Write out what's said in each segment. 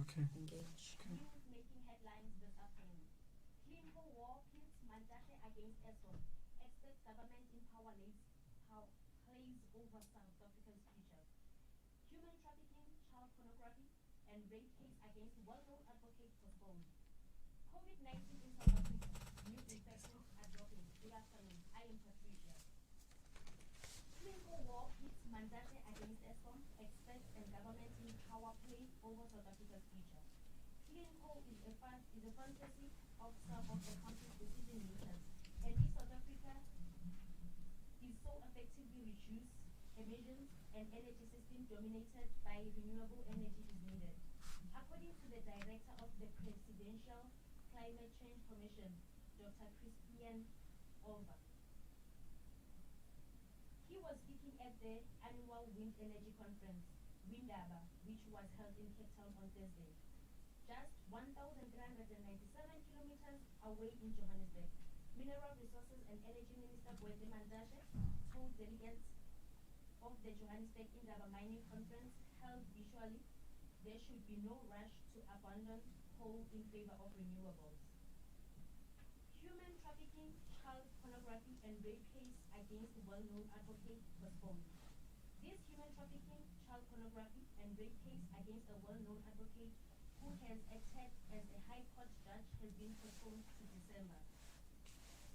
okay. Engage. Okay. News making headlines this afternoon. Clinical war pits Mantashe against Eskom. Expects government in power plays over South Africa's future. Human trafficking, child pornography, and rape case against well-known advocate postponed. COVID-19 in South Africa. New infections are dropping. Good afternoon. I am Patricia. Clinical war pits Mantashe against Eskom. Experts and government in power plays over South Africa's future. Clinical is a fantasy of some of the country's decision makers, and if South Africa is so effectively reduce emissions and energy system dominated by renewable energy is needed. According to the director of the Presidential Climate Change Commission, Dr. Christian Olver, he was speaking at the annual wind energy conference, Windaba, which was held in Cape Town on Thursday, just 1,397 kilometers away in Johannesburg. Mineral Resources and Energy Minister Boete Mantashe told delegates of the Johannesburg Indaba Mining Conference held virtually there should be no rush to abandon coal in favor of renewables. Human trafficking, child pornography, and rape case against well-known advocate postponed. This human trafficking, child pornography, and rape case against a well-known advocate who has acted as a high court judge has been postponed to December.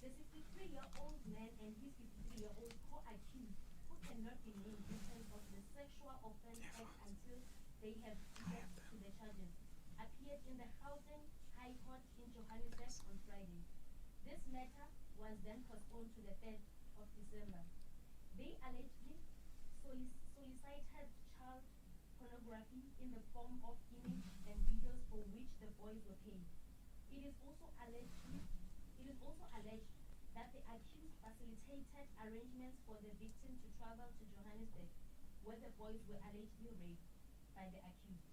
The 63-year-old man and his 53-year-old co-accused, who cannot be named in terms of the Sexual Offense Act until they have pleaded to the charges, appeared in the Gauteng High Court in Johannesburg on Friday. This matter was then postponed to the 3rd of December. They allegedly solicited child pornography in the form of images and videos for which the boys were paid. It is also alleged that the accused facilitated arrangements for the victim to travel to Johannesburg, where the boys were allegedly raped by the accused.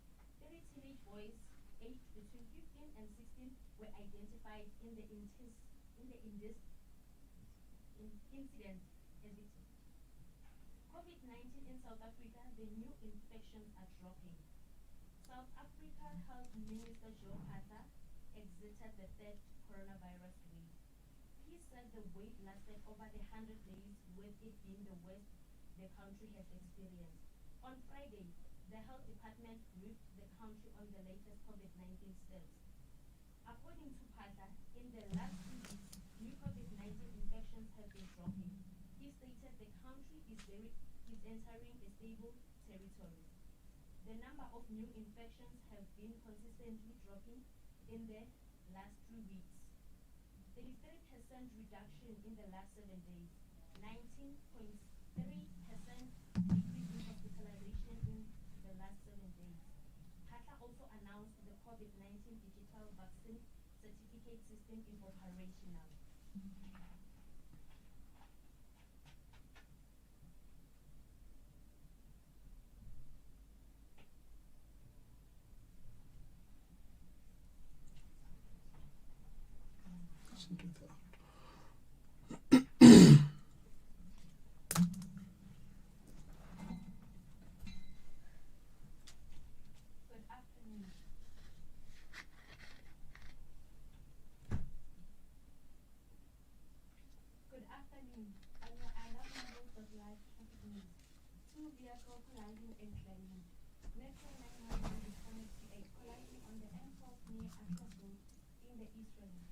3 teenage boys, aged between 15 and 16, were identified in the incident as victims. COVID-19 in South Africa, the new infections are dropping. South Africa Health Minister Joe Phaahla exited the 3rd coronavirus wave. He said the wave lasted over 100 days, with it being the worst the country has experienced. On Friday, the health department briefed the country on the latest COVID-19 stats. According to Phaahla, in the last 2 weeks, new COVID-19 infections have been dropping. He stated the country is entering a stable territory. The number of new infections have been consistently dropping in the last 3 weeks. 33% reduction in the last 7 days, 19.3% decrease in hospitalization in the last 7 days. Phaahla also announced the COVID-19 digital vaccine certificate system is operational. Listen to that. Good afternoon. Good afternoon. I love News of Live traffic news. 2 vehicles colliding in Clement. Metro 911 responded to a colliding on the M12 near Accra Road in the East Rand.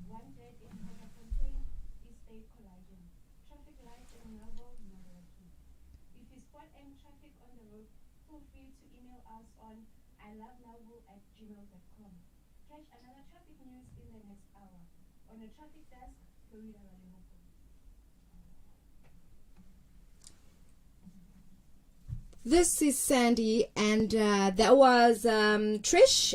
1 dead in Fontaine is state colliding. Traffic lights in Melbourne, moderately. If you spot any traffic on the road, feel free to email us on ilovemelbourne@gmail.com. Catch another traffic news in the next hour. On the traffic desk, Florida Vallejo. This is Sandy, and that was Trish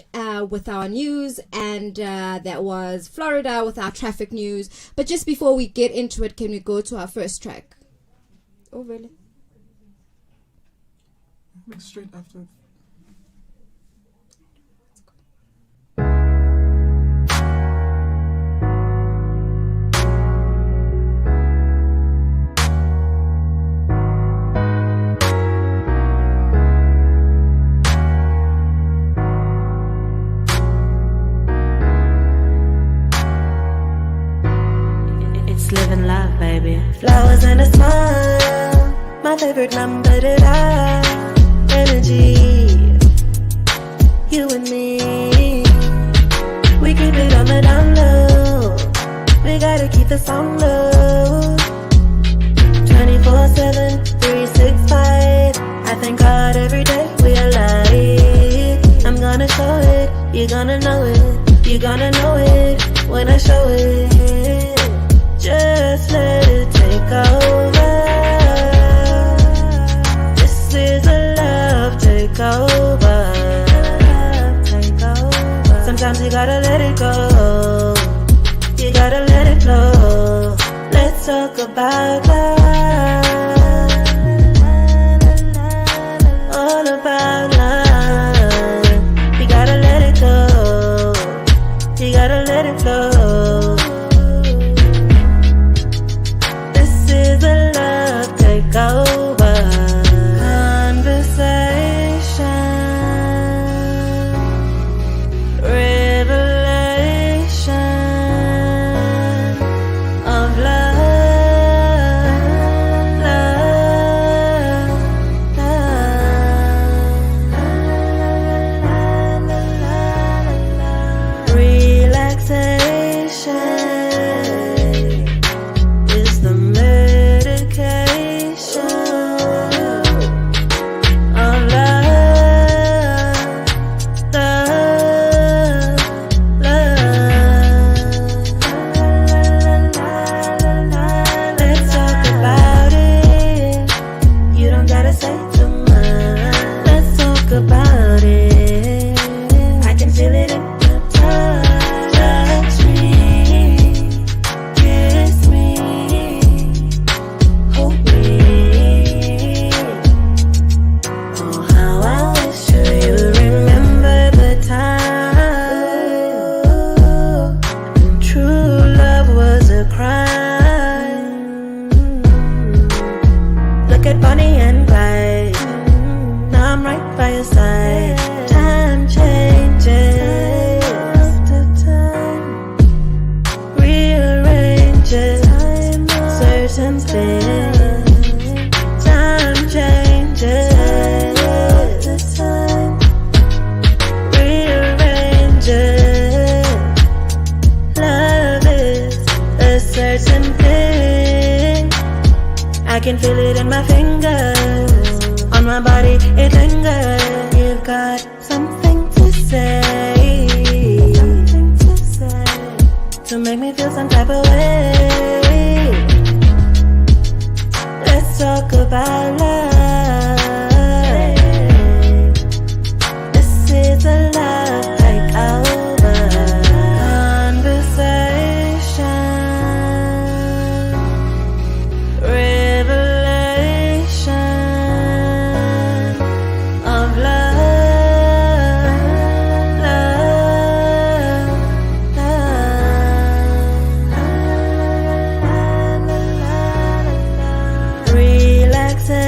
with our news, and that was Florida with our traffic news. But just before we get into it, can we go to our first track? Oh, really? Like straight after. baby. Flowers and a smile, my favorite number to dial. Energy, you and me, we keep it on the down low. We gotta keep the song low. 24/7, 365. I thank God every day we alive. I'm gonna show it, you're gonna know it. You're gonna know it when I show it. Just let it take over. This is a love takeover. Sometimes you gotta let it go. You gotta let it flow. Let's talk about love. All about love. You gotta let it go. You gotta let it flow. This is a love takeover. Conversation, revelation of love, relaxation is the medication of love, Let's talk about it. You don't gotta say too much. Let's talk about it. I can feel it in your touch. Touch me, kiss me, hold me. Oh, how I wish you remember the time when true love was a crime. Look at Bonnie and Clyde. Now I'm right by your side. Time changes. Time rearranges certain things. Time changes. Time rearranges. Love is a certain thing. I can feel it in my fingers. On my body, it lingers. You've got something to say. Something to say. To make me feel some type of way. Let's talk about love. This is a love takeover. Conversation, revelation of love, relaxation.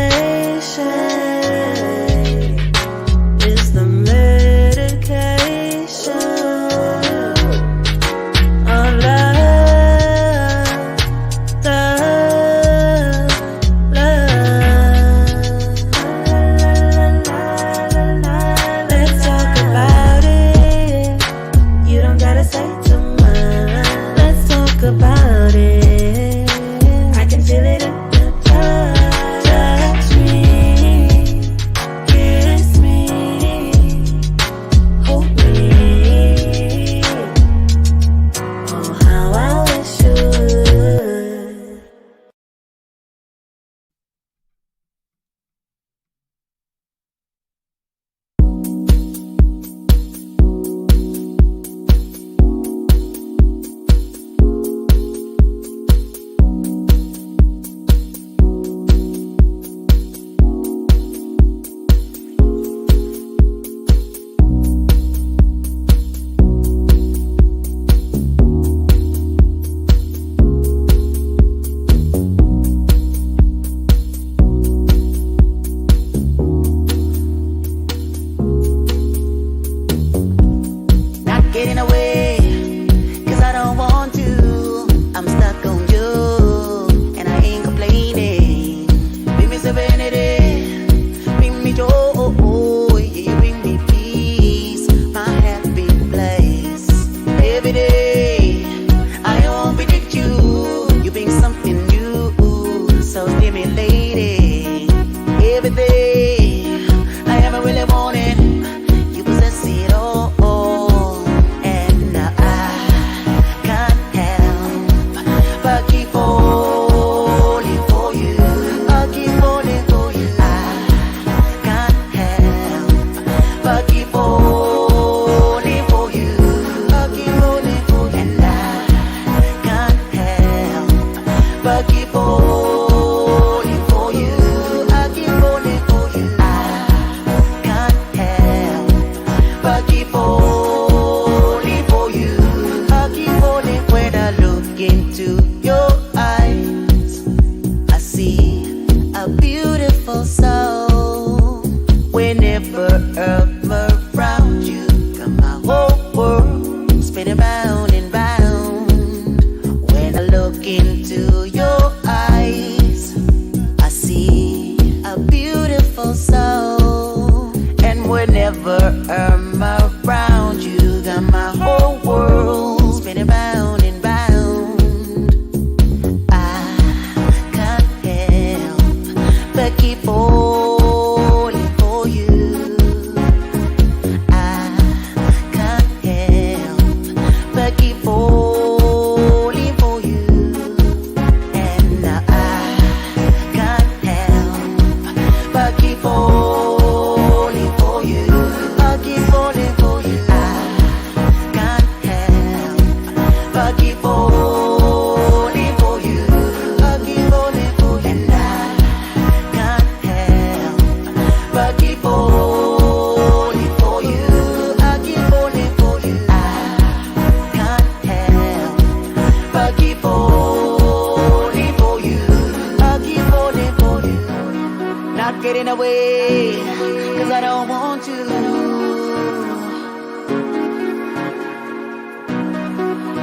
away, 'cause I don't want you.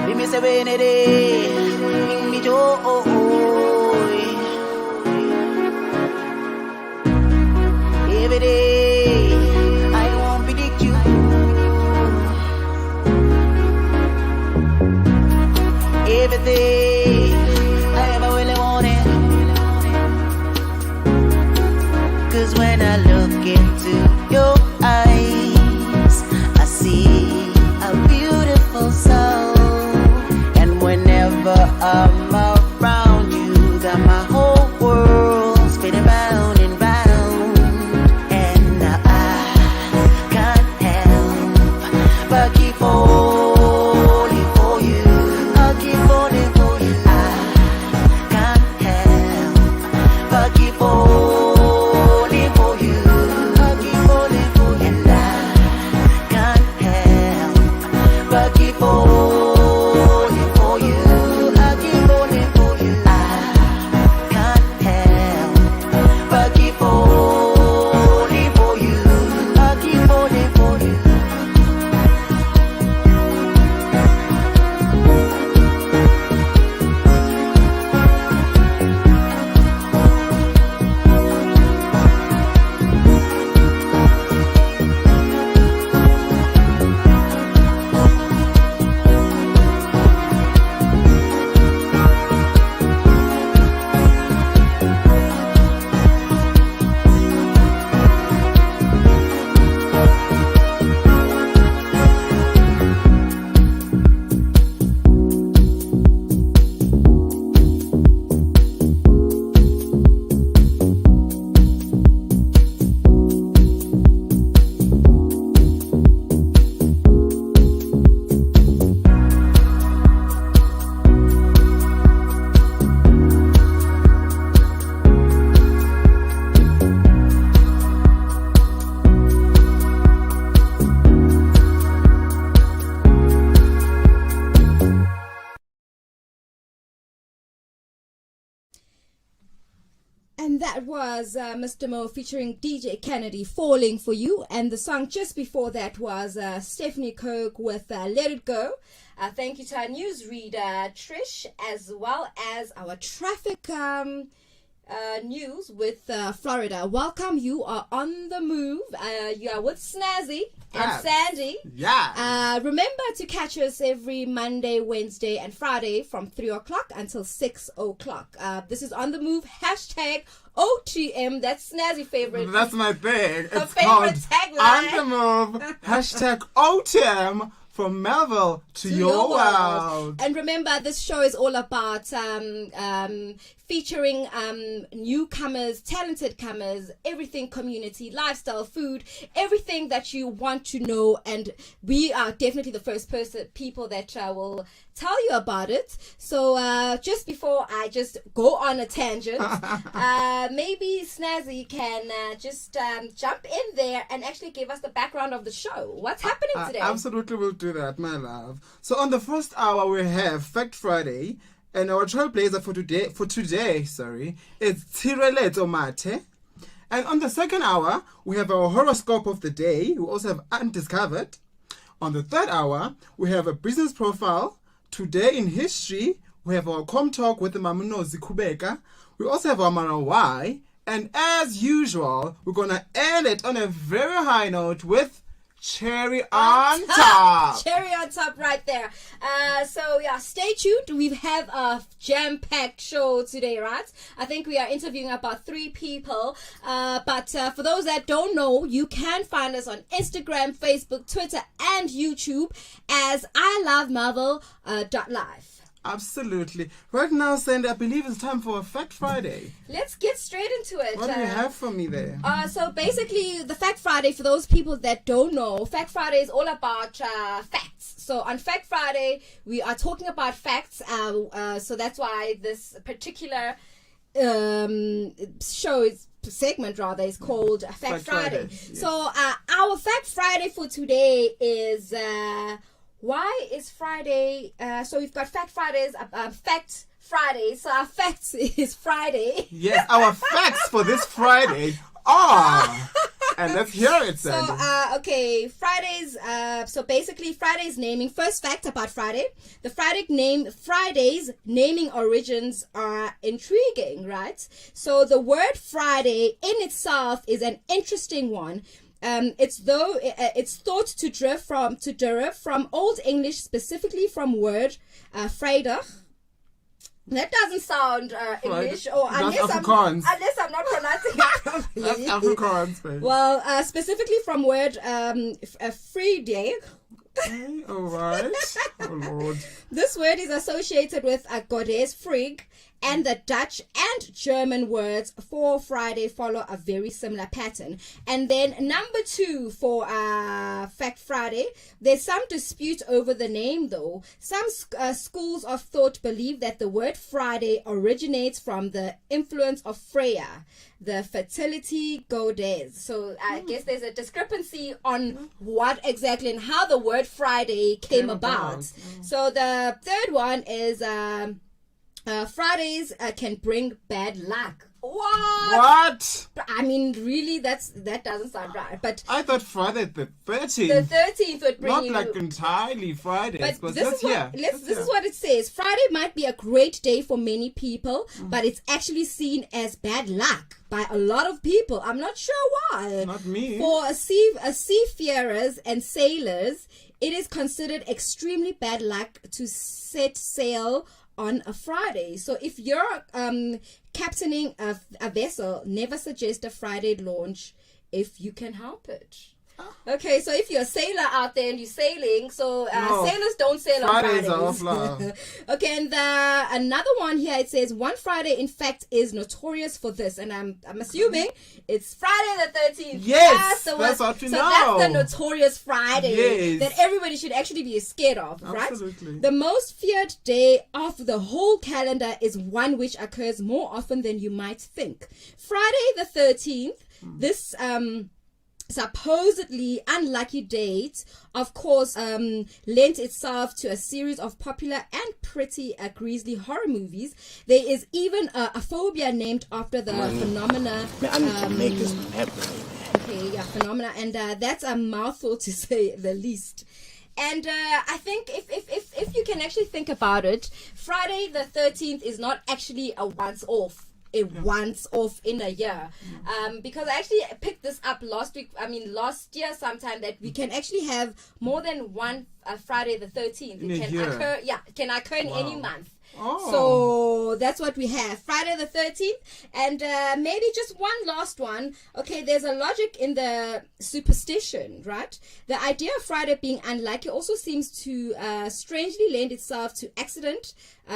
Be me say when it is, bring me joy. Every day, I won't predict you. Everything I ever really wanted. 'Cause when I look into your eyes, I see a beautiful soul. And whenever I'm around you, got my whole world spinning round and round. And now I can't help but keep falling for you. I'll keep falling for you. I can't help but keep falling for you. I'll keep falling for you. And I can't help but keep falling for you. I'll keep falling for you. I can't help but keep falling for you. I'll keep falling for you. And that was Mr. Mo featuring DJ Kennedy, Falling For You. And the song just before that was Stephanie Coke with Let It Go. Thank you to our newsreader, Trish, as well as our traffic news with Florida. Welcome. You are on the move. You are with Snazzy and Sandy. Yeah. Remember to catch us every Monday, Wednesday, and Friday from 3 o'clock until 6 o'clock. This is On the Move, hashtag OTM. That's Snazzy favorite. That's my thing. Her It's called favorite tagline. On the Move, hashtag OTM. From Melville to your world. And remember, this show is all about featuring newcomers, talented comers, everything community, lifestyle, food, everything that you want to know. And we are definitely the first people that will tell you about it. So just before I just go on a tangent, maybe Snazzy can just jump in there and actually give us the background of the show. What's happening today? Absolutely will do that, my love. So on the first hour we have Fact Friday, and our trailblazer for today is Tireleto Mate. And on the second hour we have our horoscope of the day. We also have Undiscovered. On the third hour we have a business profile. Today in history we have our com talk with the Mamunozi Kubeka. We also have our Mara Why. And as usual, we're gonna end it on a very high note with Cherry on top. Cherry on top right there. So yeah, stay tuned. We have a jam-packed show today, right? I think we are interviewing about 3 people. But for those that don't know, you can find us on Instagram, Facebook, Twitter, and YouTube as ilovemarvel.live. Absolutely. Right now, Sandy, I believe it's time for a Fact Friday. Let's get straight into it. What do you have for me there? So basically, the Fact Friday, for those people that don't know, Fact Friday is all about facts. So on Fact Friday, we are talking about facts. So that's why this particular segment is called Fact Friday. Yes. So our Fact Friday for today is... why is Friday? So we've got Fact Fridays, Fact Friday. So our facts is Friday. Yes, our facts for this Friday are. And let's hear it, So, Sandy. okay, Fridays. So basically, Friday's naming. First fact about Friday: the Friday's naming origins are intriguing, right? So the word Friday in itself is an interesting one. It's thought to derive from Old English, specifically from word Vrydag. That doesn't sound English, or That's unless Afrikaans. I'm not pronouncing it properly. That's Afrikaans, babe. Well, specifically from word Friday. Okay, alright. Oh, Lord. This word is associated with a goddess Frigg, and the Dutch and German words for Friday follow a very similar pattern. And then number 2 for Fact Friday, there's some dispute over the name though. Some schools of thought believe that the word Friday originates from the influence of Freya, the fertility goddess. So I guess there's a discrepancy on what exactly and how the word Friday came about. So the third one is Fridays can bring bad luck. What? I mean, really, that doesn't sound right. But I thought Friday the 13th. the 13th would bring Not you. like entirely Fridays. But This is what it says. Friday might be a great day for many people, but it's actually seen as bad luck by a lot of people. I'm not sure why. Not me. For seafarers and sailors, it is considered extremely bad luck to set sail on a Friday. So if you're captaining a vessel, never suggest a Friday launch if you can help it. Okay, so if you're a sailor out there and you're sailing, so No. sailors don't sail on Fridays Fridays. are off, love. Okay, and another one here, it says one Friday, in fact, is notorious for this, and I'm assuming it's Friday the 13th. Yes, the that's one. what we so know. that's the notorious Friday Yes. that everybody should actually be scared of, right? Absolutely. The most feared day of the whole calendar is one which occurs more often than you might think. Friday the 13th. This supposedly unlucky date, of course, lent itself to a series of popular and pretty grisly horror movies. There is even a phobia named after the phenomena. I need to make this happen. Okay, yeah, phenomena, and that's a mouthful to say the least. And I think if you can actually think about it, Friday the 13th is not actually a once-off. Once off in a year, because I actually picked this up last year sometime, that we can actually have more than one Friday the 13th. In a It can year. occur, can occur in any month. Oh. So that's what we have, Friday the 13th. And maybe just one last one. Okay, there's a logic in the superstition, right? The idea of Friday being unlucky also seems to strangely lend itself to accident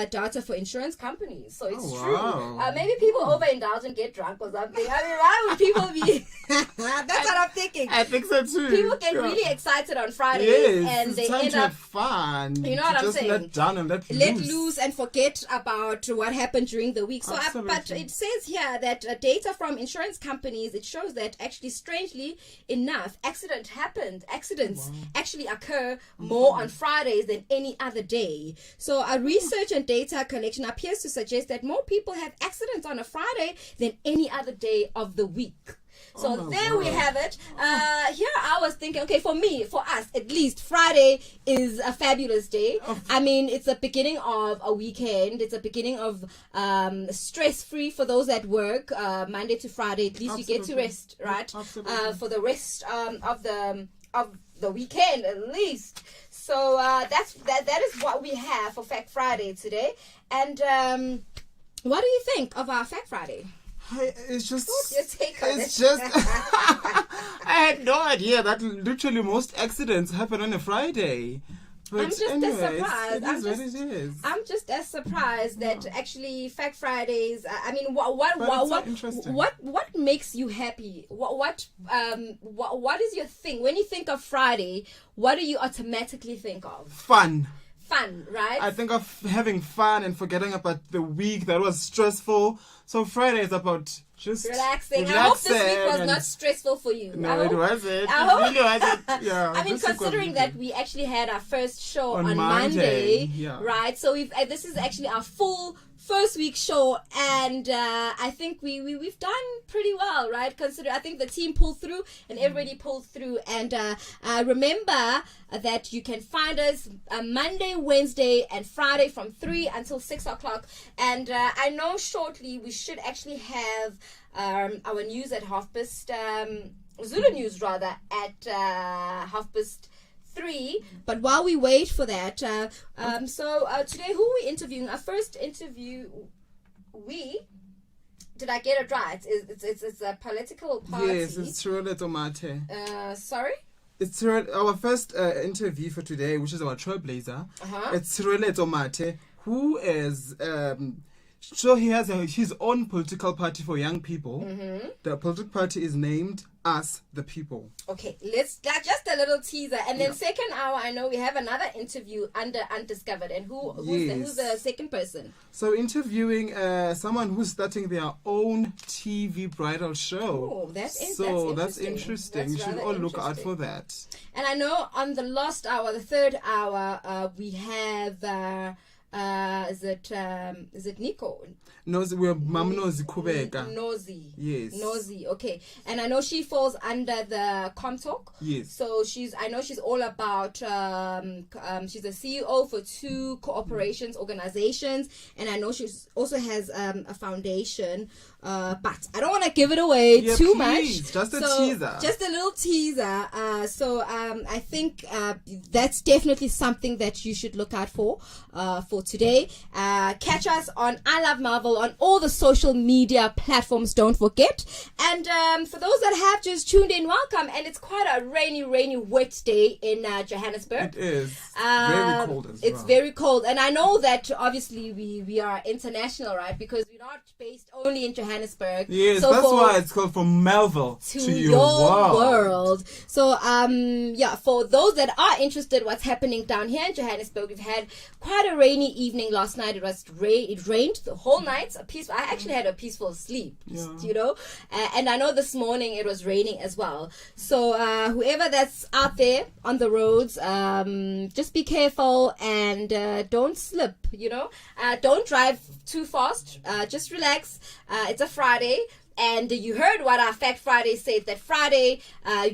data for insurance companies. So it's true. Wow. Maybe people overindulge and get drunk or something. I mean, why would people be... That's what I'm thinking. I think so too. People get Yeah. really excited on Fridays, Yes, and it's they time end to up... have fun. You know to what I'm just saying? let down and let loose and forget about what happened during the week. So, but Absolutely. it says here that data from insurance companies, it shows that actually, strangely enough, accidents actually occur more on Fridays than any other day. So, a research and data collection appears to suggest that more people have accidents on a Friday than any other day of the week. So there we have it. Here I was thinking, okay, for us at least, Friday is a fabulous day. I mean, it's the beginning of a weekend. It's a beginning of stress-free for those that work Monday to Friday. At least you get to rest, right? Absolutely. For the rest of the weekend at least. So that is what we have for Fact Friday today. And what do you think of our Fact Friday? It's just. What's your take on It's it? just. I had no idea that literally most accidents happen on a Friday. But I'm just as anyways, surprised. It is what it is. I'm just as surprised that actually Fact Fridays. I mean, interesting. what makes you happy? What is your thing when you think of Friday? What do you automatically think of? Fun. Fun, right? I think of having fun and forgetting about the week that was stressful. So Friday is about just relaxing. I hope this week was and- not stressful for you. No, it wasn't. I It hope- really wasn't. Yeah. I mean, this week was considering really that we actually had our first show On on Monday, Monday, yeah. right? So this is actually our full first week show, and I think we've done pretty well, right? Consider, I think the team pulled through and everybody pulled through. And remember that you can find us Monday, Wednesday, and Friday from 3 until 6 o'clock. And I know shortly we should actually have our news at half past, Zulu news rather, at half past 3. But while we wait for that, so today, who are we interviewing? Our first interview, did I get it right? It's a political party. Yes, it's Tiroletso Mathe. Sorry? It's our first interview for today, which is our trailblazer. It's Tiroletso Mathe, who is so he has his own political party for young people. The political party is named Us the People. Okay, that's just a little teaser, and then second hour, I know we have another interview under Undiscovered, and who's the second person? So interviewing someone who's starting their own TV bridal show. Oh, that's interesting. You should all look out for that. And I know on the last hour, the third hour, we have. Is it Nico? We're Mam Nozi Kubeka. Nozi. Yes. Nozi, okay. And I know she falls under the Comtalk. Yes. So I know she's all about, she's a CEO for 2 cooperations organizations. And I know she also has a foundation. But I don't want to give it away too much. Just a teaser. Just a little teaser. I think that's definitely something that you should look out for today. Catch us on I Love Marvel on all the social media platforms, don't forget. And for those that have just tuned in, welcome. And it's quite a rainy, wet day in Johannesburg. It is. Very cold as well. It's very cold. And I know that obviously we are international, right? Because we're not based only in Johannesburg. Yes, so that's why it's called From Melville to Your World. So, for those that are interested what's happening down here in Johannesburg, we've had quite a rainy evening last night. It rained the whole night. I actually had a peaceful sleep, and I know this morning it was raining as well. So whoever that's out there on the roads, just be careful and don't slip, don't drive too fast, just relax. It's a Friday. And you heard what our Fact Friday said, that Friday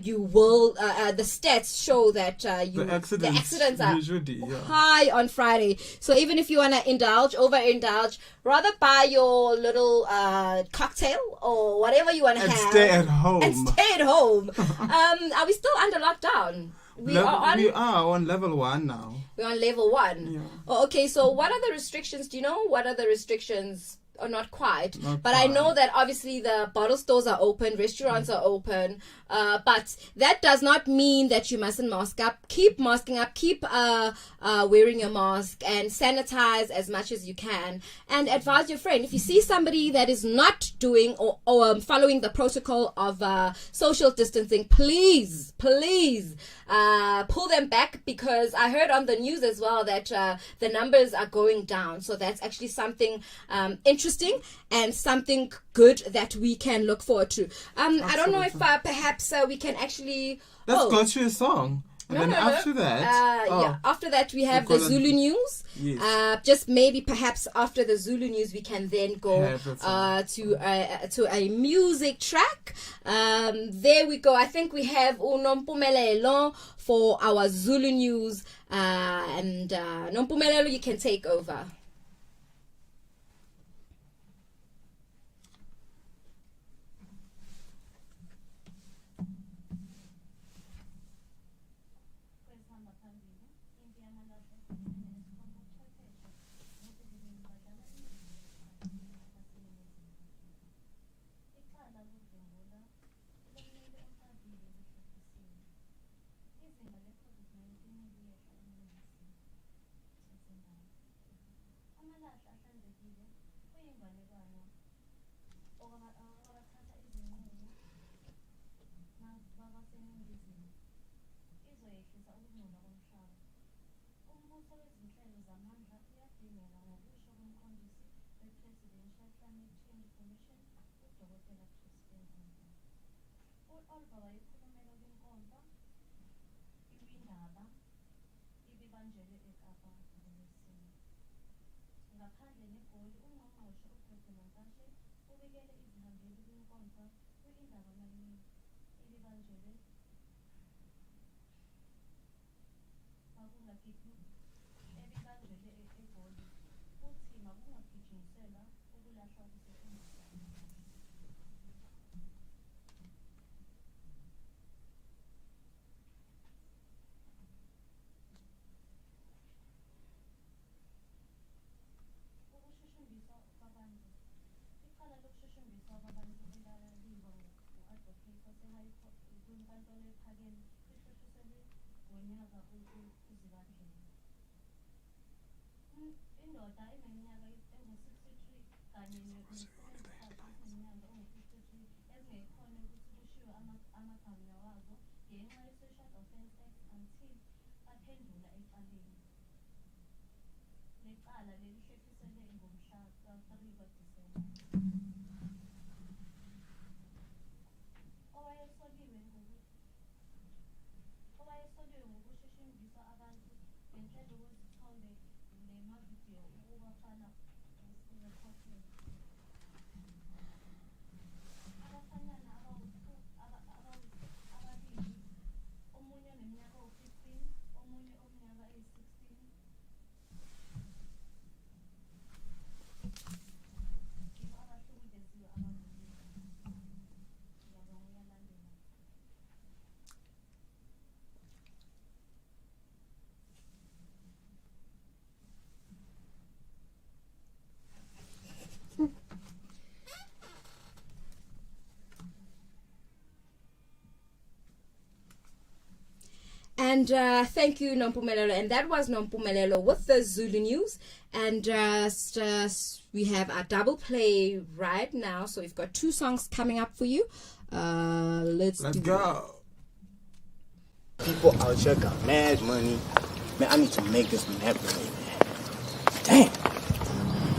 you will, the stats show that the accidents are usually high on Friday. So even if you want to overindulge, rather buy your little cocktail or whatever you want to have. And stay at home. Are we still under lockdown? We are on level 1 now. We're on level 1. Yeah. Oh, okay, so what are the restrictions? Do you know what are the restrictions? Or not quite, but I know that obviously the bottle stores are open, restaurants are open, but that does not mean that you mustn't mask up. Keep masking up, keep wearing your mask, and sanitize as much as you can, and advise your friend. If you see somebody that is not doing or following the protocol of social distancing, please pull them back, because I heard on the news as well that the numbers are going down. So that's actually something interesting and something good that we can look forward to. I don't know if perhaps we can actually... Let's go to a song. And after that... after that we have the Zulu news. Yes. Just maybe perhaps after the Zulu news we can then go to a music track. There we go. I think we have Unompumelelo for our Zulu news. And Nompumelelo, you can take over. ngaphandle negoli ungqongqoshe ubhede montashe ubikele izihambeli kwinkonzo kwi-indaba malini elibanjelwe egoli futhi makungagijinyiselwa ukulahlwa kusetshenziswa. Ukushushumbiswa kwabantu. Icala lokushushumbiswa kwabantu elalibwa u-advocate wase-High Court kwinkantolo ephakeme lihlotshiselwe ngonyaka uZibandlela. Indoda eneminyaka engu-63 kanye nesebenzisakhe esineminyaka engu-53 ezingekhona ukuthi kushiwo amagama wazo ngenxa ye-Social Offence Act until baphendula ecaleni. Lecala lelihlehlisiwe ngomhla ka-3 Disemba. Owayesoliwe ngokushushumbisa abantu ngenhlelo wezithombe nemavidiyo ukubafana usekhohlela. Abafanyana ababili, omunye oneminyaka ewu-15, omunye oneminyaka eyi-16. Yibo abahlukunyezwe abavamile. Ngiyabonga uyalandela. And thank you, Nompumelelo. And that was Nompumelelo with the Zulu news. And just we have our double play right now. So we've got 2 songs coming up for you. Let's go. People out here got mad money. Man, I need to make this one happen, man. Damn.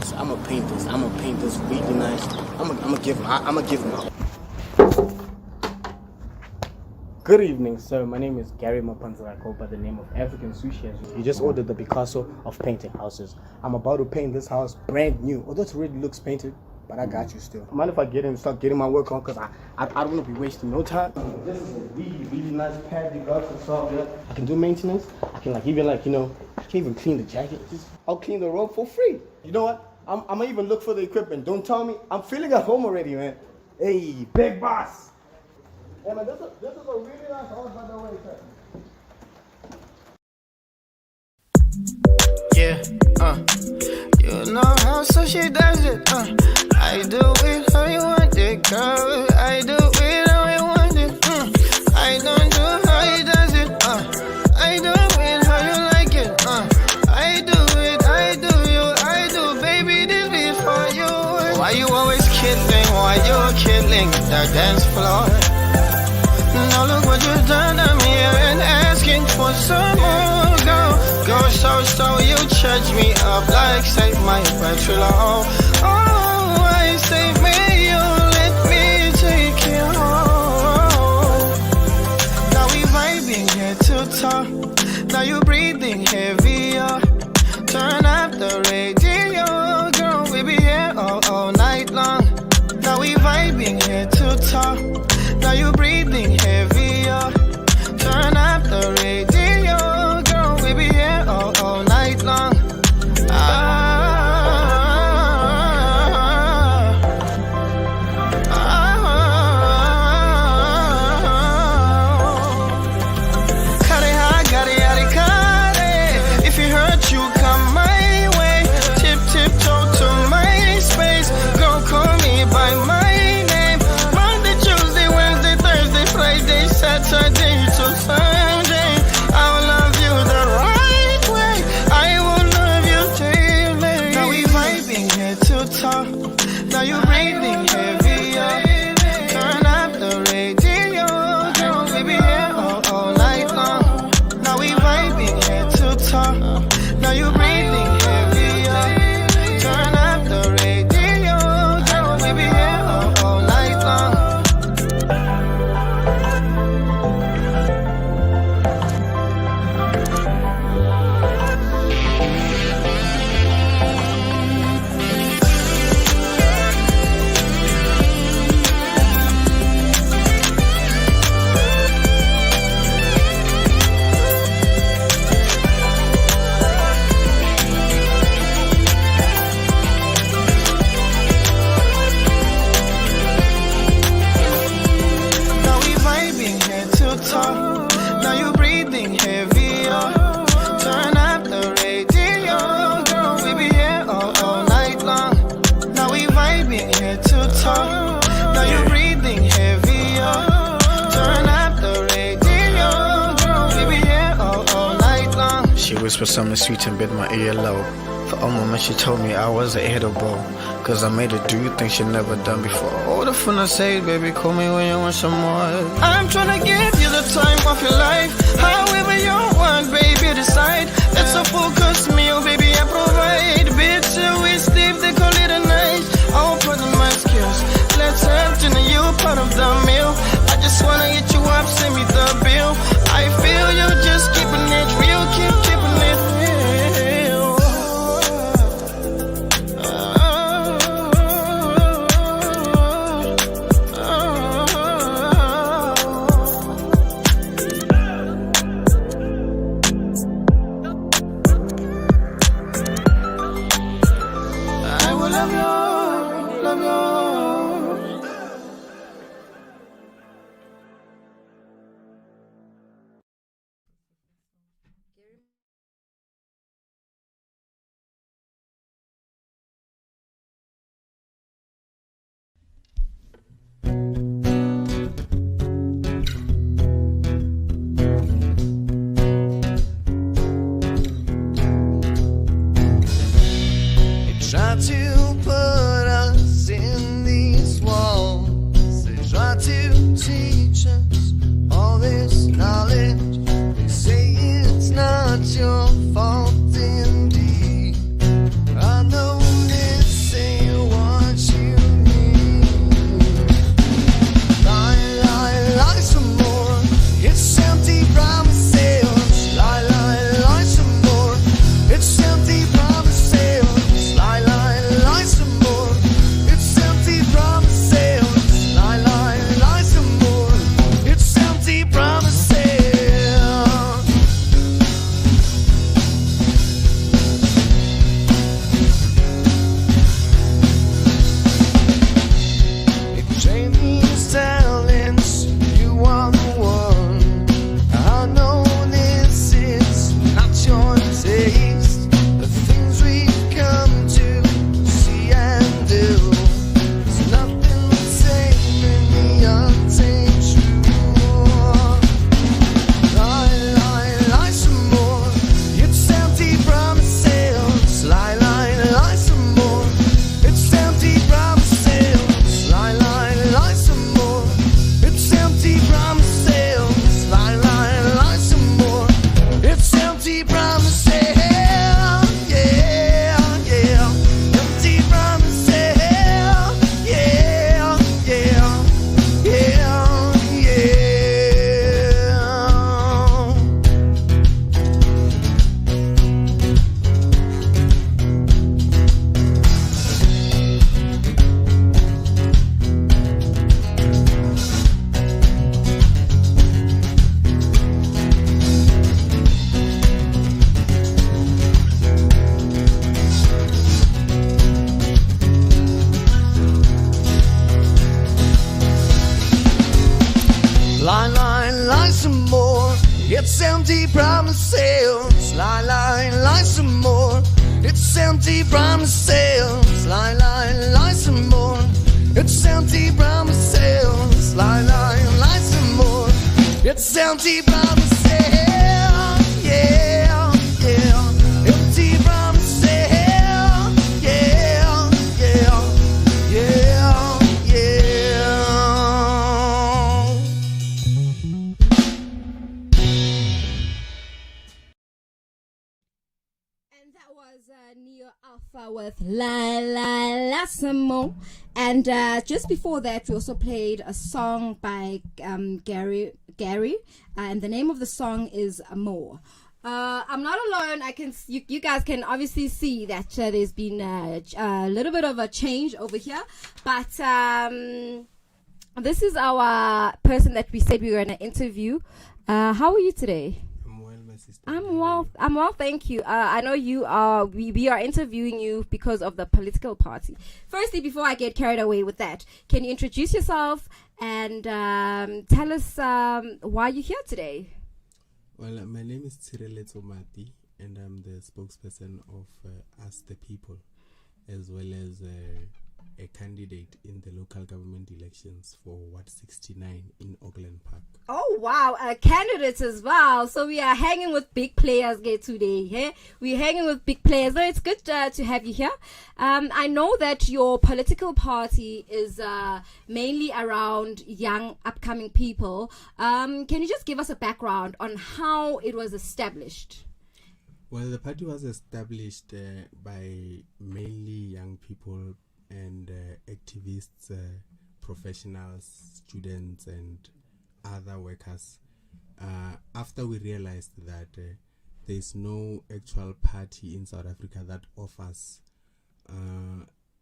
So I'm gonna paint this. I'm gonna paint this really nice. I'm gonna give him out. Good evening, sir. My name is Gary Mapanza. I go by the name of African Sushi. You just ordered the Picasso of painting houses. I'm about to paint this house brand new. Although it already looks painted, but I got you still. Mind if I get in and start getting my work on? Because I don't want to be wasting no time. This is a really, really nice pad you got. It's all good. I can do maintenance. I can I can even clean the jacket. I'll clean the rope for free. You know what? I'm gonna even look for the equipment. Don't tell me. I'm feeling at home already, man. Hey, big boss. Hey, man, this is a really nice house, by the way, sir. Yeah, you know how so she does it, I do it how you want it, girl. I do it how you want it, I don't do how he does it, I do it how you like it, I do it, I do, baby, this is for you. Why you always killing, why you killing the dance floor? Now look what you've done, I'm here and asking for some more. Go so you charge me up like save my bachelor. Oh, I save me, you let me take you home. Now we vibing head to toe. Now you breathing heavier. Turn up the radio, girl, we be here all night long. Now we vibing head to toe. Now you breathing heavier. Turn up the radio, girl, we be here all night long. If you hurt, you come my way. Tiptoe to my space. Girl, call me by my name. Monday, Tuesday, Wednesday, Thursday, Friday, Saturday to Sunday. I'll love you the right way. I will love you daily. Now we vibing head to toe. Now you breathing heavier. Turn up the radio, girl, we be here all night long. Now we vibing head to toe. Now you breathing heavier. Turn up the radio, girl, we be here all night long. whisper something sweet and bid my ear low. For a moment she told me I was edible, cause I made her do things she never done before. Oh, the fun I say, baby, call me when you want some more. I'm tryna give you the time of your life. However you want, baby, decide. It's a focus meal, baby, I provide. Bitch, we sleep, they call it a night. I'll put on my skills. Let's have dinner, you part of the meal. I just wanna hit you up, send me the bill. I feel you just keeping it real, keep keeping it real. I will love you, love you. Try to put us in these walls. They try to teach us all this knowledge. They say it's not your fault indeed. I know this ain't what you need. Lie, lie, lie some more. It's empty promises. Lie, lie, lie some more. It's empty promises. Lie, lie, lie some more. It's empty promises. Lie, lie, lie some more. It's empty promises. If Jamie's talents, you are the one. I know this is not your taste. The things we've come to see and do. There's nothing the same in the untamed truth. Lie, lie, lie some more. It's empty promises. Lie, lie, lie some more. It's empty promises. Lie, lie, lie some more. It's empty promises. Lie, lie, lie some more. It's empty promises. Yeah, yeah. Empty promises. Yeah, yeah, yeah, yeah. Lie, lie, lie some more. It's empty promises. Lie, lie, lie some more. It's empty promises. Lie, lie, lie some more. It's empty promises. Lie, lie, lie some more. It's empty promises. Yeah, yeah. Empty promises. Yeah, yeah, yeah, yeah. And that was Neo Alpha with La La La Some More. And just before that, we also played a song by Gary, and the name of the song is More. I'm not alone. You guys can obviously see that there's been a little bit of a change over here, but this is our person that we said we were going to interview. How are you today? I'm well, my sister. I'm well, thank you. I know you are. We are interviewing you because of the political party. Firstly, before I get carried away with that, can you introduce yourself and tell us why you're here today? Well, my name is Tshireletso Mati, and I'm the spokesperson of Us the People, as well as a candidate in the local government elections for Ward 69 in Auckland Park. Oh wow, candidates as well. So we are hanging with big players here today. Yeah? We're hanging with big players. So it's good to have you here. I know that your political party is mainly around young upcoming people. Can you just give us a background on how it was established? Well, the party was established by mainly young people and activists, professionals, students, and other workers. After we realized that there is no actual party in South Africa that offers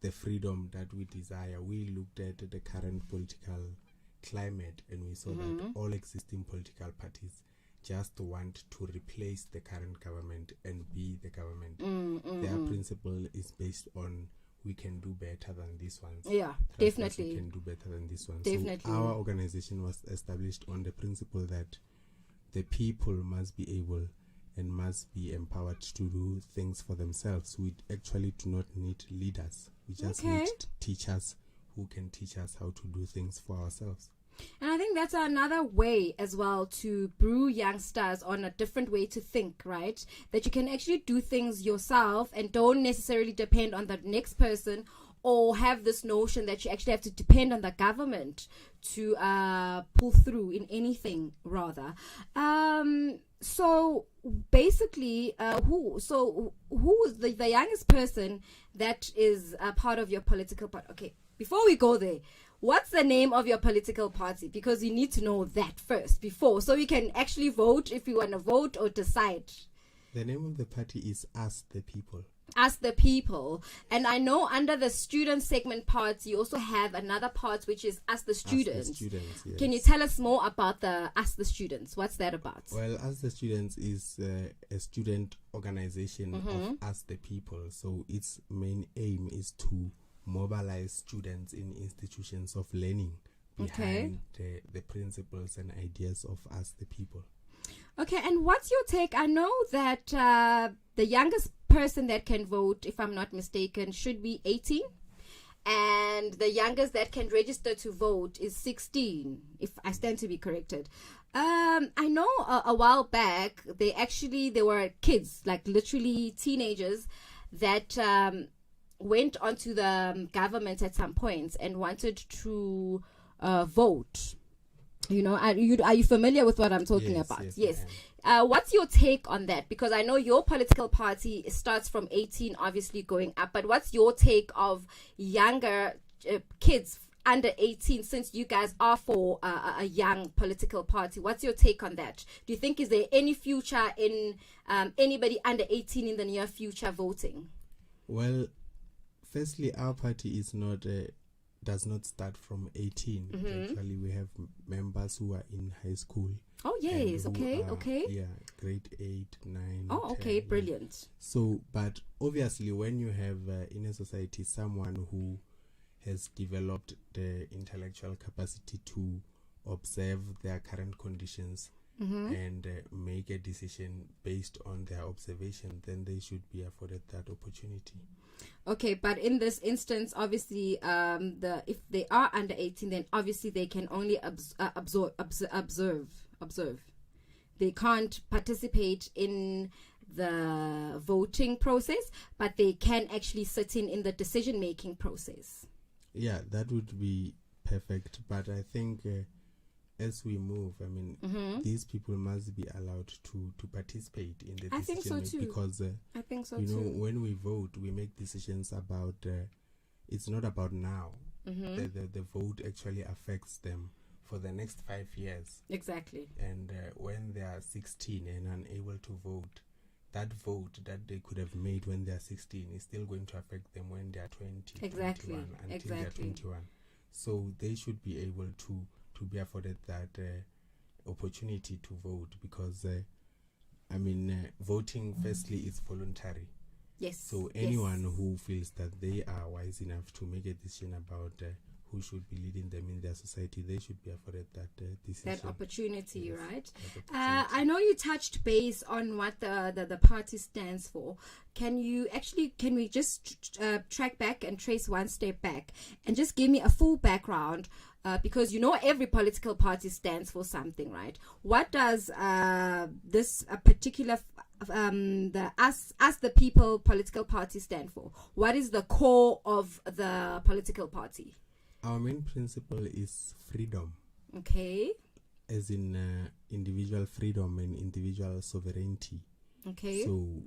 the freedom that we desire, we looked at the current political climate and we saw that all existing political parties just want to replace the current government and be the government. Their principle is based on we can do better than these ones. Yeah, Trust us, definitely. we can do better than this one. Definitely. So our organization was established on the principle that the people must be able and must be empowered to do things for themselves. We actually do not need leaders. We just need teachers who can teach us how to do things for ourselves. And I think that's another way as well to brew youngsters on a different way to think, right? That you can actually do things yourself and don't necessarily depend on the next person, or have this notion that you actually have to depend on the government to pull through in anything, rather. So basically, who is the youngest person that is a part of your political party? Okay, before we go there, what's the name of your political party? Because you need to know that first before, so you can actually vote if you want to vote or decide. The name of the party is Us the People. Us the People. And I know under the student segment parts, you also have another part which is Us the Students. Us the Students, yes. Can you tell us more about the Us the Students? What's that about? Well, Us the Students is a student organization of Us the People. So its main aim is to mobilize students in institutions of learning behind the principles and ideas of Us the People. Okay, and what's your take? I know that the youngest person that can vote, if I'm not mistaken, should be 18, and the youngest that can register to vote is 16, if I stand to be corrected. I know a while back there were kids, like literally teenagers, that went onto the government at some points and wanted to vote. You know, are you familiar with what I'm talking about? Yes. What's your take on that? Because I know your political party starts from 18, obviously going up. But what's your take of younger kids under 18, since you guys are for a young political party? What's your take on that? Do you think is there any future in anybody under 18 in the near future voting? Well, firstly, our party is not does not start from 18. Actually, we have members who are in high school. Oh yes, okay. Yeah, grade 8, 9. Oh, 10, okay, brilliant. Yeah. So, but obviously, when you have in a society someone who has developed the intellectual capacity to observe their current conditions and make a decision based on their observation, then they should be afforded that opportunity. Okay, but in this instance, obviously, if they are under 18, then obviously they can only observe. They can't participate in the voting process, but they can actually sit in the decision-making process. Yeah, that would be perfect. But I think as we move, I mean, these people must be allowed to participate in the decision. I think so too. Because I think so you know, too. when we vote, we make decisions about. It's not about now. The vote actually affects them for the next 5 years. Exactly. And when they are 16 and unable to vote, that vote that they could have made when they are 16 is still going to affect them when they are 20, Exactly. 21, until they are 21. So they should be able to be afforded that opportunity to vote, because voting firstly is voluntary. Yes. So anyone who feels that they are wise enough to make a decision about who should be leading them in their society, they should be afforded that decision. That opportunity, Yes, right? that opportunity. I know you touched base on what the party stands for. Can we just track back and trace one step back and just give me a full background? Because every political party stands for something, right? What does this particular the Us the People political party stand for? What is the core of the political party? Our main principle is freedom, Okay. as in individual freedom and individual sovereignty. Okay. So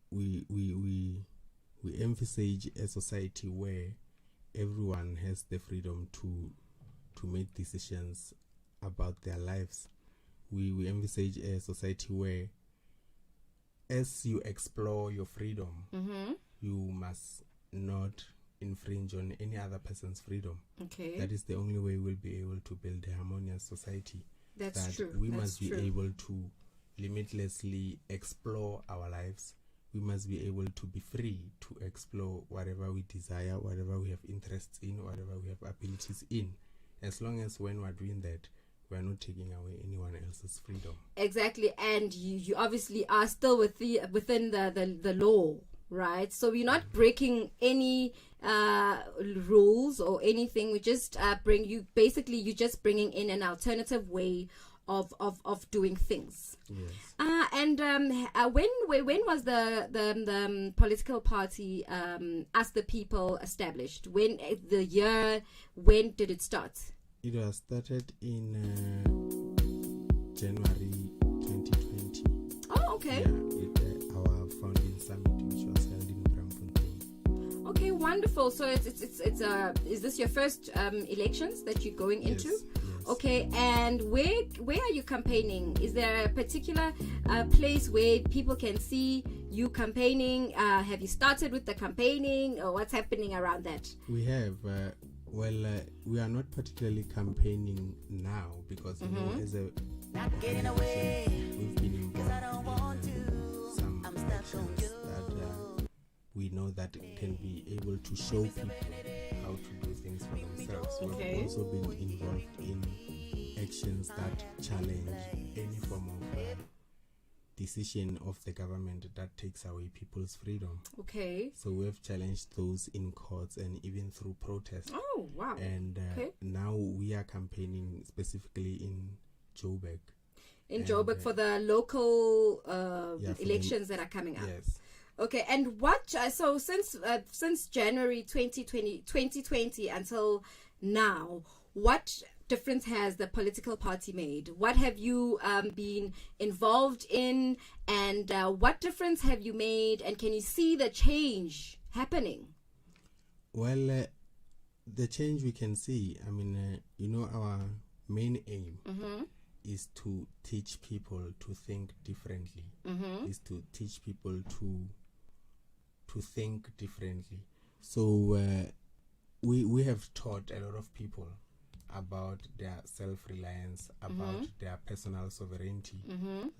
we emphasize a society where everyone has the freedom to make decisions about their lives. We emphasize a society where, as you explore your freedom, you must not infringe on any other person's freedom. Okay. That is the only way we'll be able to build a harmonious society. That's that true. We That's must be true. able to limitlessly explore our lives. We must be able to be free to explore whatever we desire, whatever we have interests in, whatever we have abilities in. As long as when we're doing that, we're not taking away anyone else's freedom. Exactly, and you obviously are still within the law, right? So we're not breaking any rules or anything. We just you're just bringing in an alternative way of doing things. Yes. And when was the political party Us the People established? When did it start? It was started in January 2020. Oh, okay. Yeah, our founding summit, which was held in Braamfontein. Okay, wonderful. So it's is this your first elections that you're going into? Yes. Okay, and where are you campaigning? Is there a particular place where people can see you campaigning? Have you started with the campaigning, or what's happening around that? We have. We are not particularly campaigning now because as a organization, we've been involved in some actions that we know that can be able to show people how to do things for themselves. Okay. We've also been involved in actions that challenge any form of decision of the government that takes away people's freedom. Okay. So we have challenged those in courts and even through protests. Oh, wow. And Okay. now we are campaigning specifically in Joburg. In And, Joburg for the local yeah, for elections that are coming up. Yes. Okay, and what? So since January 2020 until now, what difference has the political party made? What have you been involved in, and what difference have you made? And can you see the change happening? Well, the change we can see, our main aim is to teach people to think differently, is to teach people to think differently. So we have taught a lot of people about their self-reliance, about their personal sovereignty,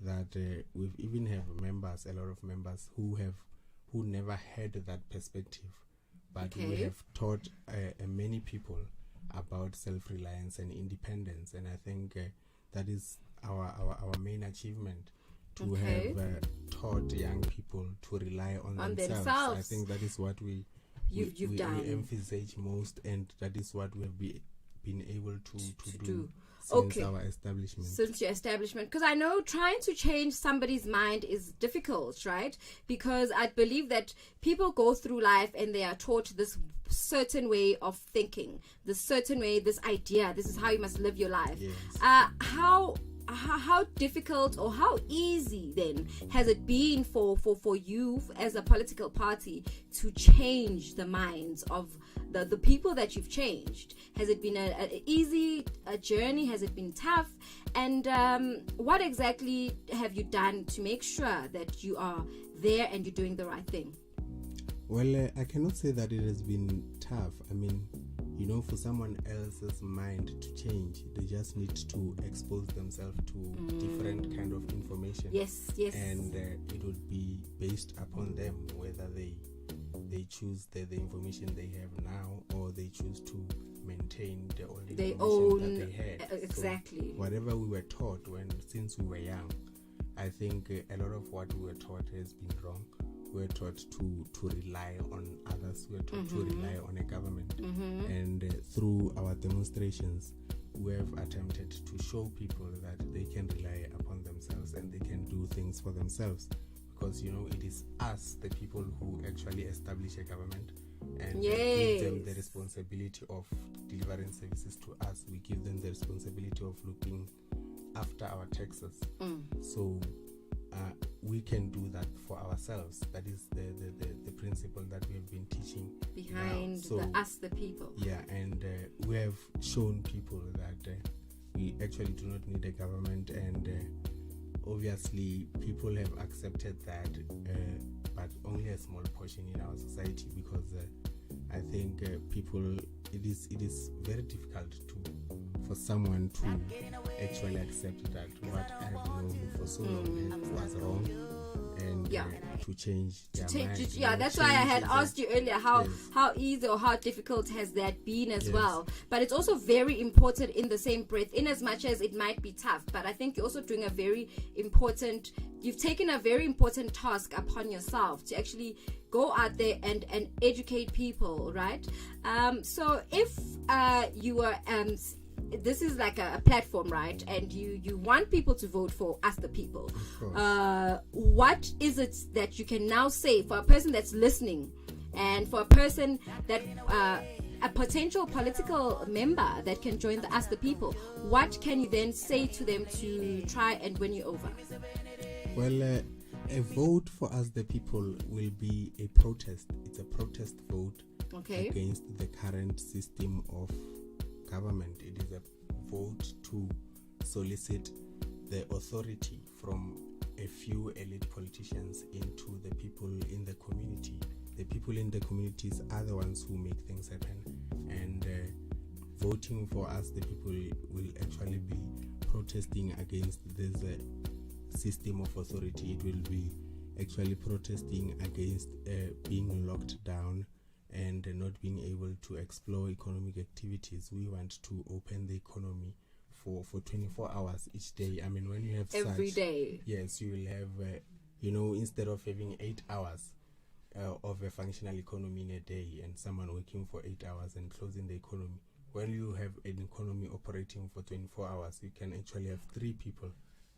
that we've even have a lot of members who never had that perspective, but we Okay. have taught many people about self-reliance and independence, and I think that is our main achievement, to Okay. have taught young people to rely on On themselves. themselves. I think that is what You've we done. emphasize most, and that is what we have been able to do since Okay. our establishment. Since your establishment, because I know trying to change somebody's mind is difficult, right? Because I believe that people go through life and they are taught this certain way of thinking, this certain way, this idea, this is how you must live your life. Yes. How difficult or how easy then has it been for you as a political party to change the minds of the people that you've changed? Has it been an easy journey? Has it been tough? And what exactly have you done to make sure that you are there and you're doing the right thing? Well, I cannot say that it has been tough. For someone else's mind to change, they just need to expose themselves to different kind of information. Yes. And it would be based upon them whether they choose the information they have now, or they choose to maintain the old They information that own they had. exactly. So whatever we were taught since we were young, I think a lot of what we were taught has been wrong. We were taught to rely on others. We were taught to rely on a government. And through our demonstrations, we have attempted to show people that they can rely upon themselves and they can do things for themselves. Because, it is us, the people, who actually establish a government and give them the responsibility of delivering services to us. We give them the responsibility of looking after our taxes. So we can do that for ourselves. That is the principle that we have been teaching behind us, the people. Yeah, and we have shown people that we actually do not need a government, and obviously people have accepted that, but only a small portion in our society, because I think people, it is very difficult for someone to actually accept that what I have known for so long was wrong, and to change their mind. That's why I had asked you earlier how easy or how difficult has that been as well. But it's also very important in the same breath, in as much as it might be tough, but I think you're also doing you've taken a very important task upon yourself to actually go out there and educate people, right? So if you were this is like a platform, right? And you want people to vote for us, the people. What is it that you can now say for a person that's listening, and for a person that a potential political member that can join the Us the People? What can you then say to them to try and win you over? Well, a vote for Us the People will be a protest. It's a protest vote against the current system of government. It is a vote to solicit the authority from a few elite politicians into the people in the community. The people in the communities are the ones who make things happen, and voting for Us the People will actually be protesting against this system of authority. It will be actually protesting against being locked down and not being able to explore economic activities. We want to open the economy for 24 hours each day. I mean, when you have every day, yes, you will have, instead of having 8 hours of a functional economy in a day and someone working for 8 hours and closing the economy, when you have an economy operating for 24 hours, you can actually have 3 people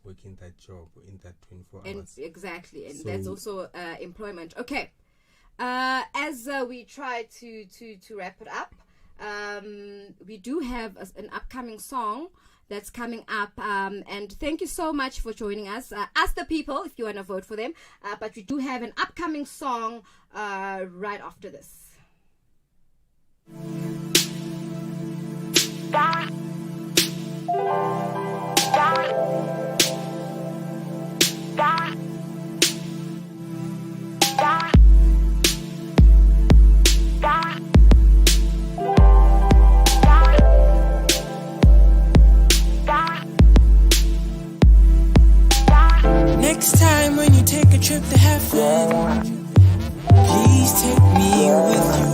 working that job in that 24 hours. Exactly, and so that's also employment. Okay. As we try to wrap it up, we do have an upcoming song that's coming up, and thank you so much for joining us. Ask the people if you want to vote for them, but we do have an upcoming song right after this. Next time when you take a trip to heaven, please take me with you.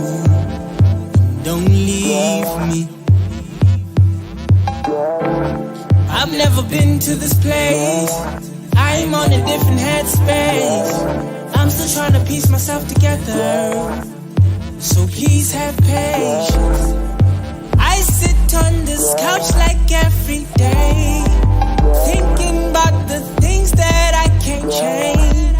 Don't leave me. I've never been to this place. I'm on a different headspace. I'm still trying to piece myself together, so please have patience. I sit on this couch like every day, thinking about the things that I can't change.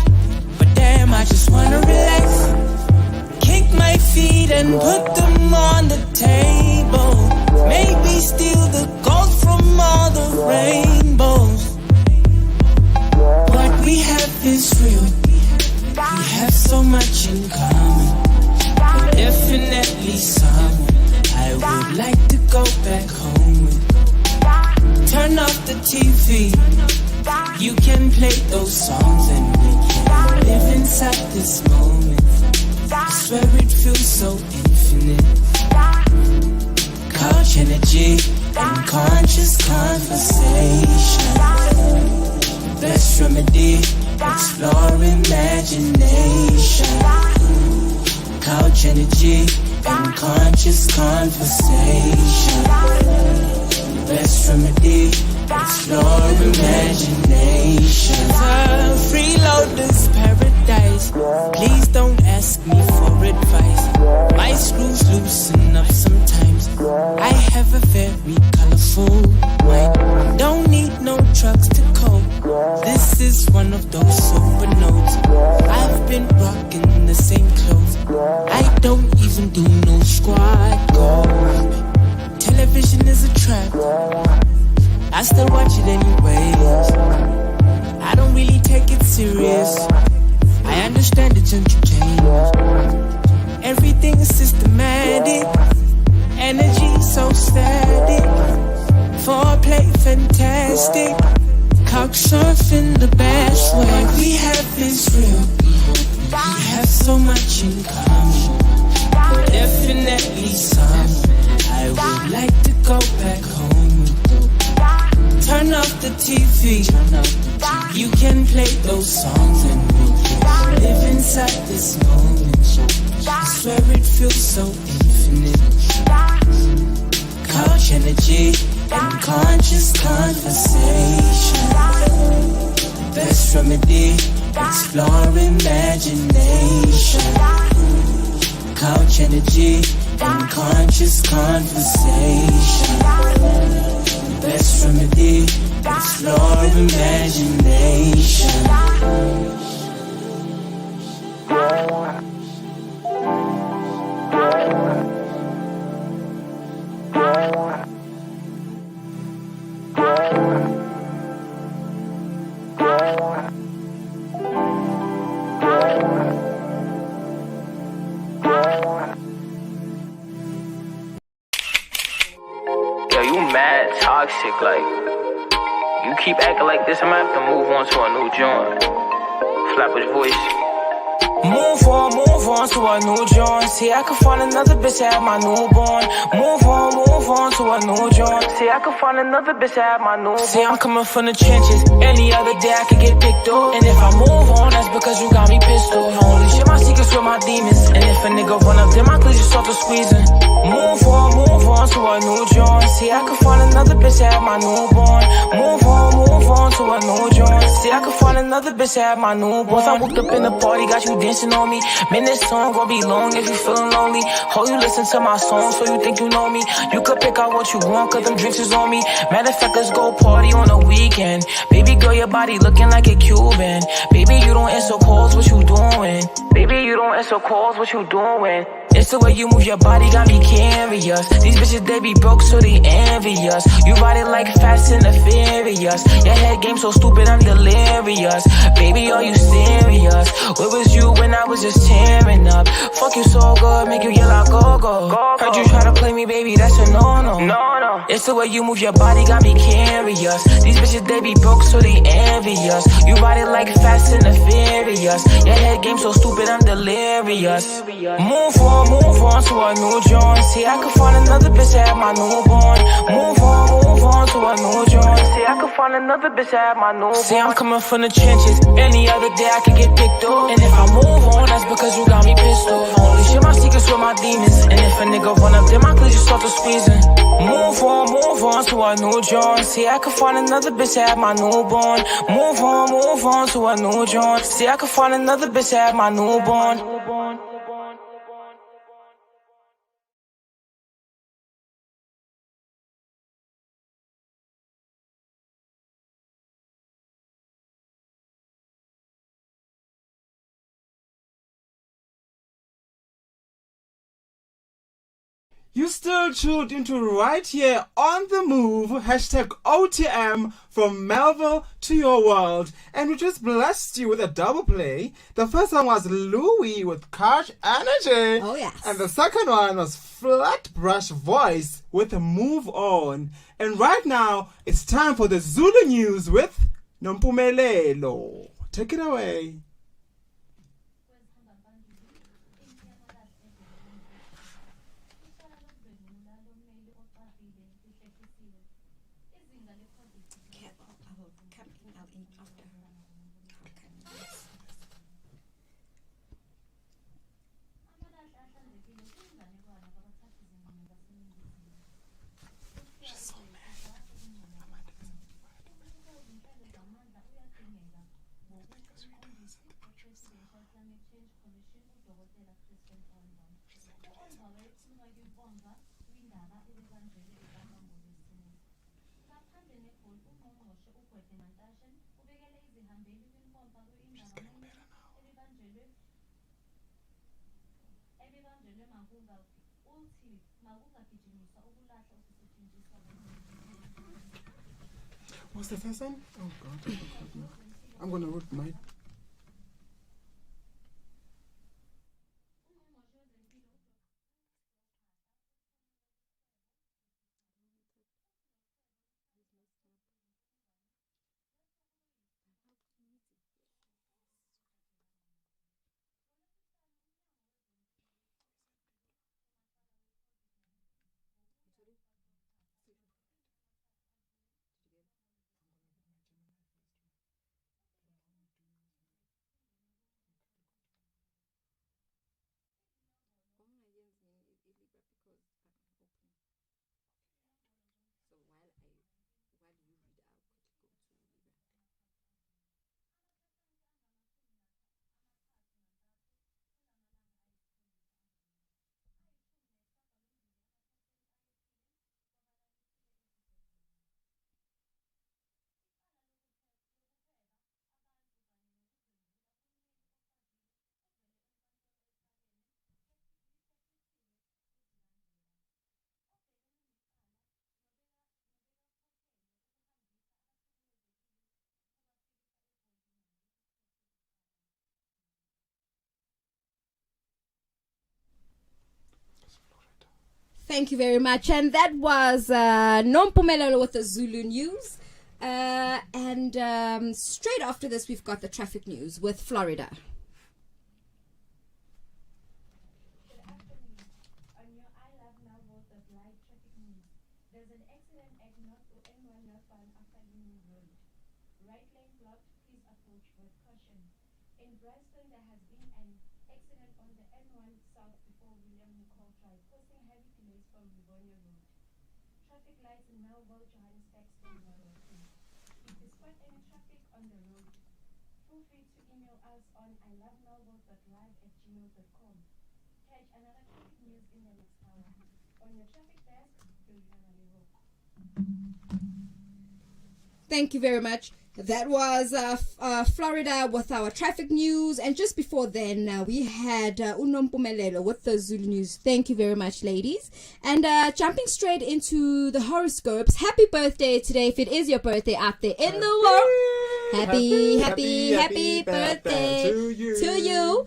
But damn, I just wanna relax, kick my feet and put them on the table. Maybe steal the gold from all the rainbows. What we have is real. We have so much in common. But definitely someone I would like to go back home with. Turn off the TV. You can play those songs and we can live inside this moment. I swear it feels so infinite. Couch energy and conscious conversation. Best remedy, explore imagination. Couch energy unconscious conversation. Best remedy, explore imagination. Freeload this paradise. Please don't ask me for advice. My screws loosen up sometimes. I have a very colorful mind. Don't need no drugs to cope. This is one of those sober notes. I've been rocking the same clothes. I don't even do no squat goals. Television is a trap. I still watch it anyways. I don't really take it serious. I understand the gentle change. Everything is systematic. Energy so static. Foreplay fantastic. Couch surfing the best way. What we have is real. We have so much in common. Definitely some. I would like to go back home. Turn off the TV. You can play those songs and live inside this moment. I swear it feels so infinite. Couch energy and conscious conversation. Best remedy, explore imagination. Couch energy and conscious conversation. Best remedy, explore imagination. Yo, you mad toxic, like, you keep acting like this, I'ma have to move on to a new joint. Flapper's voice. Move on to a new joint. See, I could find another bitch to have my newborn. Move on to a new joint. See, I could find another bitch to have my newborn. See, I'm coming from the trenches. Any other day I could get picked up. And if I move on, that's because you got me pissed off. I only share my secrets with my demons. And if a nigga run up, then my cleats just start to squeezing. Move on to a new joint. See, I could find another bitch to have my newborn. Move on to a new joint. See, I could find another bitch to have my newborn. Once I walked up in the party, got you dancing on me. Man, this song gon' be long if you feeling lonely. How you listen to my song so you think you know me. You could pick out what you want cause them drinks is on me. Matter of fact, let's go party on the weekend. Baby girl, your body looking like a Cuban. Baby, you don't answer calls, what you doing? Baby, you don't answer calls, what you doing? It's the way you move your body, got me curious. These bitches, they be broke, so they envious. You ride it like Fast and the Furious. Your head game so stupid, I'm delirious. Baby, are you serious? Where was you when I was just tearing up? Fuck you so good, make you yell out go. Heard you try to play me, baby, that's a no. It's the way you move your body, got me curious. These bitches, they be broke, so they envious. You ride it like Fast and the Furious. Your head game so stupid, I'm delirious. Move on to a new joint. See, I could find another bitch to have my newborn. Move on to a new joint. See, I could find another bitch to have my newborn. See, I'm coming from the trenches. Any other day I could get picked up. And if I move on, that's because you got me pissed off. I only share my secrets with my demons. And if a nigga run up, then my cleats just start to squeezing. Move on to a new joint. See, I could find another bitch to have my newborn. Move on to a new joint. See, I could find another bitch to have my newborn. You still tuned into right here on the move, hashtag OTM from Melville to your world. And we just blessed you with a double play. The first one was Louis with Couch Energy. Oh, yes. And the second one was Flat Brush Voice with Move On. And right now, it's time for the Zulu news with Nompumelelo. Take it away. Stella Kristen Onva. U-Onva wayekhuluma kwimpompa kwindaba ebebanjelwe eKapa ngoLwesine. Ngaphandle neGoli, uNgqongqoshe uGwede Mantashe ubekele izihambeli kwimpompa indaba ebebanjelwe Makunga uthi makungagijinyiswa ukulahla okusetshenziswa What's the first one? Oh God. I'm gonna read my. Thank you very much. And that was Nompumelelo with the Zulu News. And straight after this, we've got the traffic news with Florida. Good afternoon. On your I Love Melbourne live traffic news, there's an accident at N1 northbound after Union Road. Right lane blocked, please approach with caution. In Brisbane, there has been an accident on the N1 south before William Nicol Drive, causing heavy delays from Livonia Road. Traffic lights in Melbourne, Johannesburg still not working. If you spot any traffic on the road, feel free to email us on ilovemelbourne.live@gmail.com. Catch another traffic news in the next hour. On your traffic desk, Juliana Leroy. Thank you very much. That was Florida with our traffic news. And just before then, we had Unompumelelo with the Zulu News. Thank you very much, ladies. And jumping straight into the horoscopes. Happy birthday today, if it is your birthday out there in the world. Happy birthday to you.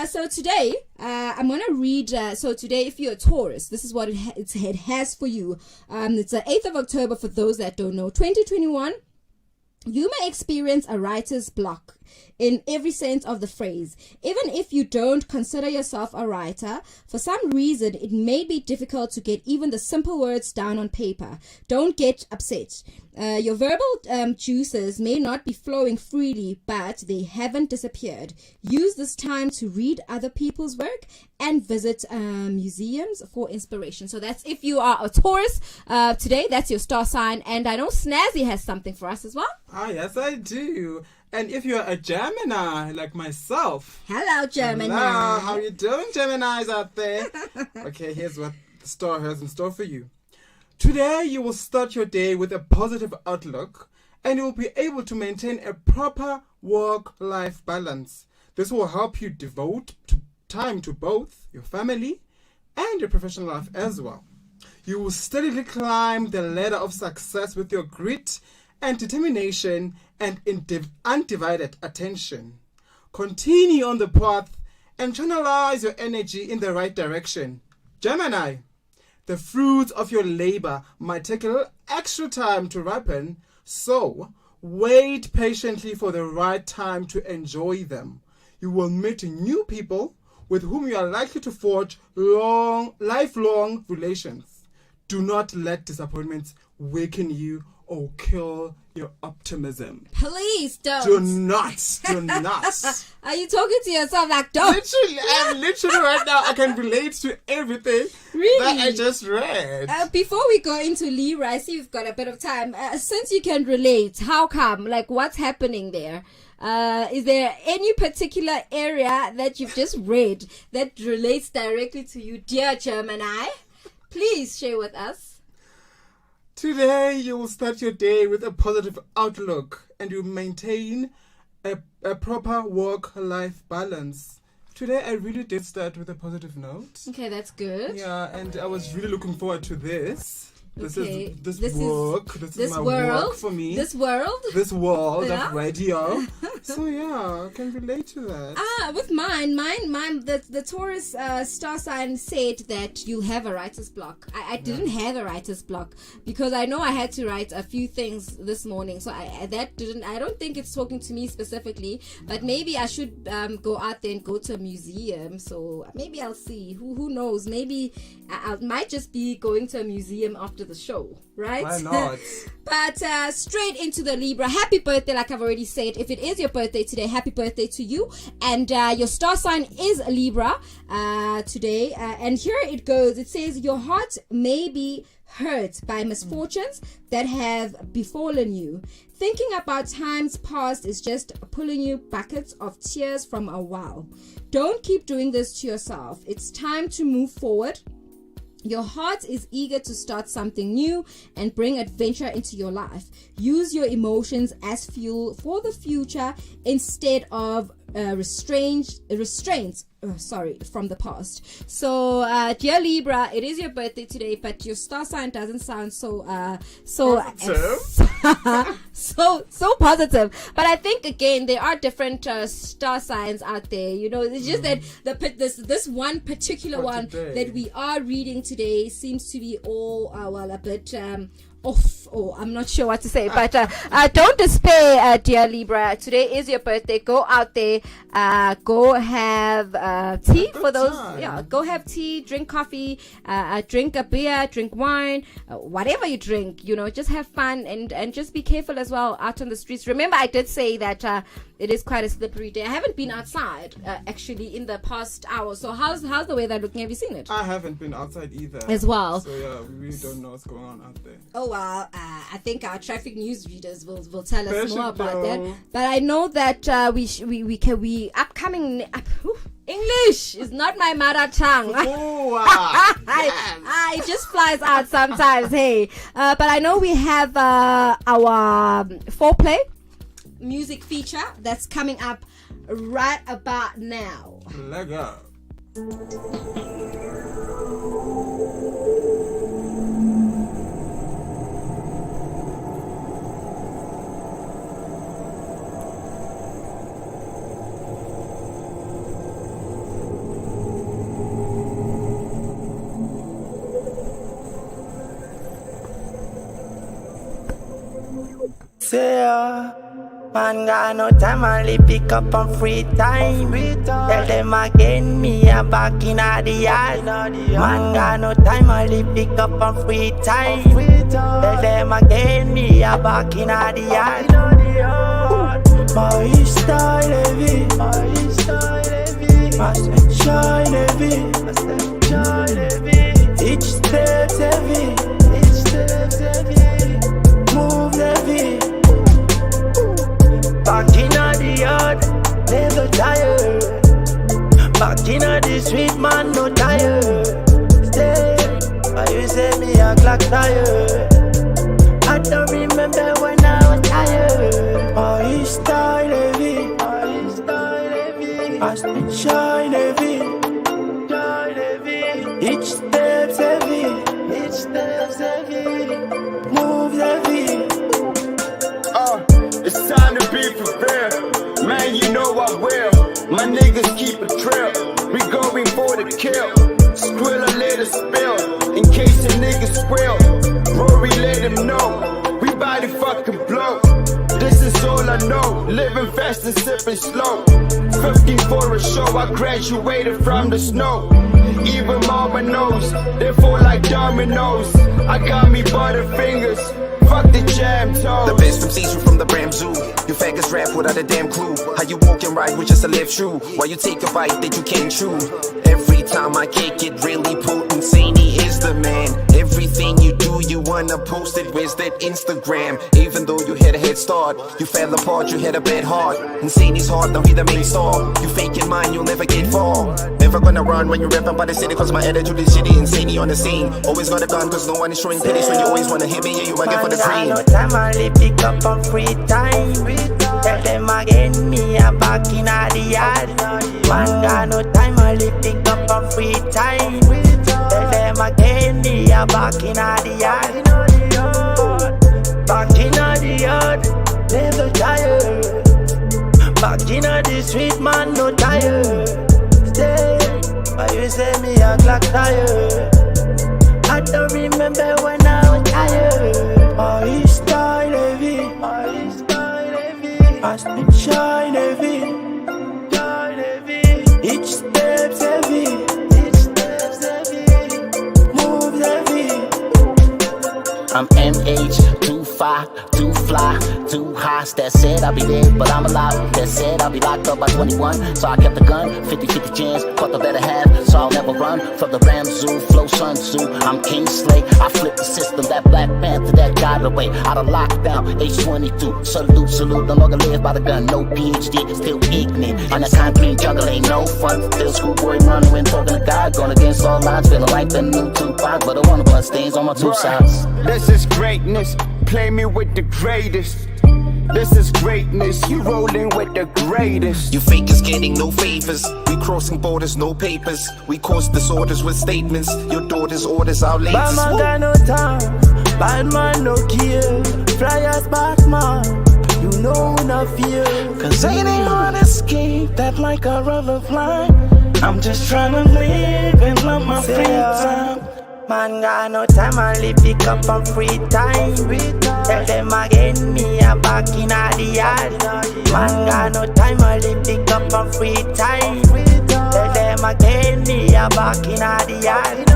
So today, I'm going to read. So today, if you're a Taurus, this is what it has for you. It's the 8th of October for those that don't know. 2021. You may experience a writer's block in every sense of the phrase. Even if you don't consider yourself a writer, for some reason it may be difficult to get even the simple words down on paper. Don't get upset. Your verbal juices may not be flowing freely, but they haven't disappeared. Use this time to read other people's work and visit museums for inspiration. So that's if you are a Taurus today, that's your star sign. And I know Snazzy has something for us as well. Ah, yes, I do. And if you're a Gemini, like myself. Hello, Gemini. Hello, how you doing, Geminis out there? Okay, here's what the star has in store for you. Today, you will start your day with a positive outlook, and you will be able to maintain a proper work-life balance. This will help you devote time to both your family and your professional life as well. You will steadily climb the ladder of success with your grit and determination and undivided attention. Continue on the path and channelize your energy in the right direction. Gemini, the fruits of your labor might take a little extra time to ripen, so wait patiently for the right time to enjoy them. You will meet new people with whom you are likely to forge lifelong relations. Do not let disappointments weaken you or kill your optimism. Please don't. Do not. Are you talking to yourself like don't? Literally right now I can relate to everything that I just read. Before we go into Libra, I see we've got a bit of time. Since you can relate, how come? Like, what's happening there? Is there any particular area that you've just read that relates directly to you, dear Gemini? Please share with us. Today, you will start your day with a positive outlook and you maintain a proper work-life balance. Today, I really did start with a positive note. Okay, that's good. Yeah, and I was really looking forward to this. This Okay. is this work. This is my world work for me. This world. This world Yeah. of radio. So yeah, I can relate to that. With mine, the Taurus star sign said that you'll have a writer's block. I didn't have a writer's block because I know I had to write a few things this morning. So I don't think it's talking to me specifically, but maybe I should go out there and go to a museum. So maybe I'll see. Who knows? Maybe I might just be going to a museum after the show, right? Why not? But straight into the Libra. Happy birthday, like I've already said. If it is your birthday today, happy birthday to you. And your star sign is Libra today. And here it goes. It says your heart may be hurt by misfortunes that have befallen you. Thinking about times past is just pulling you buckets of tears from a well. Don't keep doing this to yourself. It's time to move forward. Your heart is eager to start something new and bring adventure into your life. Use your emotions as fuel for the future instead of restraints from the past. So dear Libra, it is your birthday today, but your star sign doesn't sound so so positive. But I think again there are different star signs out there. You know, it's just that this one particular one that we are reading today seems to be all a bit off, or I'm not sure what to say, but don't despair, dear Libra. Today is your birthday. Go out there, go have tea for those. Yeah, go have tea, drink coffee, drink a beer, drink wine, whatever you drink. You know, just have fun and just be careful as well out on the streets. Remember, I did say that it is quite a slippery day. I haven't been outside actually in the past hour. So how's the weather looking? Have you seen it? I haven't been outside either. As well. So yeah, we really don't know what's going on out there. Oh well, I think our traffic news readers will tell us more about that. But I know that we upcoming English is not my mother tongue. It just flies out sometimes. Hey, but I know we have our foreplay music feature that's coming up right about now. Let go. Man got no time, only pick up on free time. Tell them again, me a back in the yard. Man got no time, only pick up on free time. Tell them again, me a back in the yard. My style heavy, my shine heavy, each step's heavy, move heavy. Back in the yard, never tired. Back in the street, man, no tired. Stay, why you say me a clock tired? I don't remember when I was tired. My style heavy, I shine heavy, each step's heavy, move heavy. It's time to be for real. Man, you know I will. My niggas keep a trail. We going for the kill. Squill a little spill. In case the niggas squill. Rory let him know. We bout to fucking blow. This is all I know. Living fast and sipping slow. 15 for a show. I graduated from the snow. Even mama knows. They fall like dominoes. I got me butterfingers. Fuck the jam toes. The best from Caesar from the Bram Zoo. You faggots rap without a damn clue. How you walk and ride with just a left shoe. While you take a bite that you can't chew. Every time I kick it really potent. Zany is the man. Everything you do, you wanna post it. Where's that Instagram? Even though you had a head start, you fell apart, you had a bad heart. Insane is hard, don't be the main star. You faking mine, you'll never get far. Never gonna run when you're rapping by the city, cause my attitude is shitty, insane on the scene. Always got a gun, cause no one is showing pity, so you always wanna hit me, yeah, you might get for the cream. No time, only pick up on free time. Tell them again, me a back in the yard. Man got no time, only pick up on free time. Tell them again, me a back in the yard. Back in the yard, never tired. Back in the street, man, no tired. Stay, why you say me a clock tired? I don't remember when I was tired. My style heavy, I spin shine heavy. Each step's heavy, moves heavy. I'm MH, too far, too fly, too high. That said I'll be dead, but I'm alive. That said I'll be locked up by 21. So I kept the gun, 50-50 chance, caught the better half. So I'll never run from the Ram Zoo, Flow Sun Zoo. I'm King Slay, I flip the system. That Black Panther that got away out of lockdown. H22, salute, no longer live by the gun. No PhD, still ignorant. And the concrete jungle ain't no fun. Still schoolboy run when talking to God. Going against all odds, feeling like the new Tupac. But I wanna blood stains on my two sides. This is greatness, play me with the greatest. This is greatness, you rolling with the greatest. You fakers getting no favors. We crossing borders, no papers. We cause disorders with statements. Your daughter's orders, our latest. Bad man got no time, bad man no care. Fly as Batman, you know no fear. Cause ain't it hard to escape that like a rubber fly. I'm just trying to live and love my free time. Man got no time, only pick up on free time. Tell them again, me a back in the yard. Man got no time, only pick up on free time. Tell them again, me a back in the yard.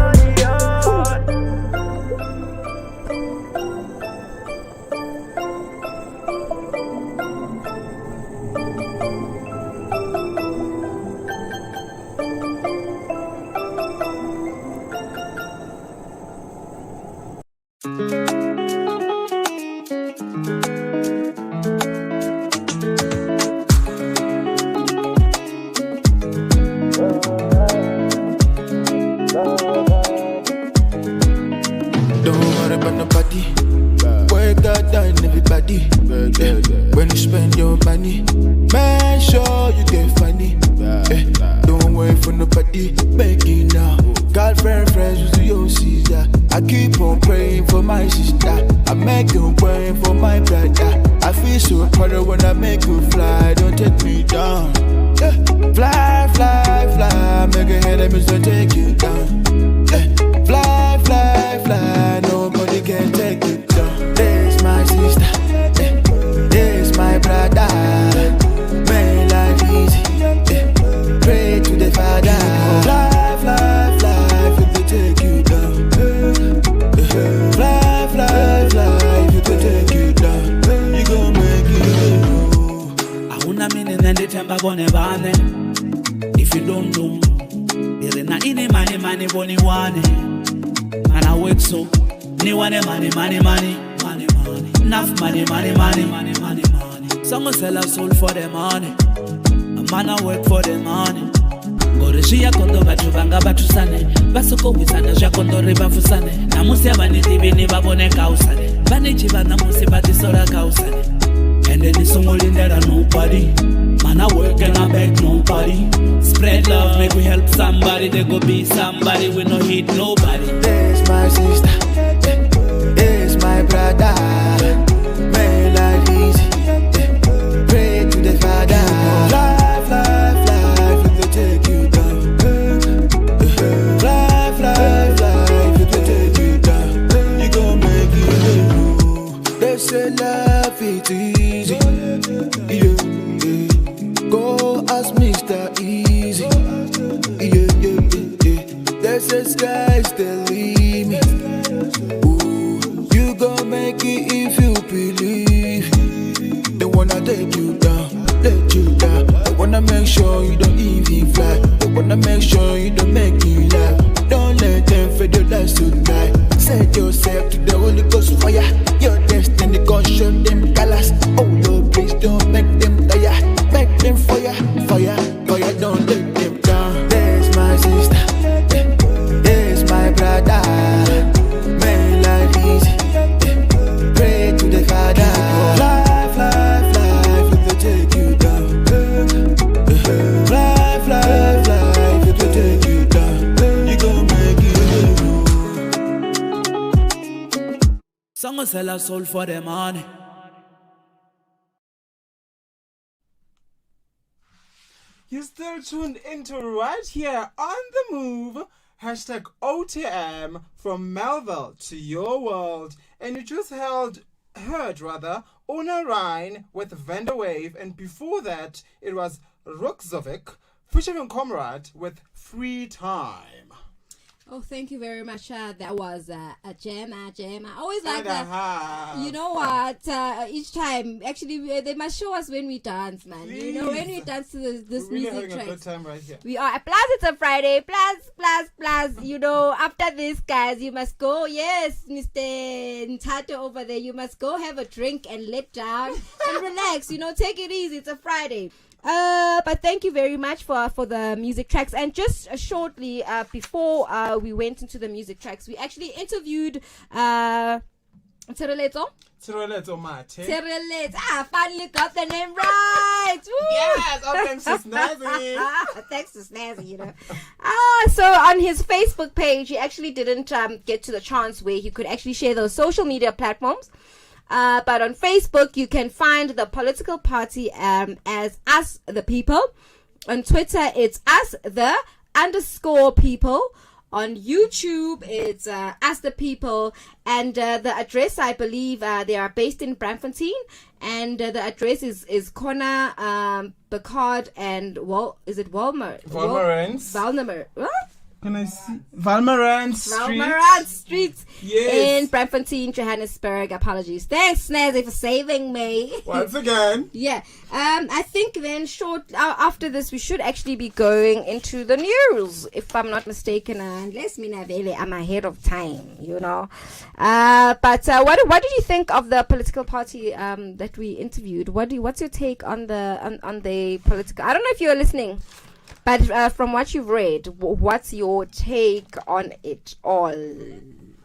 When you spend your money, make sure you get funny. Don't wait for nobody, begging now. Girlfriend, friends, you see your sister. I keep on praying for my sister. I make you praying for my brother. I feel so proud when I make you fly. Don't take me down. Fly, fly, fly. Make a head enemies don't take you down. Fly, fly, fly. Nobody can take you down. There's my sister. There's my brother. Make life easy. Pray to the Father. Fly, fly, fly. If they take you down. Fly, fly, fly. If they take you down, you gon' make it. I wanna mean and the temper bone bane. If you don't know, there na any money bone one. And I work so. Ni wane money. Enough money. Some sell our soul for the money. A man I work for the money. Go to Shia Kondo Batu Banga Batu Sane. Basoko with Sana Jacondo Riba Fusane. Namusia Vanity Bini Babone Kausane. Banichiba Namusi Batisora Kausane. And then it's all in there and nobody. Man I work and I beg nobody. Spread love, make we help somebody. They go be somebody, we no hit nobody. There's my sister. There's my brother. Make life easy. Pray to the Father. Fly, fly, fly, if they take you down. Fly, fly, fly, if they take you down. You gon' make it. They say love it's easy. Yeah. Go ask Mr. Easy. Yeah. They say sky's the limit. You gon' make it if you believe. They wanna take you down, let you down. They wanna make sure you don't even fly. They wanna make sure you don't make me laugh. Don't let them fade your life to fire. Your destiny gon' show them colors. Oh Lord, please don't make them tire. Make them fire, fire, fire. Don't let them down. There's my sister, yeah. There's my brother. Make life easy, yeah. Pray to the Father. Life, life, life, it will take you down. Life, life, life, it will take you down. You gon' make it. Song sell our soul for the money. You're still tuned into right here on the move. Hashtag OTM from Melville to your world. And you just heard Ona Rhine with Vanderwave. And before that, it was Rukzovic featuring Comrade with Free Time. Oh, thank you very much. That was a jam. I always like that. You know what? Each time, actually, they must show us when we dance, man. Please. You know, when we dance to this We're really music having tracks. a good time right here. We are. Plus, it's a Friday. Plus. You know, after this, guys, you must go. Yes, Mr. Ntato over there. You must go have a drink and let down and relax. You know, take it easy. It's a Friday. But thank you very much for the music tracks. And just shortly before we went into the music tracks, we actually interviewed Tireletso Mate. Finally got the name right. Woo! Yes, thanks to Snazzy. Thanks to Snazzy, you know. So on his Facebook page, he actually didn't get to the chance where he could actually share those social media platforms. But on Facebook, you can find the political party as Us the People. On Twitter, it's us_the_people. On YouTube, it's Us the People. And the address, I believe, they are based in Braamfontein. And the address is Corner, Bacard, and is it Walmer? Valmerans. What? Can I see? Valmerans Street. Yes. In Braamfontein, Johannesburg. Apologies. Thanks, Snazzy, for saving me. Once again. Yeah. I think then after this, we should actually be going into the news, if I'm not mistaken. Unless I'm ahead of time, you know. But what did you think of the political party that we interviewed? What's your take on the political? I don't know if you were listening. But from what you've read, what's your take on it all?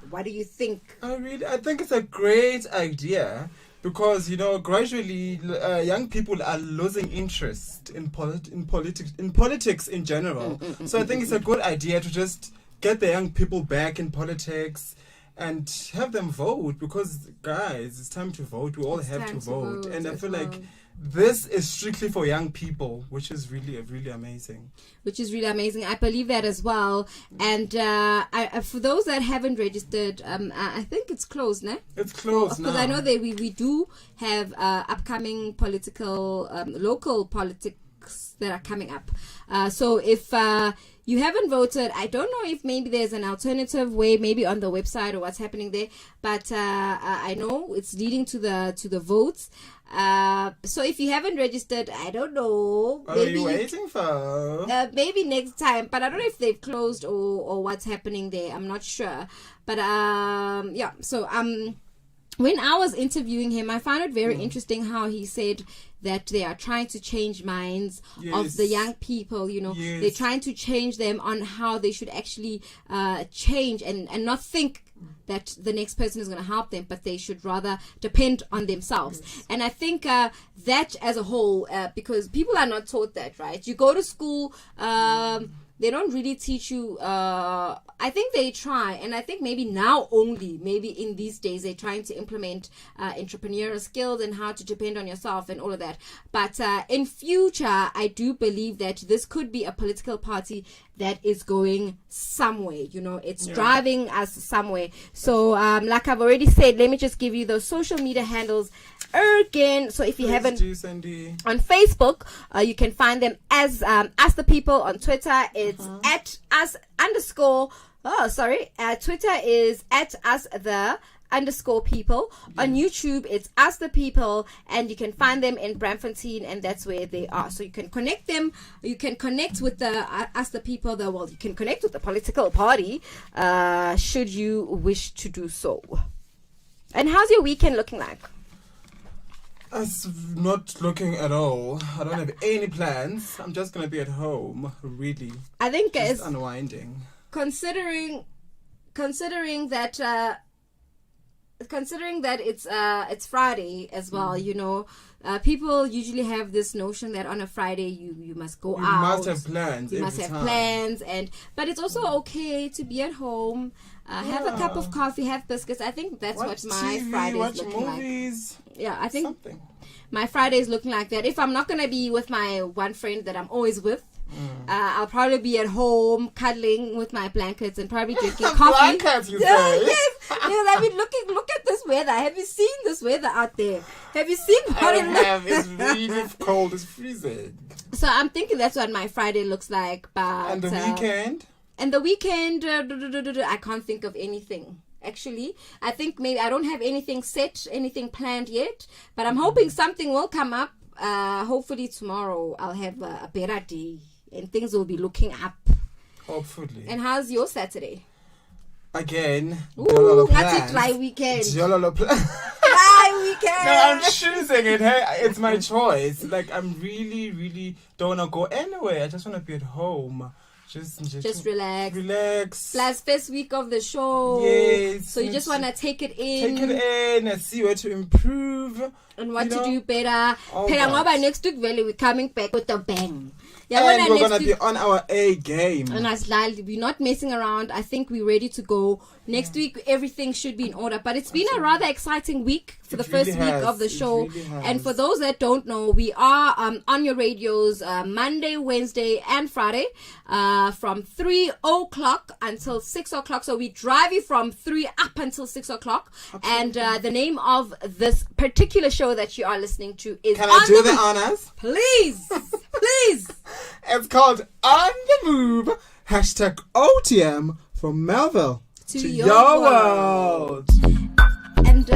What do you think? I think it's a great idea because, you know, gradually young people are losing interest in politics in general. So I think it's a good idea to just get the young people back in politics and have them vote because, guys, it's time to vote. We all have to vote. And I feel like this is strictly for young people, which is really amazing. I believe that as well. And for those that haven't registered, I think it's closed, no? It's closed now. Because I know that we do have upcoming local politics that are coming up. So if you haven't voted, I don't know if maybe there's an alternative way, maybe on the website or what's happening there. But I know it's leading to the votes. So if you haven't registered, I don't know. What are you waiting for? Maybe next time, but I don't know if they've closed or what's happening there. I'm not sure. But yeah. So when I was interviewing him, I found it very interesting how he said that they are trying to change minds of the young people. You know, they're trying to change them on how they should actually change and not think that the next person is going to help them, but they should rather depend on themselves. And I think that as a whole, because people are not taught that, right? You go to school, they don't really teach you. I think they try, and I think maybe now only, maybe in these days, they're trying to implement entrepreneurial skills and how to depend on yourself and all of that. But in future, I do believe that this could be a political party that is going somewhere. You know, it's driving us somewhere. So like I've already said, let me just give you those social media handles again. So if you haven't on Facebook, you can find them as Us the People. On Twitter, it's at us _ Twitter is at us the _people. On YouTube, it's Us the People, and you can find them in Braamfontein, and that's where they are. So you can connect them. You can connect with the Us the People. You can connect with the political party, should you wish to do so. And how's your weekend looking like? It's not looking at all. I don't have any plans. I'm just gonna be at home, really. I think just it's unwinding. Considering that it's Friday as well, you know, people usually have this notion that on a Friday you must go out. You must have plans. You must have plans, but it's also okay to be at home, have a cup of coffee, have biscuits. I think that's what my Friday is looking movies. like. Yeah, I think my Friday is looking like that. If I'm not gonna be with my one friend that I'm always with. I'll probably be at home cuddling with my blankets and probably drinking coffee. Blankets, you say? Yes. I mean, look at this weather. Have you seen this weather out there? Have you seen what it looks? It's really cold. It's freezing. So I'm thinking that's what my Friday looks like. But and the weekend? And the weekend, I can't think of anything. Actually, I think maybe I don't have anything set, anything planned yet. But I'm hoping something will come up. Hopefully tomorrow I'll have a better day. And things will be looking up. Hopefully. And how's your Saturday? Again, that's a dry weekend. Dry weekend. No, I'm choosing it. Hey, it's my choice. Like, I'm really don't want to go anywhere. I just want to be at home. Just relax. Relax. Plus, first week of the show. Yes. So you just want to take it in. Take it in and see where to improve. And what to do better. Next week, we're coming back with a bang. Yeah, and we're going to be on our A game. And we're not messing around. I think we're ready to go. Next week, everything should be in order. But it's been a rather exciting week for the first week of the show. And for those that don't know, we are on your radios Monday, Wednesday, and Friday from 3 o'clock until 6 o'clock. So we drive you from 3 up until 6 o'clock. Absolutely. And the name of this particular show that you are listening to is Can I do the honors? Please. Please. It's called On The Move. #OTM from Melville to your world. And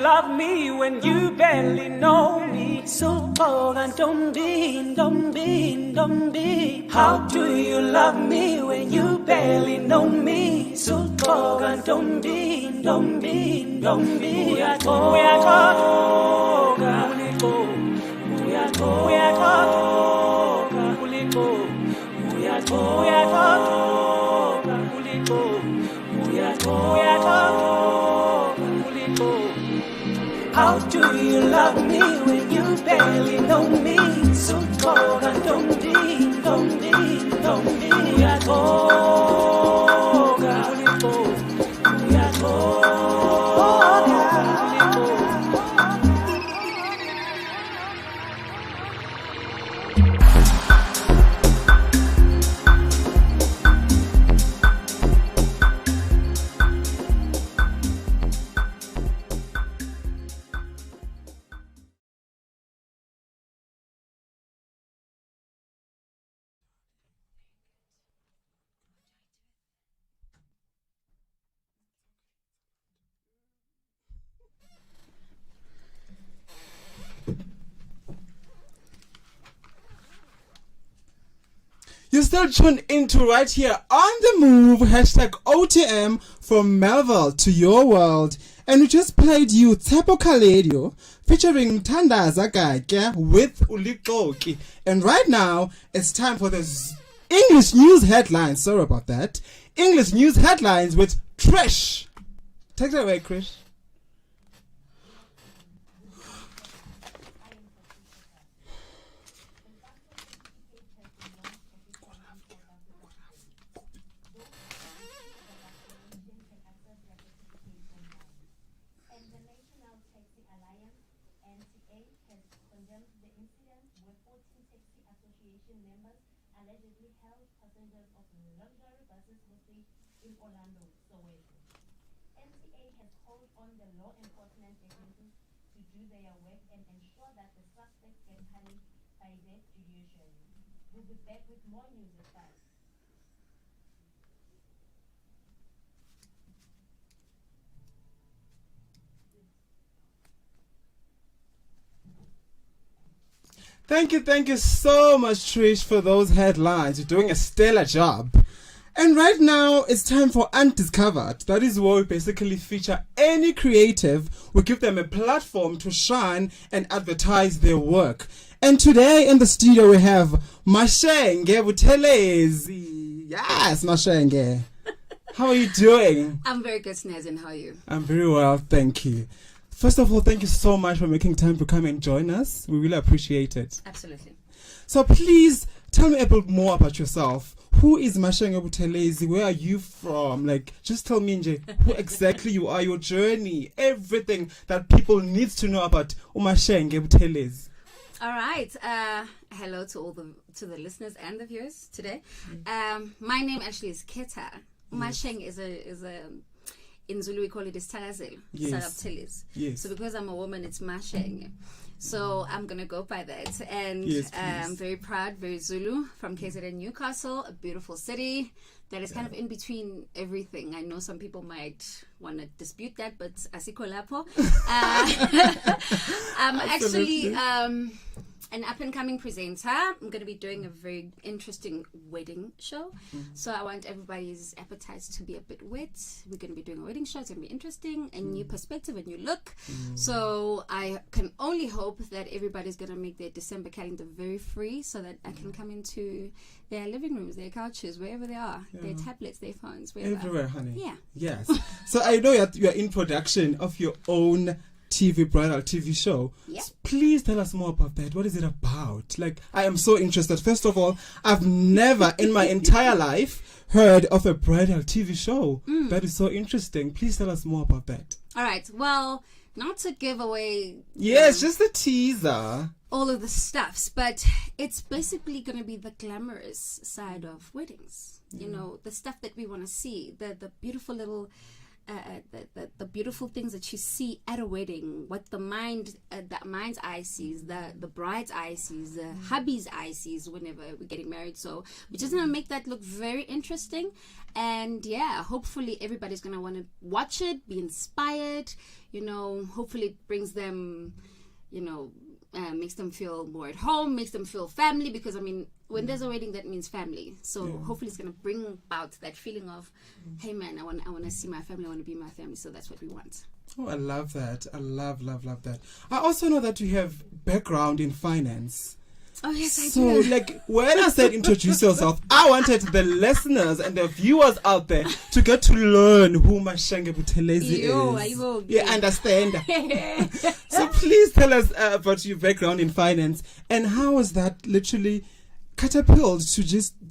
love me when you barely know me? So cold and don't be. How do you love me when you barely know me? So cold and don't be. We are talking. How do you love me when you barely know me? So cold and don't be. We are You're still tuned into right here on the move, hashtag OTM from Melville to your world. And we just played you Tsepo Kaledio featuring Tandaza Gagya with Ulikoki. And right now, it's time for the English news headlines. Sorry about that. English news headlines with Trish. Take it away, Trish. Allegedly held passengers of luxury buses mostly in Orlando, Soweto. NTA has called on the law enforcement agencies to do their work and ensure that the suspects get punished by their judiciary. We'll be back with more news at 5. Thank you so much, Trish, for those headlines. You're doing a stellar job. And right now, it's time for Undiscovered. That is where we basically feature any creative. We give them a platform to shine and advertise their work. And today in the studio, we have Mashenge Butelezi. Yes, Mashenge. How are you doing? I'm very good, Snazzy, and how are you? I'm very well, thank you. First of all, thank you so much for making time to come and join us. We really appreciate it. Absolutely. So please tell me a bit more about yourself. Who is Mashenge Butelezi? Where are you from? Like, just tell me, Nje, who exactly you are, your journey, everything that people need to know about Mashenge Butelezi. All right. Hello to the listeners and the viewers today. My name actually is Keta. Mashenge is a in Zulu we call it Istalazel. Yes. Yes. So because I'm a woman, it's Mashenge. So I'm going to go by that. And Yes, I'm very proud, very Zulu, from KZN Newcastle, a beautiful city that is kind of in between everything. I know some people might want to dispute that, but asiko lapho. I'm actually an up-and-coming presenter. I'm going to be doing a very interesting wedding show. So I want everybody's appetites to be a bit wet. We're going to be doing a wedding show. It's going to be interesting, a new perspective, a new look. So I can only hope that everybody's going to make their December calendar very free so that I can come into their living rooms, their couches, wherever they are, their tablets, their phones, wherever. Everywhere, honey. Yeah. Yes. So I know you're in production of your own bridal TV show. Yeah. So please tell us more about that. What is it about? Like, I am so interested. First of all, I've never in my entire life heard of a bridal TV show. That is so interesting. Please tell us more about that. All right. Well, not to give away... Yes, just a teaser. All of the stuffs, but it's basically going to be the glamorous side of weddings. You know, the stuff that we want to see, the beautiful little the beautiful things that you see at a wedding, what the mind's eye sees, the bride's eye sees, the hubby's eye sees whenever we're getting married. So we're just gonna make that look very interesting, and yeah, hopefully everybody's gonna want to watch it, be inspired. Hopefully it brings them, makes them feel more at home, makes them feel family, because when there's a wedding, that means family. So hopefully it's going to bring about that feeling of, hey man, I want to see my family, I want to be my family. So that's what we want. Oh, I love that. I love that. I also know that you have background in finance. Oh yes, I do. So, when I said introduce yourself, I wanted the listeners and the viewers out there to get to learn who Mashenge Buthelezi is. You understand? So please tell us about your background in finance and how was that literally catapulted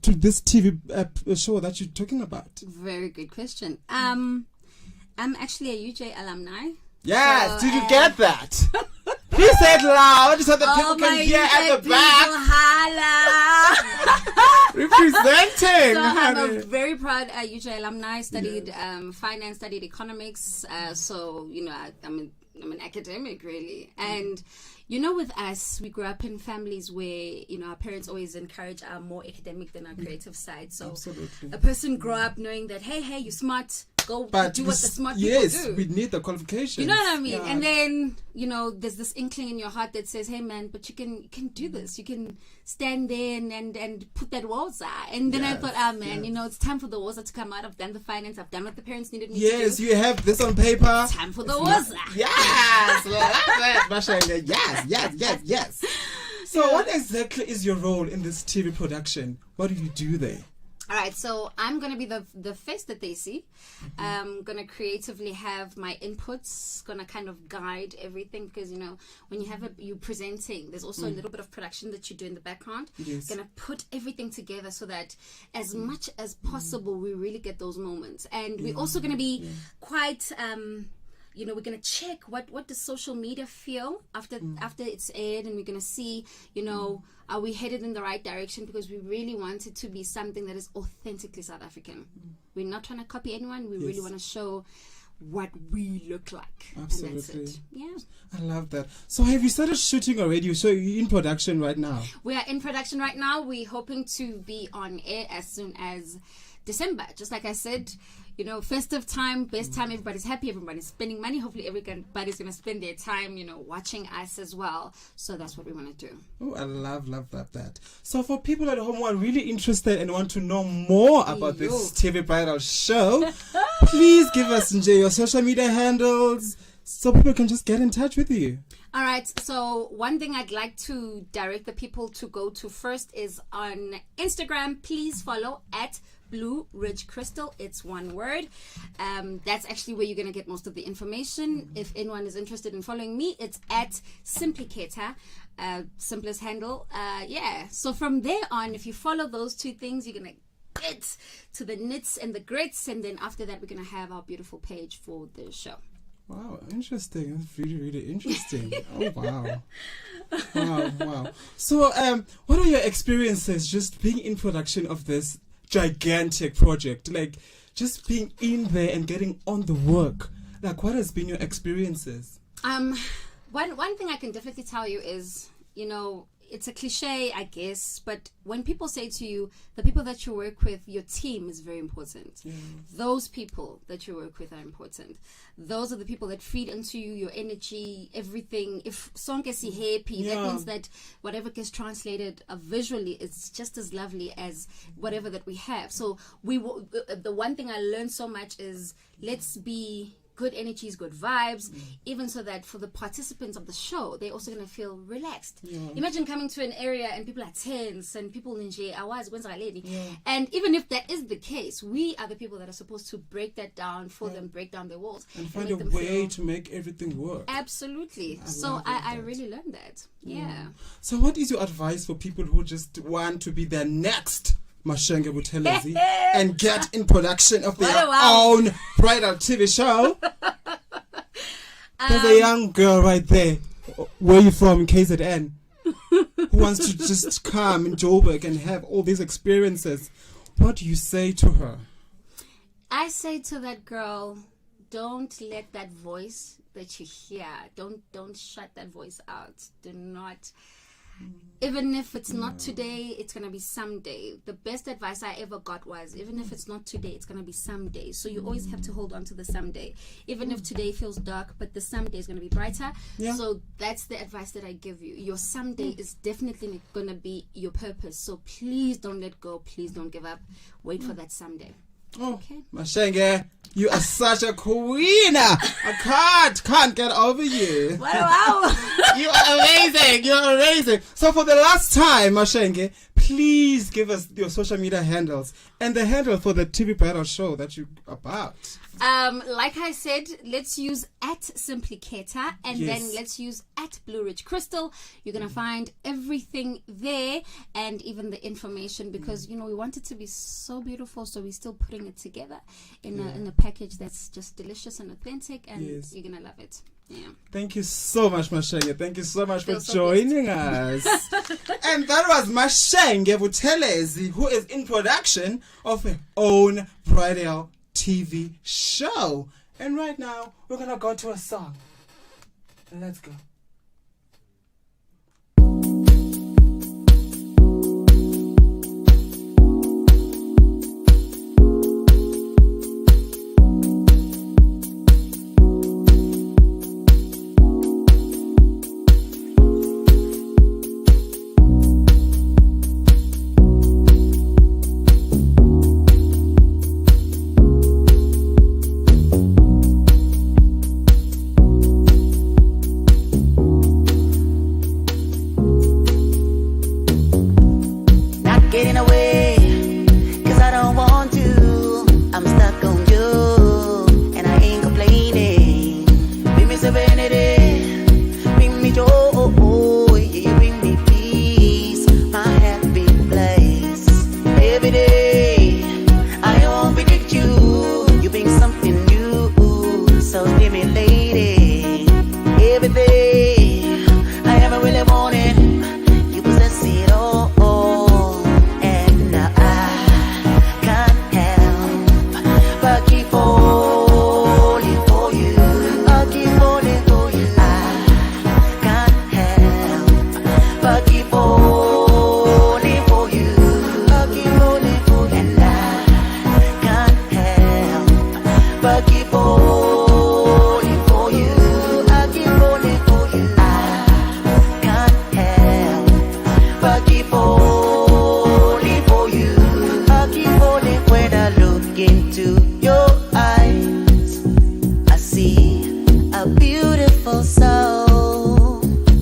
to this TV show that you're talking about? Very good question. I'm actually a UJ alumni. Yes, did you get that? Please say it loud so that people can hear at the back. Representing. So I'm a very proud UJ alumni. Studied finance, studied economics. So I'm an academic really, and. With us, we grew up in families where, our parents always encourage our more academic than our creative side. So absolutely. A person grew up knowing that, hey, you're smart, go do what the smart people do. Yes, we need the qualifications. You know what I mean? Yeah. And then, there's this inkling in your heart that says, hey man, but you can do this. You can stand there and put that water. And then I thought, it's time for the water to come out. I've done the finance. I've done what the parents needed me to do. Yes, you have this on paper. Time for the water. Yes. Yes. So what exactly is your role in this TV production? What do you do there? All right, so I'm going to be the face that they see. I'm going to creatively have my inputs, going to kind of guide everything because, when you presenting, there's also a little bit of production that you do in the background. Yes. Going to put everything together so that as much as possible, we really get those moments. And we're also going to be quite... we're going to check what does social media feel after it's aired, and we're going to see, are we headed in the right direction, because we really want it to be something that is authentically South African. We're not trying to copy anyone. We really want to show what we look like. Absolutely. And that's it. Yeah. I love that. So have you started shooting already? So you're in production right now? We are in production right now. We're hoping to be on air as soon as December. Just like I said, festive time, best time, everybody's happy, everybody's spending money. Hopefully everybody's going to spend their time, watching us as well. So that's what we want to do. Oh, I love that. So for people at home who are really interested and want to know more about this TV Viral show, please give us your social media handles so people can just get in touch with you. All right, so one thing I'd like to direct the people to go to first is on Instagram. Please follow at Blue Ridge Crystal. It's one word. That's actually where you're going to get most of the information. If anyone is interested in following me, it's at Simplicator, simplest handle. So from there on, if you follow those two things, you're going to get to the nits and the grits, and then after that, we're going to have our beautiful page for the show. Wow, interesting. That's really, really interesting. Oh, wow. Wow. So, what are your experiences just being in production of this gigantic project? Like, just being in there and getting on the work. Like, what has been your experiences? One thing I can definitely tell you is, it's a cliche, I guess, but when people say to you, the people that you work with, your team is very important. Yeah. Those people that you work with are important. Those are the people that feed into you, your energy, everything. If song is happy, that means that whatever gets translated visually is just as lovely as whatever that we have. So the one thing I learned so much is let's be good energies, good vibes, even so that for the participants of the show, they're also going to feel relaxed. Imagine coming to an area and people are tense and people ninja awas kwenza lady. And even if that is the case, we are the people that are supposed to break that down for them, break down their walls. And find a way to make everything work. Absolutely. So I really learned that. Yeah. So what is your advice for people who just want to be their next Mashenge Buthelezi and get in production of their own bridal TV show? There's a young girl right there. Where are you from, KZN? Who wants to just come in Joburg and have all these experiences. What do you say to her? I say to that girl, don't let that voice that you hear, don't shut that voice out. Do not, even if it's not today, it's gonna be someday. The best advice I ever got was, even if it's not today, it's gonna be someday. So you always have to hold on to the someday, even if today feels dark, but the someday is gonna be brighter. Yeah. So that's the advice that I give you. Your someday is definitely gonna be your purpose. So please don't let go. Please don't give up. Wait for that someday. Okay. Mashenge, you are such a queen. I can't get over you. Wow. You are amazing. You're amazing. So for the last time, Mashenge, please give us your social media handles and the handle for the TV battle show that you're about. Like I said, let's use @Simpliketa and Yes. then let's use @Blue Ridge Crystal. You're gonna find everything there and even the information, because we want it to be so beautiful, so we're still putting it together in a package that's just delicious and authentic, and Yes. you're gonna love it. Yeah. Thank you so much, Mashenge. Thank you so much for Feel so joining us. And that was Mashenge Buthelezi, who is in production of her own bridal TV show. And right now, we're gonna go to a song. Let's go. Not getting away, 'cause I don't want to. I'm stuck on you, and I ain't complaining. Bring me serenity, bring me joy, yeah, you bring me peace, my happy place. Every day, I won't predict you. You bring something new, so stimulating. Every day, I ever really wanted, you possess it all. And now I can't help but keep falling for you. I keep falling for you. I can't help but keep falling for you. I keep falling for you. And I can't help but keep falling for you. I keep falling for you. I can't help but keep falling for you. I keep falling when I look into your eyes. I see a beautiful soul.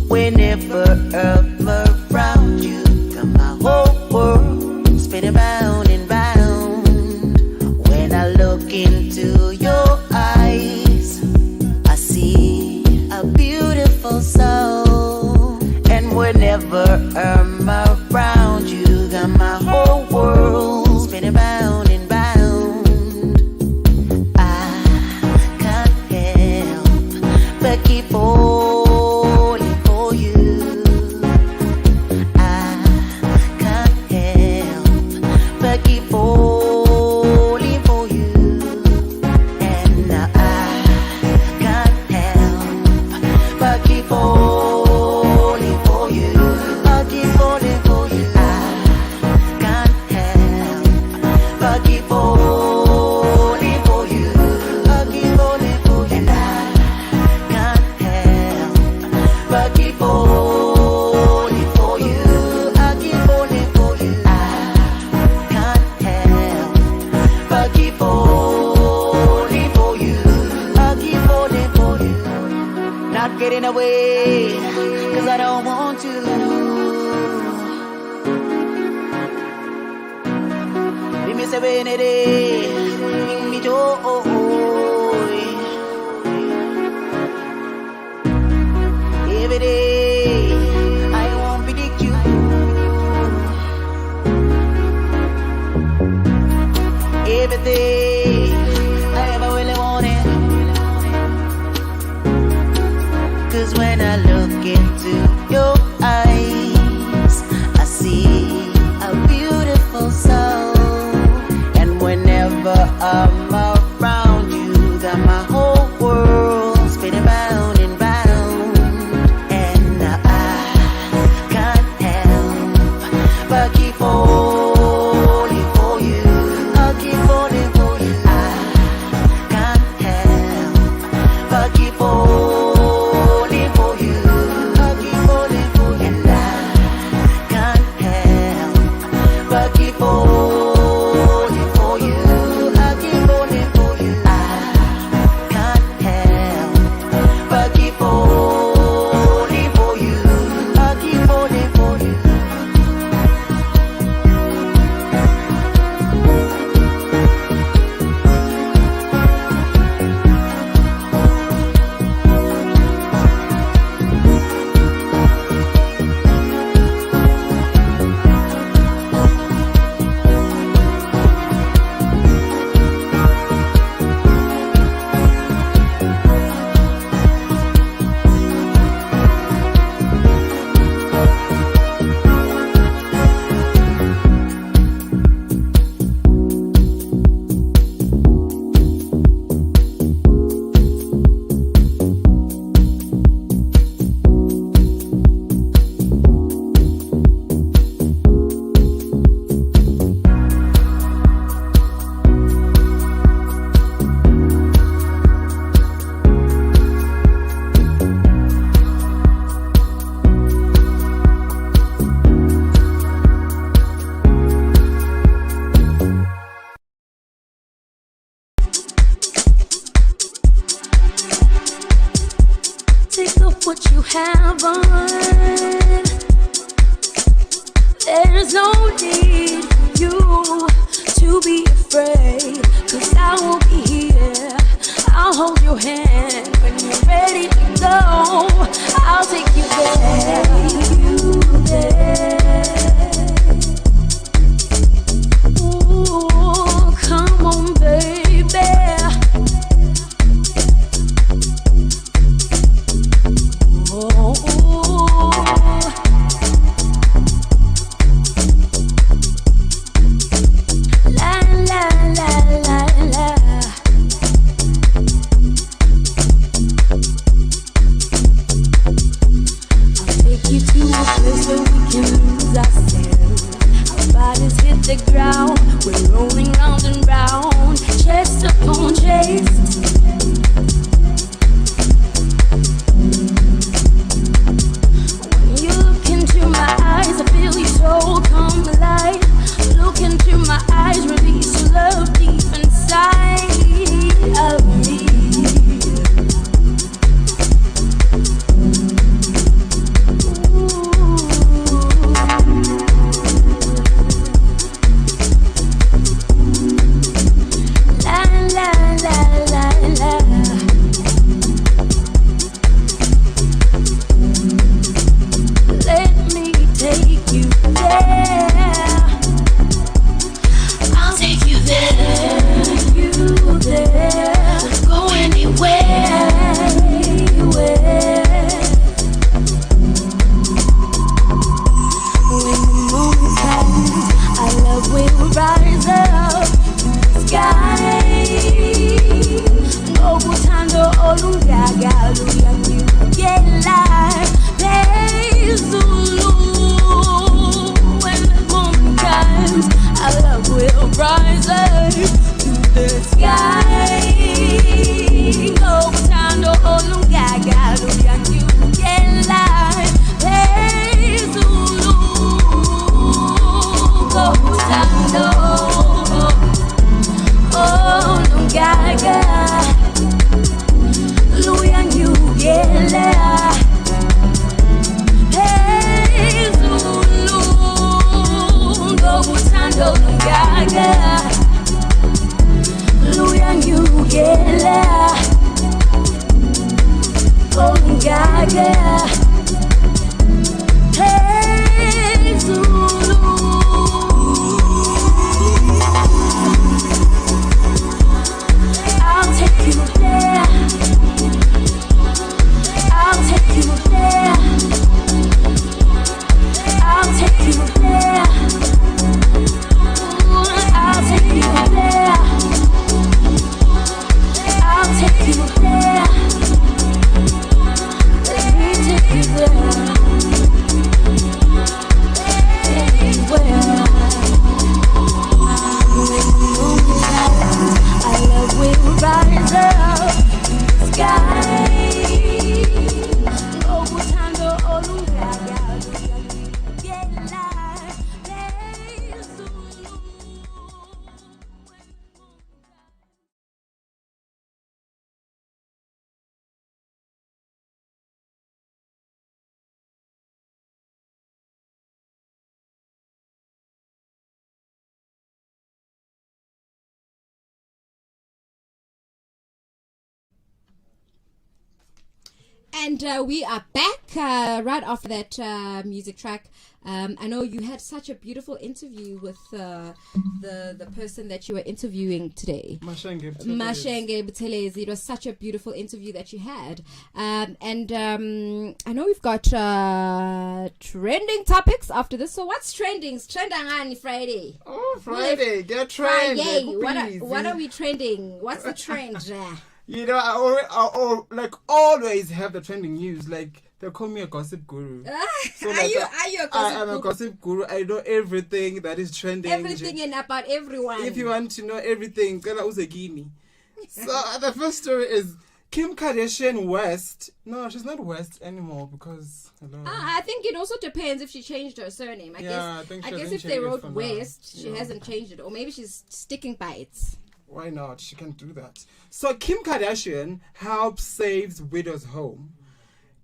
Whenever I'm around you, got my whole world spinning round and round. When I look into your eyes, I see a beautiful soul. And whenever I'm around you, got my whole world spinning round and round. I can't help but keep falling for you. I can't help but keep falling for you. And now I can't help but keep falling for you. I keep falling for you. I can't help but keep falling for you. I keep falling for you. And I can't help but keep falling for you. I keep falling for you. I can't help but keep falling for you. I keep falling for you. Not getting away, 'cause I don't want to. Bring me serenity, bring me joy. Every day, I won't predict you. Every day, I ever really wanted. 'Cause when I look into your eyes, I see a beautiful soul. And whenever I'm around you, got my whole heaven. There's no need for you to be afraid, 'cause I will be here. I'll hold your hand when you're ready to go. I'll take you there. Ooh, come on, baby. Oh, la la la la la. I'll take you to a place where we can lose ourselves. Our bodies hit the ground, we're rolling round and round, chest upon chest. When you look into my eyes, I feel your soul come alive. Look into my eyes, release your love deep inside of me. La la la la la. Let me take you there. I'll take you there. You there. We'll go anywhere. Anywhere. When the moon comes, our love will rise up to the sky. Ngokuthandwa olungaka luyanyukela phezulu. When the moon comes, our love will rise up to the sky. Ngokuthandwa olungaka luyanyukela phezulu. Ngokuthandwa olungaka luyanyukela phezulu. Ngokuthandwa olungaka luyanyukela olungaka phezulu. I'll take you there. I'll take you there. I'll take you there. Ooh, I'll take you there. I'll take you there. Let me take you there. Anywhere. When the moon shines, our love will rise up to the sky. Ngokuthandwa olungaka luyanyukela phezulu. And we are back right after that music track. I know you had such a beautiful interview with the person that you were interviewing today. Mashenge Buthelezi. It was such a beautiful interview that you had. And I know we've got trending topics after this. So what's trending? Trending Friday. Oh, Friday. Get trend. Friday. What are we trending? What's the trend? You know, I like always have the trending news. Like they call me a gossip guru. So, are you a gossip guru? I am a gossip guru. I know everything that is trending. Everything and about everyone. If you want to know everything, Kala Uzegini. So the first story is Kim Kardashian West. No, she's not West anymore because hello. I think it also depends if she changed her surname. I guess if they wrote West, she hasn't changed it, or maybe she's sticking by it. Why not? She can do that. So Kim Kardashian helps saves widow's home.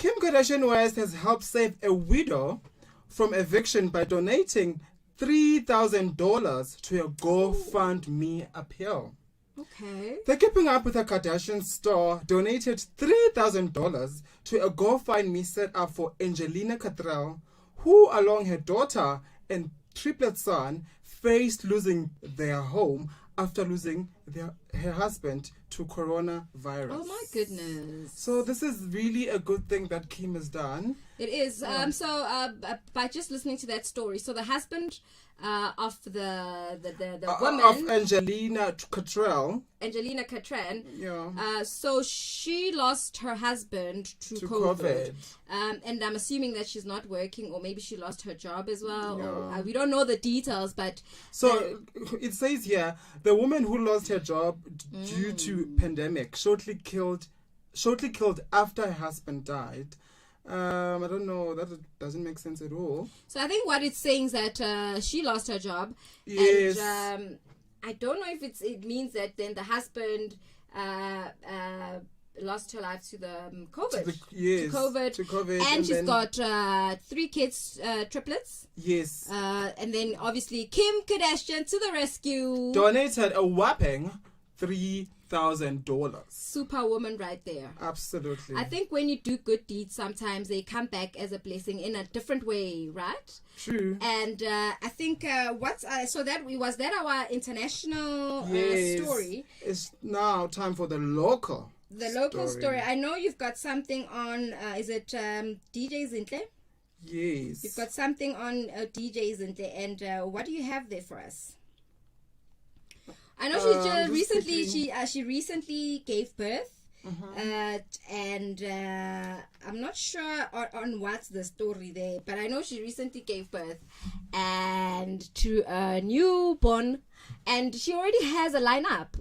Kim Kardashian West has helped save a widow from eviction by donating $3,000 to a GoFundMe appeal. Okay. The Keeping Up with the Kardashian store donated $3,000 to a GoFundMe set up for Angelina Cottrell, who, along her daughter and triplet son, faced losing their home after losing her husband to coronavirus. Oh my goodness. So this is really a good thing that Kim has done. It is. By just listening to that story, so the husband of the woman of Angelina Cottrell. Angelina Cottrell. Yeah. So she lost her husband to COVID. And I'm assuming that she's not working, or maybe she lost her job as well. Yeah. Or, we don't know the details, but so it says here the woman who lost her job due to pandemic shortly killed after her husband died. I don't know, that doesn't make sense at all. So I think what it's saying is that she lost her job. Yes. And I don't know if it means that then the husband lost her life to the COVID. To COVID. And she's got 3 kids, triplets. Yes. And then obviously Kim Kardashian to the rescue. Donated a whopping $3,000. Superwoman right there. Absolutely. I think when you do good deeds, sometimes they come back as a blessing in a different way, right? True. And I think so that was that our international story. It's now time for the local. The local story. I know you've got something on. Is it DJ Zintle? Yes. You've got something on DJ Zintle, and what do you have there for us? I know she recently gave birth, and I'm not sure on what's the story there, but I know she recently gave birth and to a newborn, and she already has a lineup.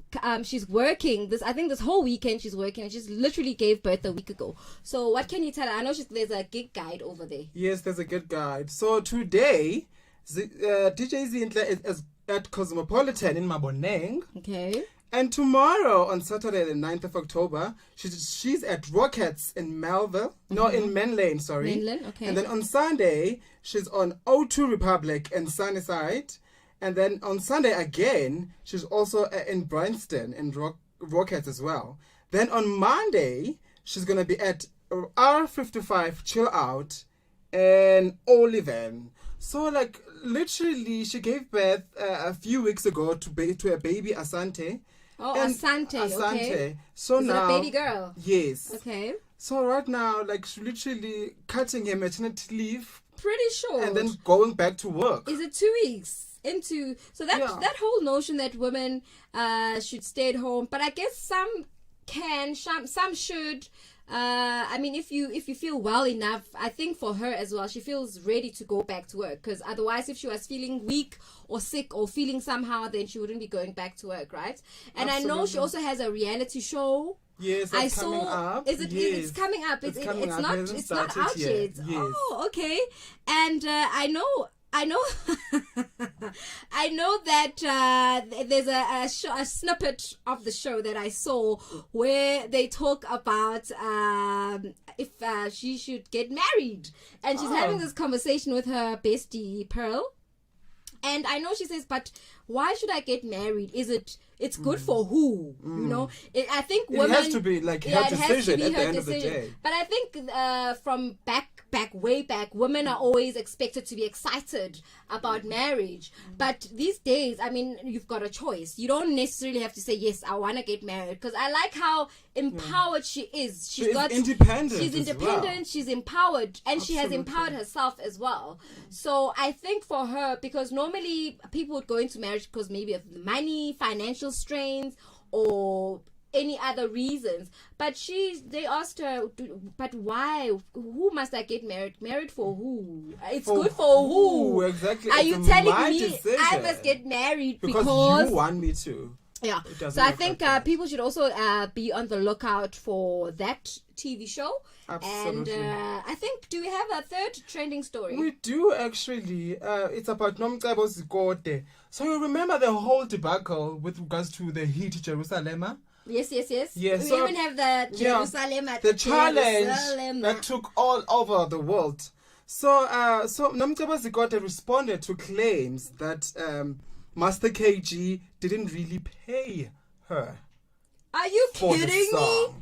She's working this whole weekend. She's working, and she's literally gave birth a week ago. So what can you tell her? I know there's a gig guide over there. Yes, there's a gig guide. So today, DJ Zintle is at Cosmopolitan in Maboneng. Okay. And tomorrow, on Saturday, the 9th of October, she's at Rockets in Melville. No, in Menlane, sorry. Menlane, okay. And then on Sunday, she's on O2 Republic in Sunnyside. And then on Sunday again, she's also in Bryanston in Rockets as well. Then on Monday, she's going to be at R55 Chill Out in Oliven. So, like, literally, she gave birth a few weeks ago to a baby, Asante. Oh, Asante, okay. So is now, it a baby girl? Yes. Okay. So right now, like, she's literally cutting her maternity leave. Pretty short. And then going back to work. Is it 2 weeks into? So that whole notion that women should stay at home, but I guess some can, some should. I mean, if you feel well enough, I think for her as well, she feels ready to go back to work. Because otherwise, if she was feeling weak or sick or feeling somehow, then she wouldn't be going back to work, right? And Absolutely. I know she also has a reality show. Yes, that's coming up. Is it? Yes. It's coming up. It's not. It's not out yet. Yes. Oh, okay. And I know. I know that there's a snippet of the show that I saw where they talk about if she should get married, and she's having this conversation with her bestie Pearl. And I know she says, but why should I get married? It's good for who? You know, I think women. It has to be like her decision at the end of the day. But I think from way back, women are always expected to be excited about marriage. But these days, I mean, you've got a choice. You don't necessarily have to say, yes, I want to get married. Because I like how empowered she is. She's independent. She's independent. She's empowered. And she has empowered herself as well. So I think for her, because normally people would go into marriage because maybe of money, financial strains, or any other reasons, but they asked her, but why? Who must I get married? Married for who? It's good for who? Exactly. Are you telling me decision. I must get married because you want me to? Yeah. So I think people should also be on the lookout for that TV show. Absolutely. And I think, do we have a third trending story? We do actually. It's about Nomcebo Zikote. So you remember the whole debacle with regards to the Heat Jerusalem? Yes. Yeah, We so- even have the Jerusalem at the challenge Jerusalem. that took all over the world. So Nomcebo Zikode responded to claims that Master KG didn't really pay her. Are you for the kidding me? song.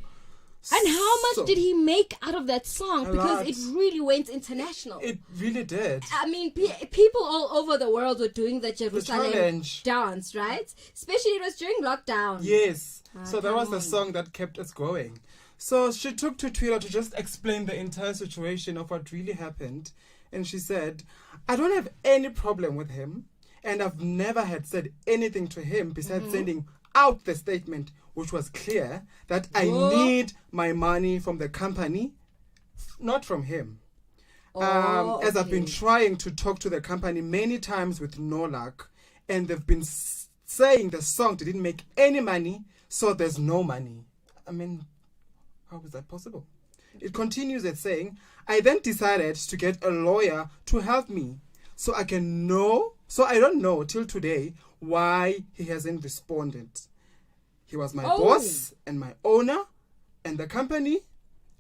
And how much So- did he make out of that song? A Because lot. it really went international. It really did. I mean, people all over the world were doing the Jerusalem challenge. dance, right? Especially it was during lockdown. Yes. Ah, So that come was the on. song that kept us going. So she took to Twitter to just explain the entire situation of what really happened. And she said, I don't have any problem with him. And I've never had said anything to him besides Mhm. sending out the statement, which was clear that I Whoa. need my money from the company, not from him. As I've been okay. trying to talk to the company many times with no luck, and they've been saying the song didn't make any money, so there's no money. I mean, how is that possible? It continues at saying, I then decided to get a lawyer to help me so I don't know till today why he hasn't responded. He was my boss and my owner and the company,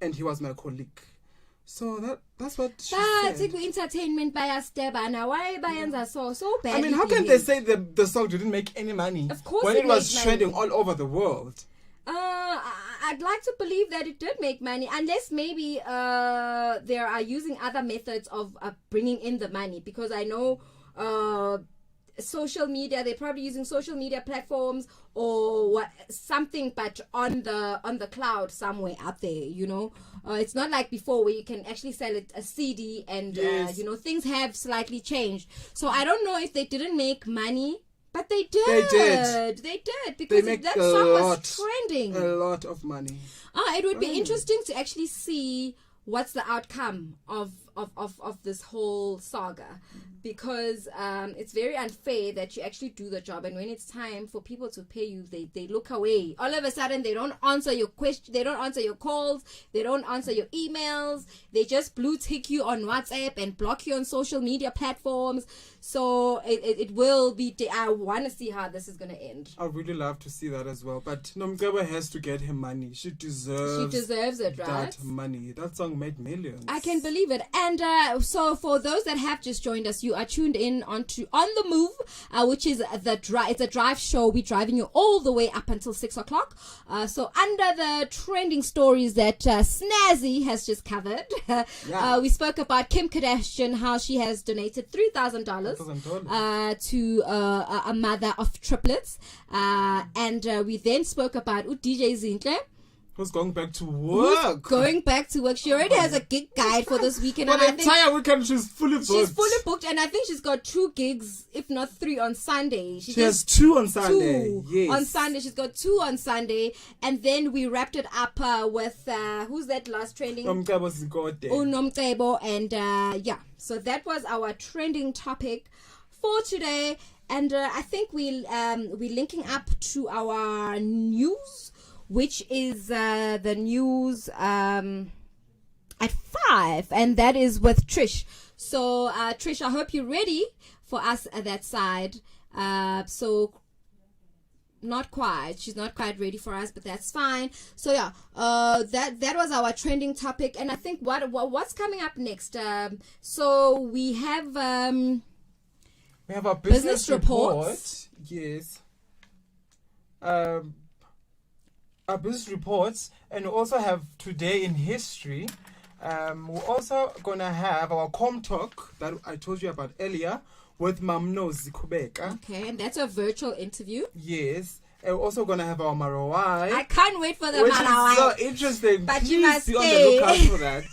and he was my colleague. So that's what she But said. entertainment by a step and why by so bad. I mean, how can they say the song didn't make any money? Of course when it it was made trending money. all over the world. I'd like to believe that it did make money, unless maybe they are using other methods of bringing in the money. Because I know social media, they're probably using social media platforms or something, but on the cloud somewhere out there. It's not like before where you can actually sell it a CD and Yes. things have slightly changed. So I don't know if they didn't make money. But they did. They did because They make that a song lot, was trending. A lot of money. It would be interesting to actually see what's the outcome of this whole saga, because it's very unfair that you actually do the job, and when it's time for people to pay you, they look away. All of a sudden, they don't answer your question, they don't answer your calls, they don't answer your emails, they just blue tick you on WhatsApp and block you on social media platforms. So it will be. I want to see how this is going to end. I would really love to see that as well. But Nomcebo has to get him money. She deserves it, right? That money. That song made millions. I can believe it. And so for those that have just joined us, you are tuned in onto On The Move, which is it's a drive show. We're driving you all the way up until 6 o'clock. So under the trending stories that Snazzy has just covered, we spoke about Kim Kardashian, how she has donated $3,000 to a mother of triplets. And we then spoke about DJ Zinhle, who's going back to work. She already has a gig guide for this weekend. For and the I think entire weekend, she's fully booked. She's fully booked, and I think she's got 2 gigs, if not 3, on Sunday. She has 2 on Sunday. 2 Yes. on Sunday. She's got 2 on Sunday, and then we wrapped it up with who's that last trending? Nomcebo Zikode. Nomcebo, and so that was our trending topic for today. And I think we're linking up to our news, which is the news at 5, and that is with Trish. So Trish, I hope you're ready for us at that side. So not quite, she's not quite ready for us, but that's fine. So that was our trending topic, and I think what's coming up next. So we have our business reports. Yes. Our business reports, and we also have Today in History. We're also gonna have our Com Talk that I told you about earlier with Mamno Zikubeka. Okay, and that's a virtual interview. Yes. And we're also gonna have our Marawai. I can't wait for the which Marawai. is so interesting. But Please you must be on stay. the lookout for that.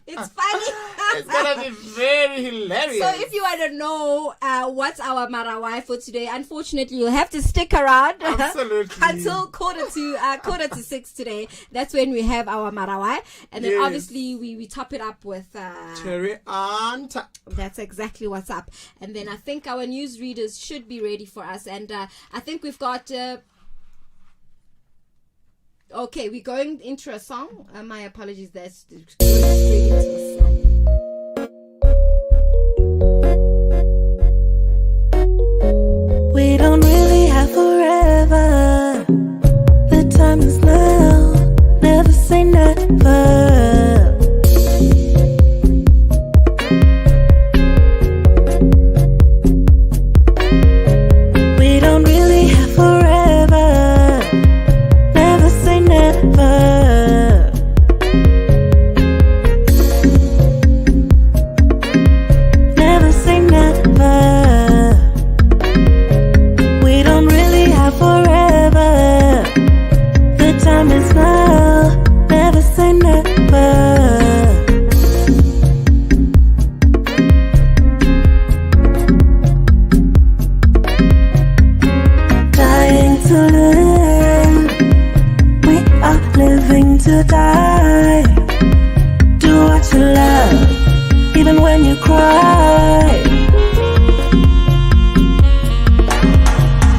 It's funny. It's gonna be very hilarious. So if you want to know what's our Marawai for today, unfortunately you'll have to stick around Absolutely. until quarter to 6 today. That's when we have our Marawai, and then Yes. obviously we top it up with Cherry on top. That's exactly what's up. And then I think our news readers should be ready for us, and I think we've got okay, we're going into a song. My apologies, that's going straight into a song. We don't really have forever. what you love, even when you cry.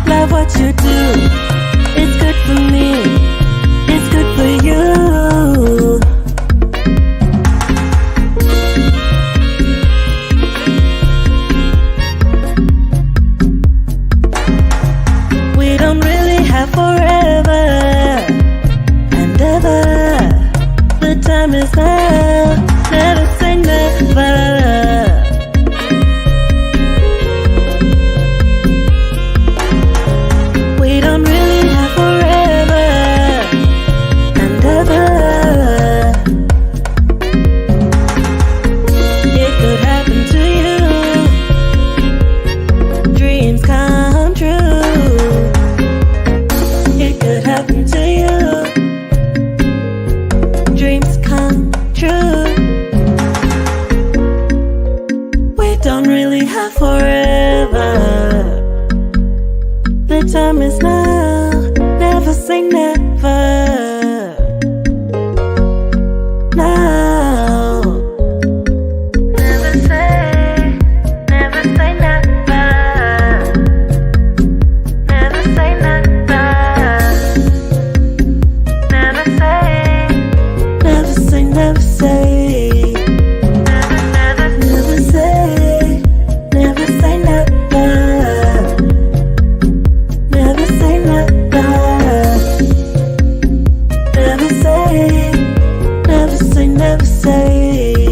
Love what you do, it's good for me, it's good for you. We don't really have forever and ever. The time is now, never say never. We don't really have forever and ever. It could happen to you. Dreams come true. It could happen to you. Dreams come true. We don't really have forever. The time is now, never say never. Now. Never say never. Never say never. Never say, never say, never say. Never say, never say never. Never say never. Never say, never say, never say.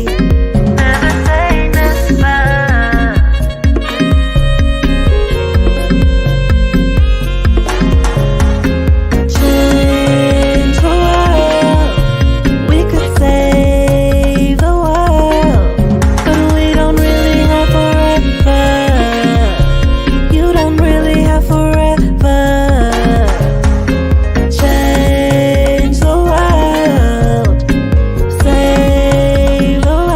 Never say never. Change the world. We could save the world, but we don't really have forever. You don't really have forever. Change the world. Save the world.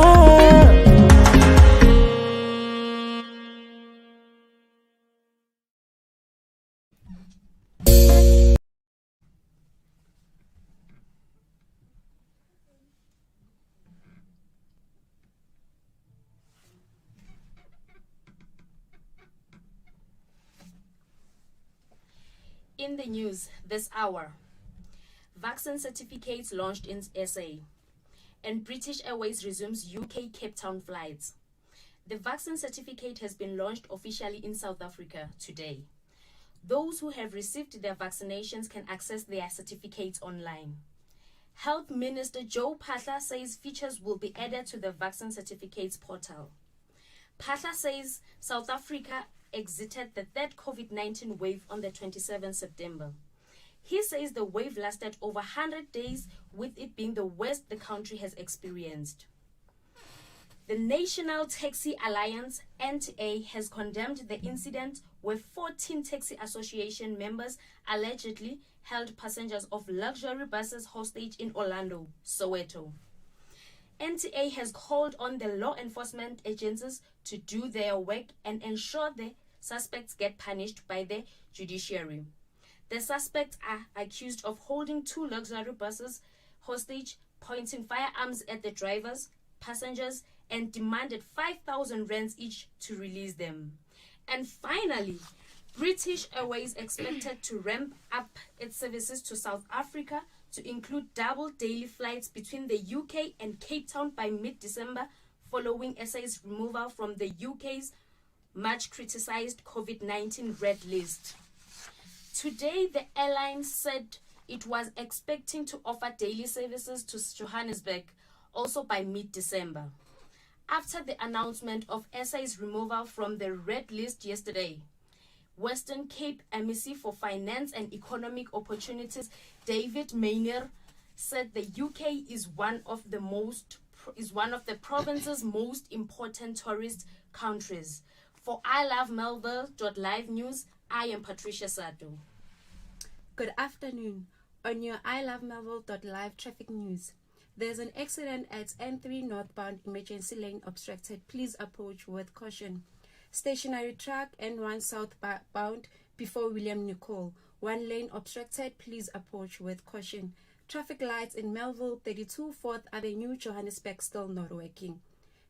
In the news this hour, vaccine certificates launched in SA, and British Airways resumes UK Cape Town flights. The vaccine certificate has been launched officially in South Africa today. Those who have received their vaccinations can access their certificates online. Health Minister Joe Phaahla says features will be added to the vaccine certificates portal. Phaahla says South Africa exited the third COVID-19 wave on the 27th September. He says the wave lasted over 100 days, with it being the worst the country has experienced. The National Taxi Alliance, NTA, has condemned the incident where 14 taxi association members allegedly held passengers of luxury buses hostage in Orlando, Soweto. NTA has called on the law enforcement agencies to do their work and ensure the suspects get punished by the judiciary. The suspects are accused of holding 2 luxury buses hostage, pointing firearms at the drivers, passengers, and demanded 5,000 rands each to release them. And finally, British Airways expected to ramp up its services to South Africa to include double daily flights between the UK and Cape Town by mid-December, following SA's removal from the UK's much criticized COVID-19 red list. Today, the airline said it was expecting to offer daily services to Johannesburg also by mid-December. After the announcement of SA's removal from the red list yesterday, Western Cape MEC for Finance and Economic Opportunities, David Maynard, said the UK is one of the province's most important tourist countries. For ilovemelville.live news, I am Patricia Sato. Good afternoon. On your ilovemelville.live traffic news, there's an accident at N3 northbound emergency lane obstructed. Please approach with caution. Stationary truck N1 southbound before William Nicole. One lane obstructed. Please approach with caution. Traffic lights in Melville, 32 4th Avenue, Johannesburg still not working.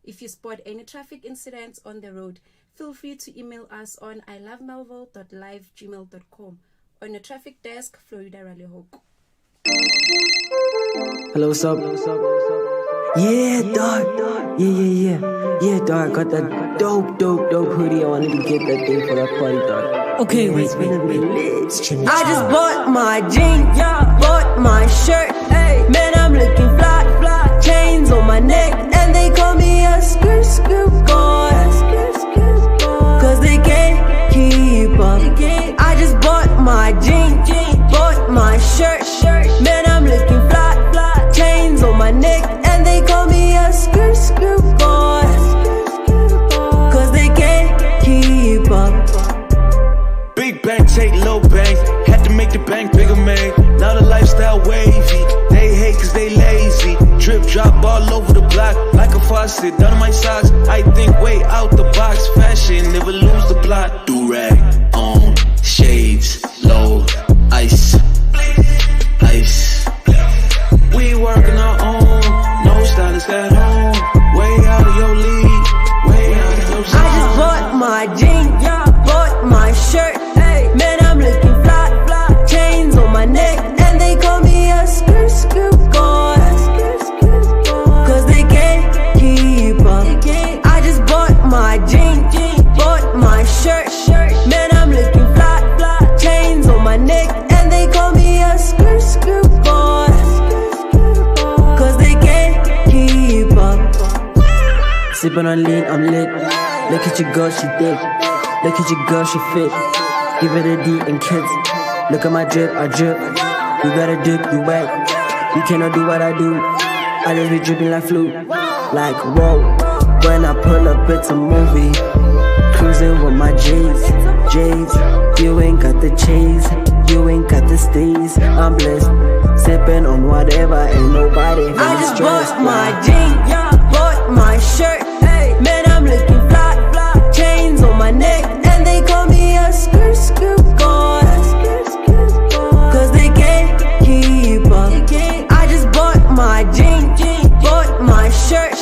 If you spot any traffic incidents on the road, feel free to email us on ilovemelville.live@gmail.com. On the traffic desk, Florida Rallyhook. Hello, what's up? Yeah, dog. Yeah, dog. Got that dope hoodie. I wanted to get that thing for that party, dog. Okay, wait. I just bought my jeans, bought my shirt. Man, I'm looking fly. Chains on my neck, and they call me a skirt boy. Cause they can't keep up. I just bought my jeans, bought my shirt. Man, I'm looking fly. Chains on my neck, and they call me a skirt boy. Cause they can't keep up. Big bank, take low bank. Had to make the bank bigger, man. Now the lifestyle wavy. They hate cause they lazy. Drip drop all over the block like a faucet. Down on my socks. I think way out the box. Fashion, never lose the plot. Do-rag on, shades, low, ice. We working our own. No stylist at home. Way out of your league. Way out of your zone. I just bought my jeans, bought my shirt. Man, I'm looking fly. Chains on my neck, and they call me a skirt boy. Cause they can't keep up. I just bought my jeans, bought my shirt. Man, I'm looking fly. Chains on my neck, and they call me a skirt boy. Cause they can't keep up. Sipping on lean, I'm lit. Look at your girl, she thick. Look at your girl, she fit. Give it a D and kids. Look at my drip, I drip. You gotta dip, you wet. You cannot do what I do. I just be dripping like flute. Like whoa. When I pull up, it's a movie. Cruising with my J's. You ain't got the chase. You ain't got the stays. I'm blessed. Sipping on whatever, ain't nobody really I just stressed. bought my jeans, bought my shirt. Man, I'm looking fly. Chains on my neck, and they call me a skirt boy. Cause they can't keep up. I just bought my jeans, bought my shirt.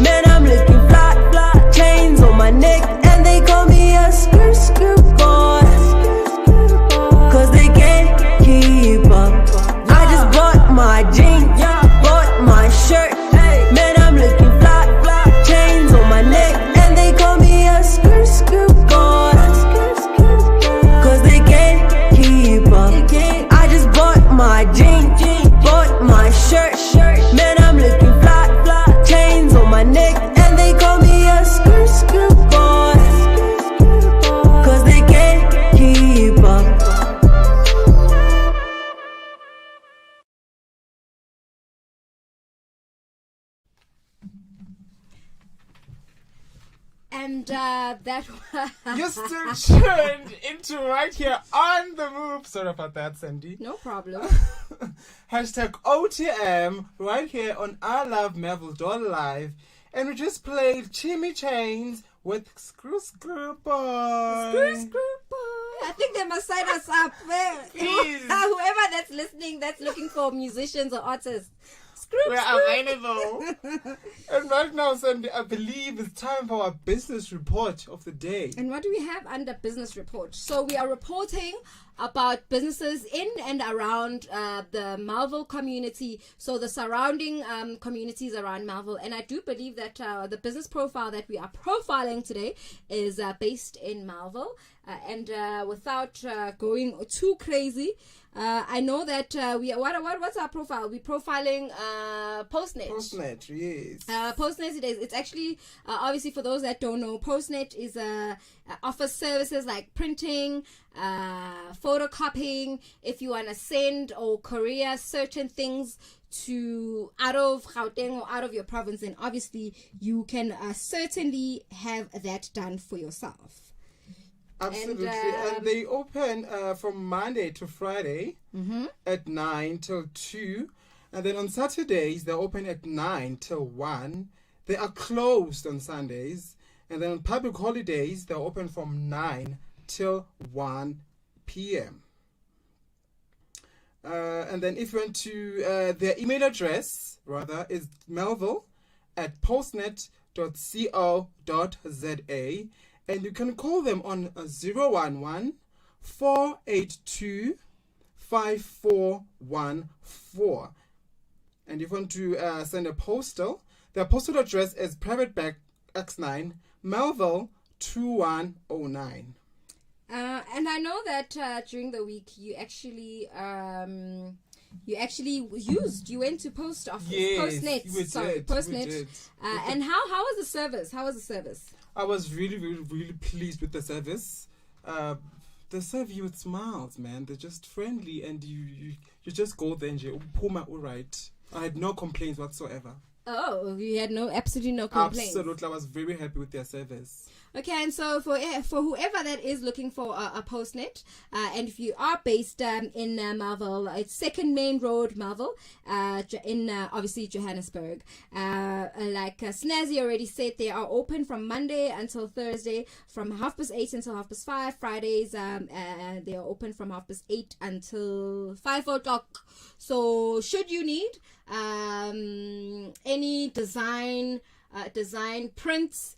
Man, I'm looking fly. Chains on my neck, and they call me a skirt boy. Cause they can't keep up. I just bought my jeans, bought my shirt. Man, I'm looking fly. Chains on my neck, and they call me a skirt boy. Cause they can't keep up. I just bought my jeans, bought my shirt. Man, I'm looking fly. Chains on my neck, and they call me a skirt boy. Cause they can't keep up. And that You're still tuned into right here on the move. Sorry about that, Sandy. No problem. Hashtag OTM right here on ilovemelville.live. And we just played Chimmy Chains with Screw Boy. Screw Boy. I think they must sign us up. Whoever that's listening, that's looking for musicians or artists. We're available. And right now, Sandy, I believe it's time for our business report of the day. And what do we have under business report? So we are reporting about businesses in and around the Melville community, so the surrounding communities around Melville. And I do believe that the business profile that we are profiling today is based in Melville. And without going too crazy, I know that what's our profile? We're profiling Postnet. Postnet, yes. Postnet, it's actually obviously for those that don't know, Postnet is offers services like printing, photocopying. If you want to send or courier certain things to out of Gauteng or out of your province, then obviously you can certainly have that done for yourself. Absolutely. And they open from Monday to Friday at 9 till 2. And then on Saturdays, they're open at 9 till 1. They are closed on Sundays. And then on public holidays, they're open from 9 till 1 p.m. And then if you went to their email address, rather, is melville@postnet.co.za. And you can call them on 011-482-5414. And if you want to send a postal, their postal address is Private Bag X9, Melville 2109. And I know that during the week you actually you went to post office, Postnet. Postnet. did. And how was the service? How was the service? I was really, really, really pleased with the service. They serve you with smiles, man. They're just friendly, and you just go there and you pull all right. I had no complaints whatsoever. Oh, you had absolutely no complaints. Absolutely, I was very happy with their service. Okay, and so for whoever that is looking for a Postnet, and if you are based in Melville, it's Second Main Road, Melville, in obviously Johannesburg. Like Snazzy already said, they are open from Monday until Thursday, from 8:30 until 5:30. Fridays, they are open from 8:30 until 5:00. So, should you need any design prints,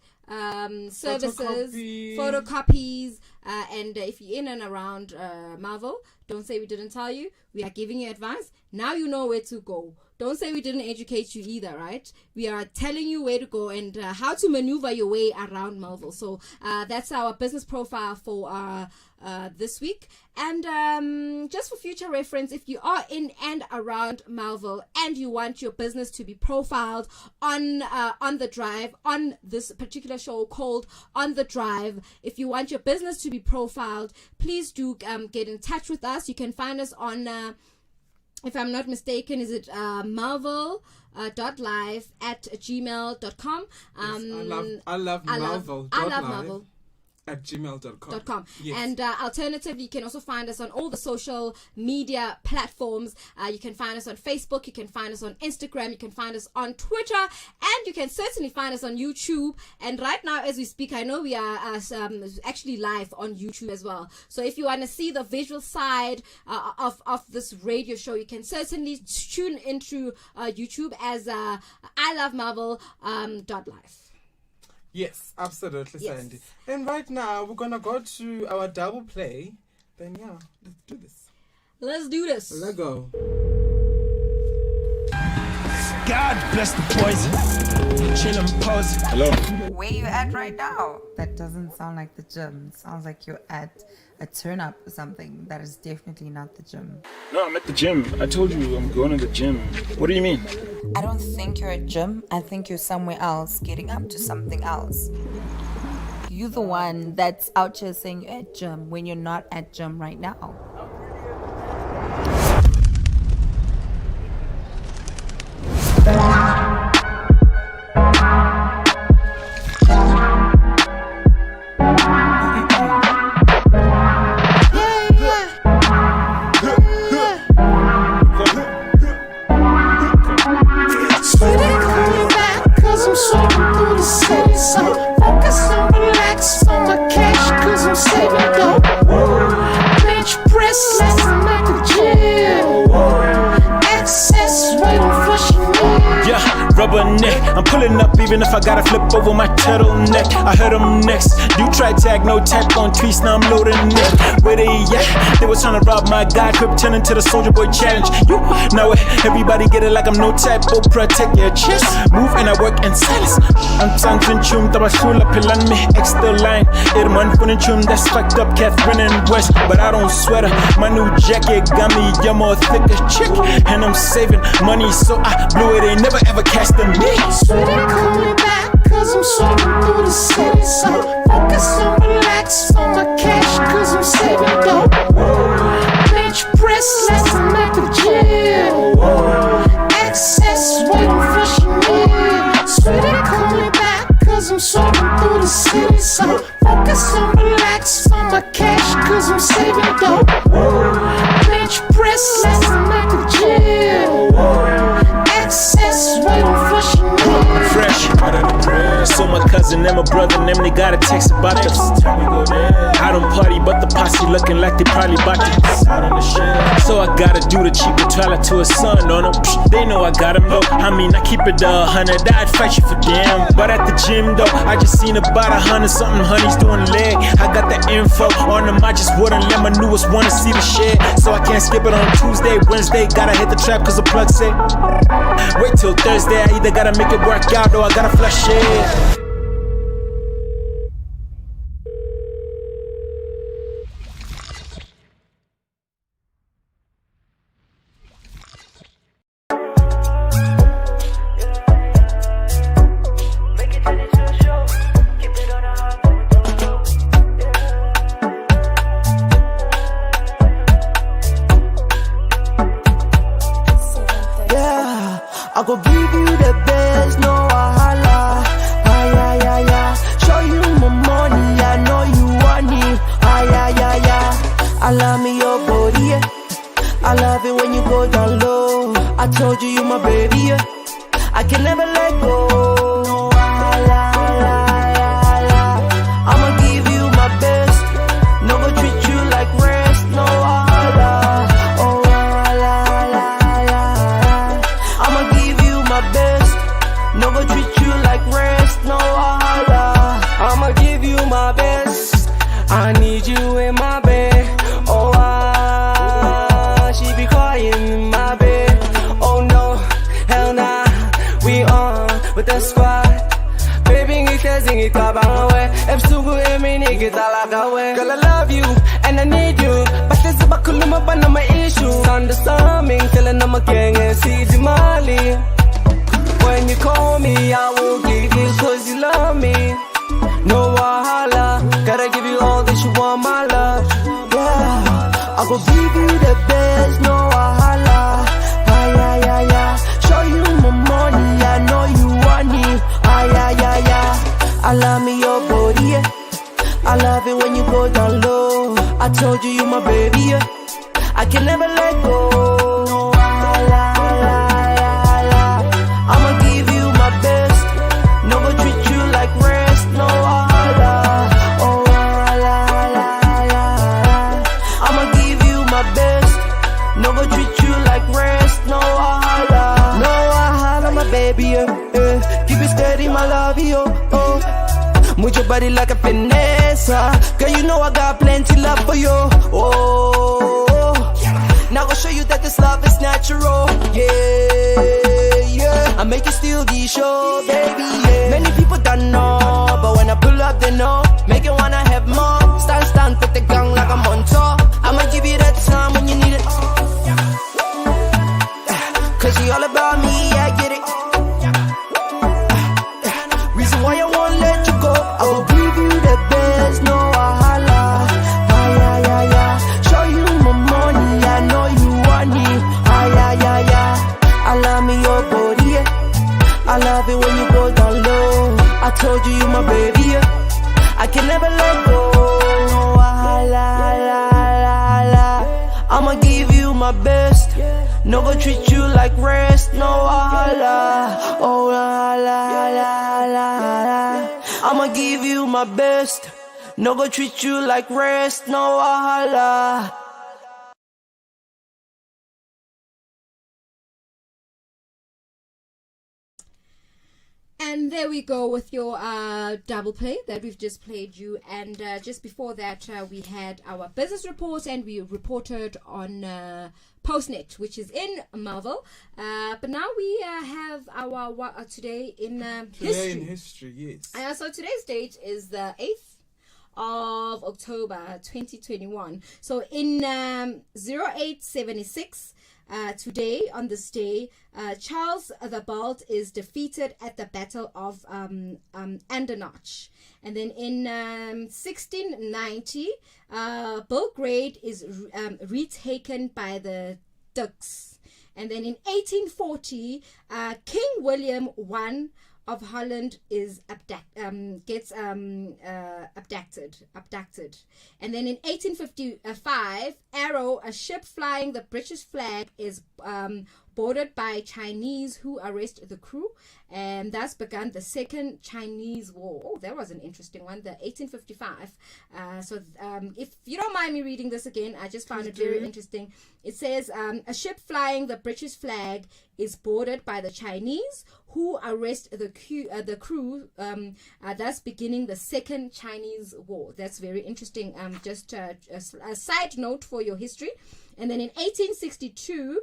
services, photocopies, and if you're in and around Melville, don't say we didn't tell you. We are giving you advice. Now you know where to go. Don't say we didn't educate you either, right? We are telling you where to go and how to maneuver your way around Melville. So that's our business profile for this week. And just for future reference, if you are in and around Melville and you want your business to be profiled on the drive, on this particular show called On the Drive, if you want your business to be profiled, please do get in touch with us. You can find us on if I'm not mistaken, is it marvel.live@gmail.com. I love Marvel. I love Marvel. At gmail.com. Yes. And alternatively, you can also find us on all the social media platforms. You can find us on Facebook, you can find us on Instagram, you can find us on Twitter, and you can certainly find us on YouTube. And right now, as we speak, I know we are actually live on YouTube as well. So if you want to see the visual side of this radio show, you can certainly tune into YouTube as I Love Marvel .live. Yes, absolutely, Yes. Sandy. And right now, we're going to go to our double play. Then, yeah, let's do this. Let's do this. Let's go. God bless the boys. Chillin' pause. Hello. Where you at right now? That doesn't sound like the gym. It sounds like you're at a turn up or something. That is definitely not the gym. No, I'm at the gym. I told you I'm going to the gym. What do you mean? I don't think you're at gym. I think you're somewhere else getting up to something else. You're the one that's out here saying you're at gym when you're not at gym right now. I'm pulling up even if I gotta flip over my turtleneck. I heard them next. Do try tag, no tap on tweets, now I'm loading it. Where they at? They was trying to rob my guy, crib turning to the Soldier Boy challenge. You know it, everybody get it like I'm no type, but protect your chest. Move and I work in silence. I'm something chum, tabasula pilan me, extra line. Irman funin chum, that's fucked up, Catherine and West. But I don't sweat her. My new jacket got me a more thicker chick. And I'm saving money, so I blew it, ain't never ever casting me. Sweaty coming back, cause I'm soaring through the city. So focus on relax on my cash, cause I'm saving dope. Bench press less than at the gym. Access waiting for Chanel. Sweaty coming back, cause I'm soaring through the city. So focus on relax on my cash, cause I'm saving dope. Bench press less than at the gym. Access waiting for Chanel. Fresh out of the press, so my cousin cousin and my brother, and them they got a text about us. I don't party, but the posse looking like they probably bought this. So I gotta do the cheaper toilet to a son on them. They know I got them though. I mean, I keep it 100, I'd fight you for damn. But at the gym though, I just seen about 100 something honeys doing leg. I got the info on them, I just wouldn't let my newest wanna see the shit. So I can't skip it on Tuesday, Wednesday. Gotta hit the trap cause the plug say wait till Thursday, I either gotta make it work out or I gotta flush it. I go give you the best, no wahala. Ay, ay, ay, ay. Show you my money, I know you want it. Ay, ay, ay, ay. I love me your body, yeah. I love it when you go down low. I told you my baby, yeah. I can never let go. No wahala, I'ma give you my best. No go treat you like rest, no wahala. Oh, I'ma give you my best. No go treat you like rest, no wahala. I'ma give you my best. I need you in my bed. Oh, she be crying in my bed. Oh no, hell nah, we on with the squad. Baby, ngikhazingi cabangawe. Ebusuku emini ngidlala-gawe. Girl, I love you and I need you. Bahlezi bakhuluma banama issues. Understanding, killing them again and see the Mali. When you call me, I will give you cause you love me. No wahala, gotta give you all that you want, my love. Yeah, I go give you the best, no wahala. Ay, ay, ay, ay. Show you my money, I know you want it. Ay, ay, ay, ay. I love me your body, yeah. I love it when you go down low. I told you my baby, yeah. I can never let go. No wahala, I'ma give you my best. No go treat you like rest, no wahala. Oh, I'ma give you my best. No go treat you like rest, no wahala. No wahala, my baby, yeah. Keep it steady, my love, yo. Oh, move your body like a finesse. Girl, you know I got plenty love for you. Oh, now I'll show you that this love is natural. Yeah, yeah. I make you steal the show, baby, yeah. Many people don't know, but when I pull up, they know. Make you wanna have more. Stand, put the gang like I'm on top. I'ma give you that time when you need it. Cause you all about me, I get it. Reason why I won't let you go. I will give you the best, no wahala. Ay, ay, ay, ay. Show you my money, I know you want it. Ay, ay, ay, ay. I love me your body, yeah. I love it when you go down low. I told you my baby, yeah. I can never let go. No wahala, I'ma give you my best. No go treat you like rest, no wahala. Oh, I'ma give you my best. No go treat you like rest, no wahala. And there we go with your double play that we've just played you. And just before that, we had our business report and we reported on Postnet, which is in Marvel. But now we have our today in history. Today in history, yes. So today's date is the 8th of October 2021. So in 0876, today, on this day, Charles the Bald is defeated at the Battle of Andernach. And then in 1690, Belgrade is retaken by the Turks. And then in 1840, King William I of Holland is gets abducted. And then in 1855, Arrow, a ship flying the British flag, is boarded by Chinese who arrested the crew, and thus began the Second Chinese War. Oh, that was an interesting one, the 1855. If you don't mind me reading this again, I just found it very interesting. It says, a ship flying the British flag is boarded by the Chinese who arrest the crew, thus beginning the Second Chinese War. That's very interesting. Just a side note for your history. And then in 1862,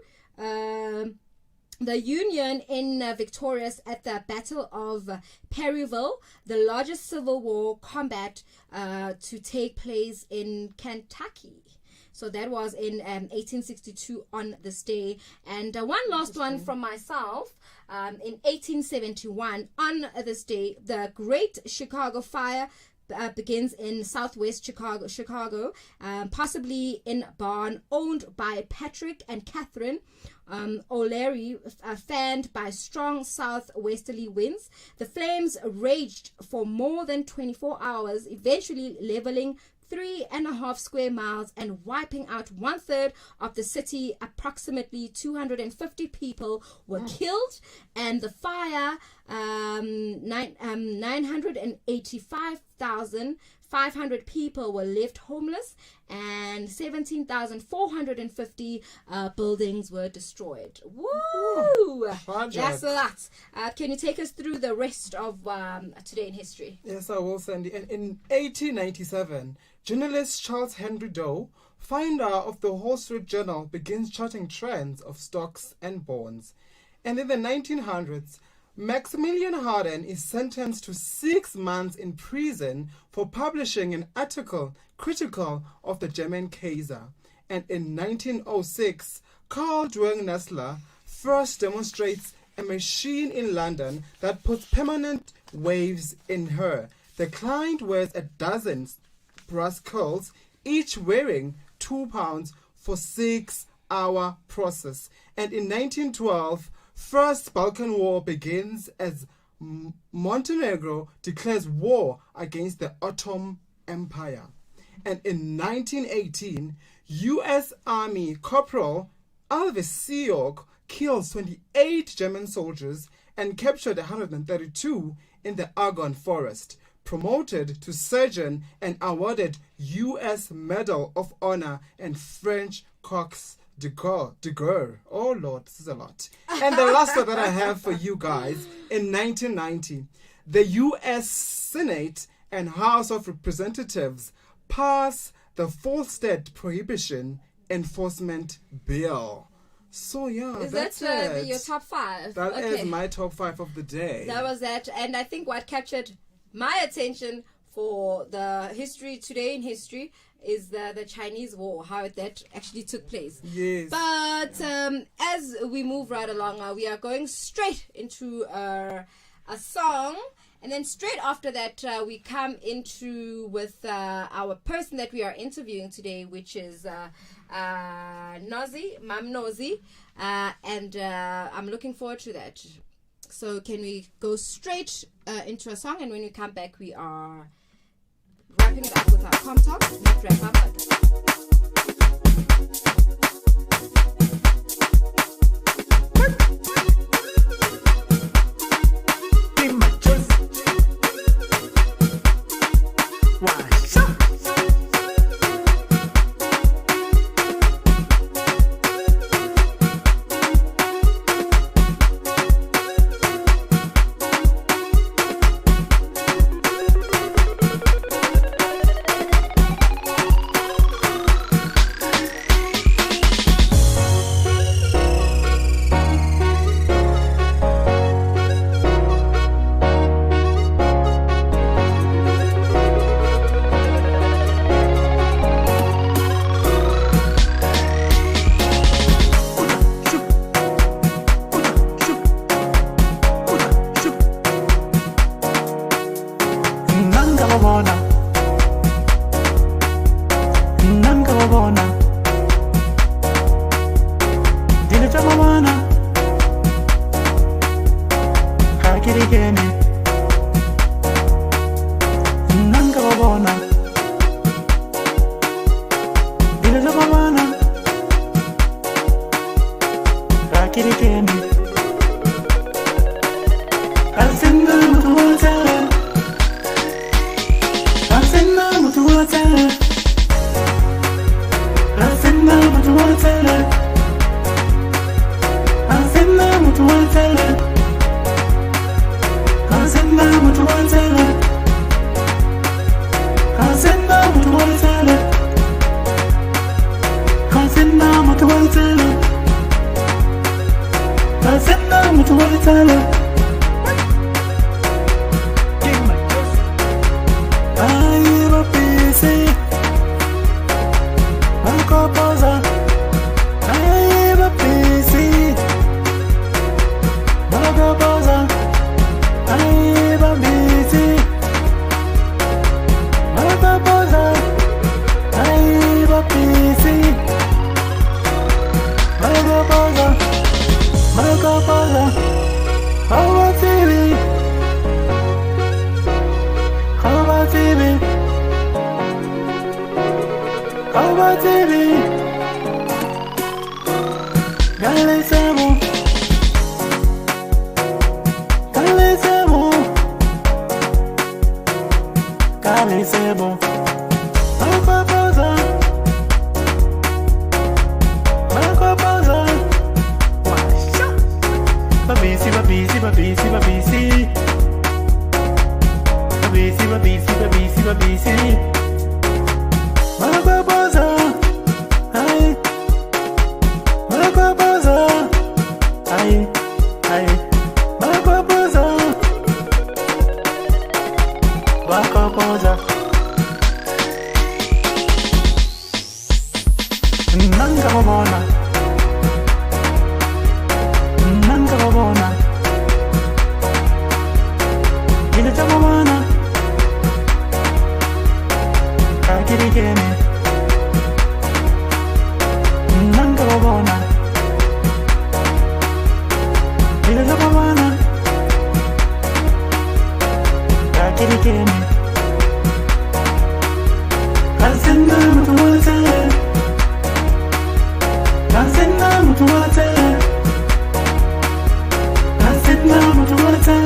the Union in victorious at the Battle of Perryville, the largest Civil War combat to take place in Kentucky. So that was in 1862 on this day. And one last one from myself. In 1871, on this day, the Great Chicago Fire begins in southwest Chicago, possibly in a barn owned by Patrick and Catherine O'Leary, fanned by strong southwesterly winds. The flames raged for more than 24 hours, eventually leveling 3.5 square miles and wiping out 1/3 of the city. Approximately 250 people were killed, and the fire 985,500 people were left homeless, and 17,450 buildings were destroyed. Woo! That's a lot. Can you take us through the rest of today in history? Yes, I will, Sandy. And in 1897, journalist Charles Henry Doe, founder of the Wall Street Journal, begins charting trends of stocks and bonds. And in the 1900s, Maximilian Harden is sentenced to 6 months in prison for publishing an article critical of the German Kaiser. And in 1906, Carl Dwang-Nessler first demonstrates a machine in London that puts permanent waves in her. The client wears a dozen brass curls, each weighing 2 pounds for 6-hour process. And in 1912, First Balkan War begins as Montenegro declares war against the Ottoman Empire. And in 1918, U.S. Army Corporal Alvis Seorg kills 28 German soldiers and captured 132 in the Argonne Forest. Promoted to surgeon and awarded U.S. Medal of Honor and French Croix de Guerre. Oh Lord, this is a lot. And the last one that I have for you guys, in 1990, the U.S. Senate and House of Representatives pass the Full State Prohibition Enforcement Bill. So yeah, is that's that your top 5? That is my top 5 of the day. That was that, and I think what captured my attention for the history today in history is the Chinese War, how that actually took place. Yes. But as we move right along, we are going straight into a song, and then straight after that, we come into with our person that we are interviewing today, which is Nosy, Mam Nosy, and I'm looking forward to that. So can we go straight into a song, and when we come back, we are wrapping it up with our com talk. Not wrap up, but Kitty tell her. I am a busy. I'm composer. I am a busy. I'm composer. I am a busy. I'm composer. I am a busy. I'm composer. I'm composer. How about TV? How about TV? How about TV? Galesemo. Galesemo. Galesemo. Makopoza. Makopoza. Washa. Babisi, babisi, babisi, babisi. Babisi, babisi, babisi, babisi. Makopoza. Ay. Makopoza. Ay. Ay. Makopoza. Makopoza. Nanga babona. Nanga babona. Ina jamana. Kakirigene. Nanga babona. Ina jamana. Kakirigene. Kansenda mutuwate. Kansenda mutuwate. Kansenda mutuwate.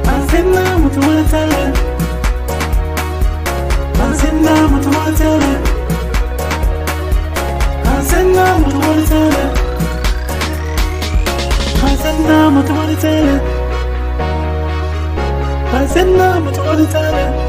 Kansenda mutuwate. Kansenda mutuwate. Kansenda mutuwate. Kansenda mutuwate. Kansenda mutuwate.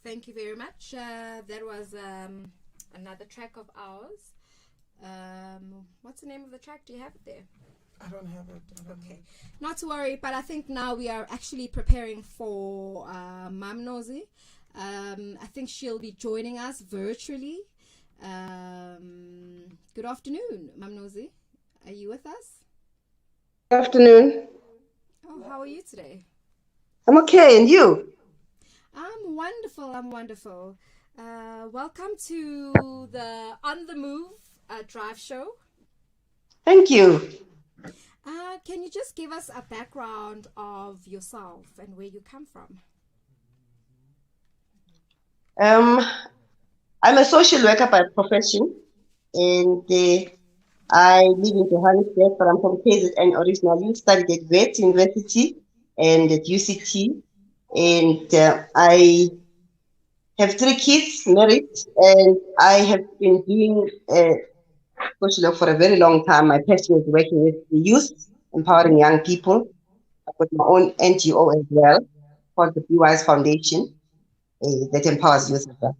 Thank you very much. That was another track of ours. What's the name of the track? Do you have it there? I don't have it. Okay. Not to worry, but I think now we are actually preparing for Mam Nosy. I think she'll be joining us virtually. Good afternoon, Mam Nosy. Are you with us? Good afternoon. Oh, how are you today? I'm okay, and you? I'm wonderful. I'm wonderful. Welcome to the On the Move drive show. Thank you. Can you just give us a background of yourself and where you come from? I'm a social worker by profession, and I live in Johannesburg, but I'm from KZN originally. Studied at Wits University and at UCT, and I have 3 kids, married, and I have been doing social work for a very long time. My passion is working with the youth, empowering young people. I've got my own NGO as well, called the Be Wise Foundation, that empowers youth as well.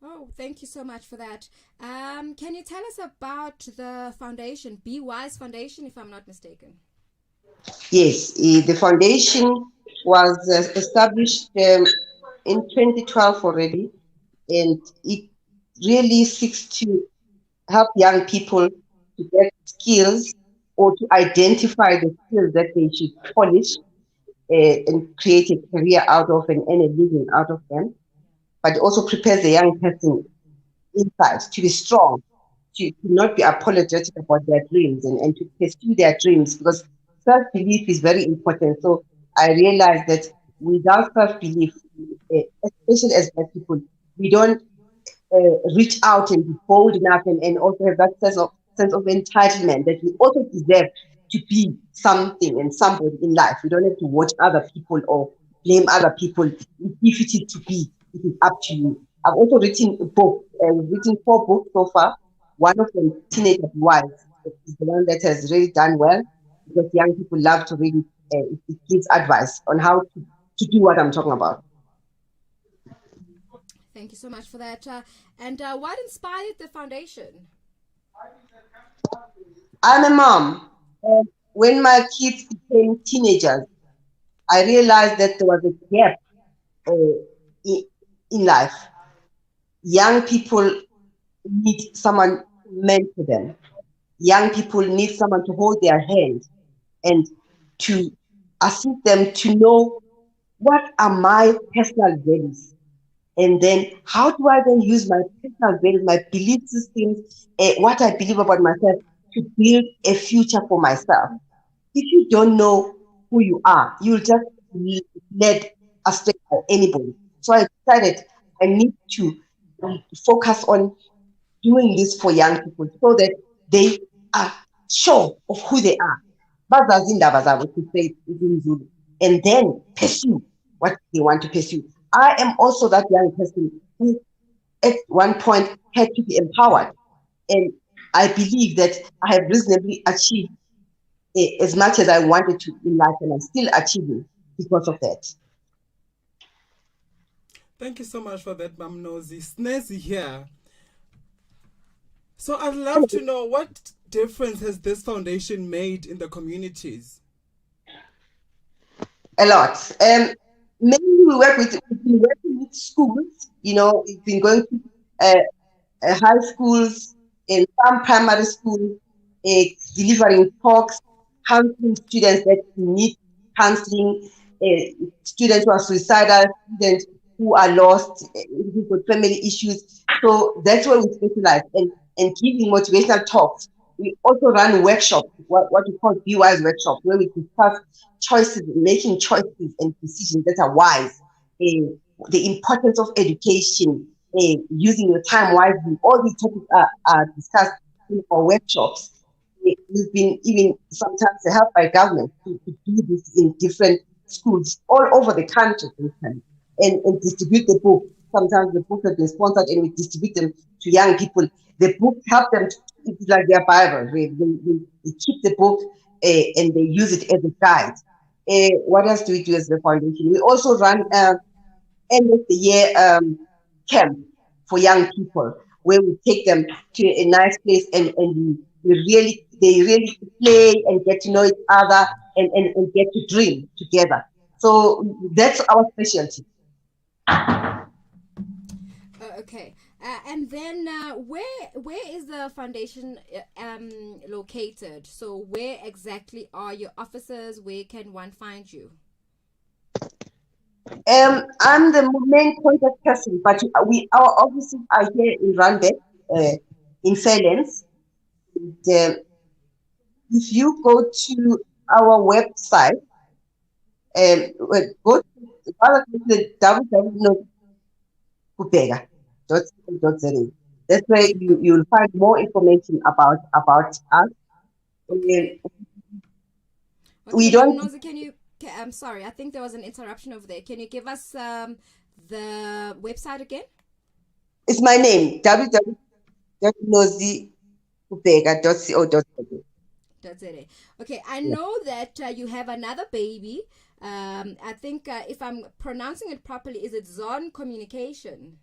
Oh, thank you so much for that. Can you tell us about the foundation, Be Wise Foundation, if I'm not mistaken? Yes, the foundation was established in 2012 already, and it really seeks to help young people to get skills or to identify the skills that they should polish and create a career out of and earn a living out of them, but also prepares the young person inside to be strong, to not be apologetic about their dreams and to pursue their dreams, because self-belief is very important. So I realized that without self-belief, especially as Black people, we don't reach out and be bold enough and also have that sense of entitlement that we also deserve to be something and somebody in life. You don't have to watch other people or blame other people. If it is to be, it is up to you. I've also written a book. We've written 4 books so far. One of them, Teenage Wise, is the one that has really done well because young people love to read it. It gives advice on how to do what I'm talking about. Thank you so much for that. And what inspired the foundation? I'm a mom. When my kids became teenagers, I realized that there was a gap in life. Young people need someone to mentor them. Young people need someone to hold their hand and to assist them to know what are my personal values. And then how do I then use my personal values, my belief systems, what I believe about myself to build a future for myself. If you don't know who you are, you'll just be led astray by anybody. So I decided I need to focus on doing this for young people so that they are sure of who they are. Bazazi indaba zabo, to say it in Zulu, and then pursue what they want to pursue. I am also that young person who at one point had to be empowered. And I believe that I have reasonably achieved as much as I wanted to in life, and I'm still achieving because of that. Thank you so much for that, Mam Nosy. Snazzy here. So I'd love to know, what difference has this foundation made in the communities? A lot. Mainly we've been working with schools. We've been going to high schools and some primary schools, delivering talks, counseling students that need counseling, students who are suicidal, students who are lost, who've got family issues. So that's where we specialize, and giving motivational talks. We also run workshops, what we call BY's workshops, where we discuss choices, making choices and decisions that are wise, the importance of education, using your time wisely. All these topics are discussed in our workshops. We've been even sometimes helped by government to do this in different schools all over the country and distribute the book. Sometimes the books have been sponsored and we distribute them to young people. The book help them, it's like their Bible. They keep the book and they use it as a guide. What else do we do as the foundation? We also run end of the year camp for young people, where we take them to a nice place and they really play and get to know each other and get to dream together. So that's our specialty. Okay. And then where is the foundation located? So where exactly are your offices? Where can one find you? I'm the main contact person, but our offices are here in Randburg, in Fairlands. And, if you go to our website, go to the www.kubega.co.za. That's where you'll find more information about us. Okay. We don't. Nozi, I'm sorry, I think there was an interruption over there. Can you give us the website again? It's my name, www.nozikubega.co.za. Okay, I know that you have another baby. I think if I'm pronouncing it properly, is it Zone Communication?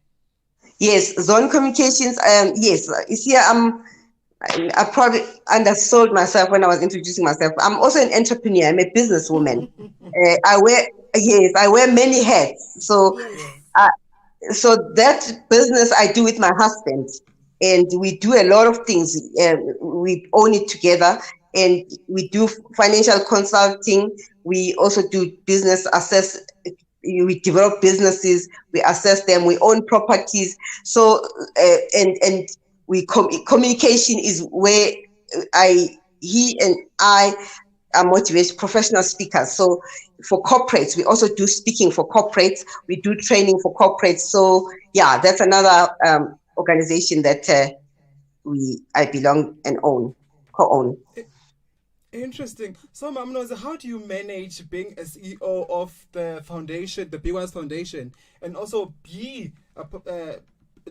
Yes, Zone Communications. Yes, you see, I probably undersold myself when I was introducing myself. I'm also an entrepreneur. I'm a businesswoman. I wear many hats. So, so that business I do with my husband, and we do a lot of things. We own it together, and we do financial consulting. We also do business assess. We develop businesses. We assess them. We own properties. So, and communication is where he and I are motivated professional speakers. So for corporates, we also do speaking for corporates. We do training for corporates. So yeah, that's another organization that I belong and co-own. Interesting. So, Mamnoza, how do you manage being a CEO of the foundation, the BYS Foundation, and also be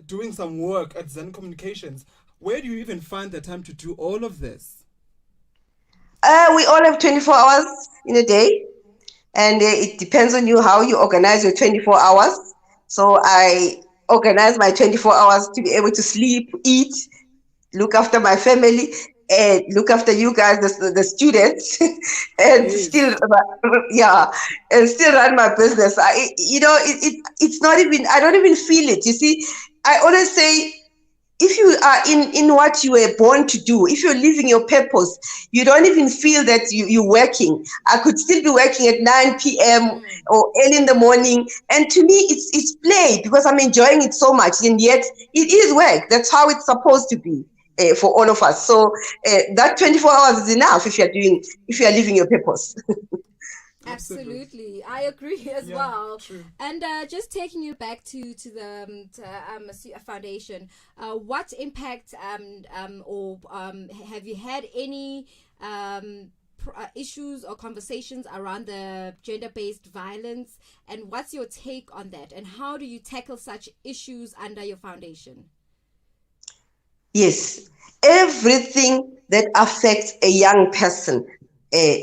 doing some work at Zen Communications? Where do you even find the time to do all of this? We all have 24 hours in a day, and it depends on you how you organize your 24 hours. So I organize my 24 hours to be able to sleep, eat, look after my family, and look after you guys, the students, and still, and still run my business. It's not even, I don't even feel it. You see, I always say, if you are in what you were born to do, if you're living your purpose, you don't even feel that you're working. I could still be working at 9 p.m. or early in the morning. And to me, it's play because I'm enjoying it so much. And yet it is work. That's how it's supposed to be for all of us. So that 24 hours is enough if you're living your purpose. Absolutely, I agree as well. True. And just taking you back to the foundation, what impact or have you had any issues or conversations around the gender-based violence, and what's your take on that, and how do you tackle such issues under your foundation? Yes, everything that affects a young person,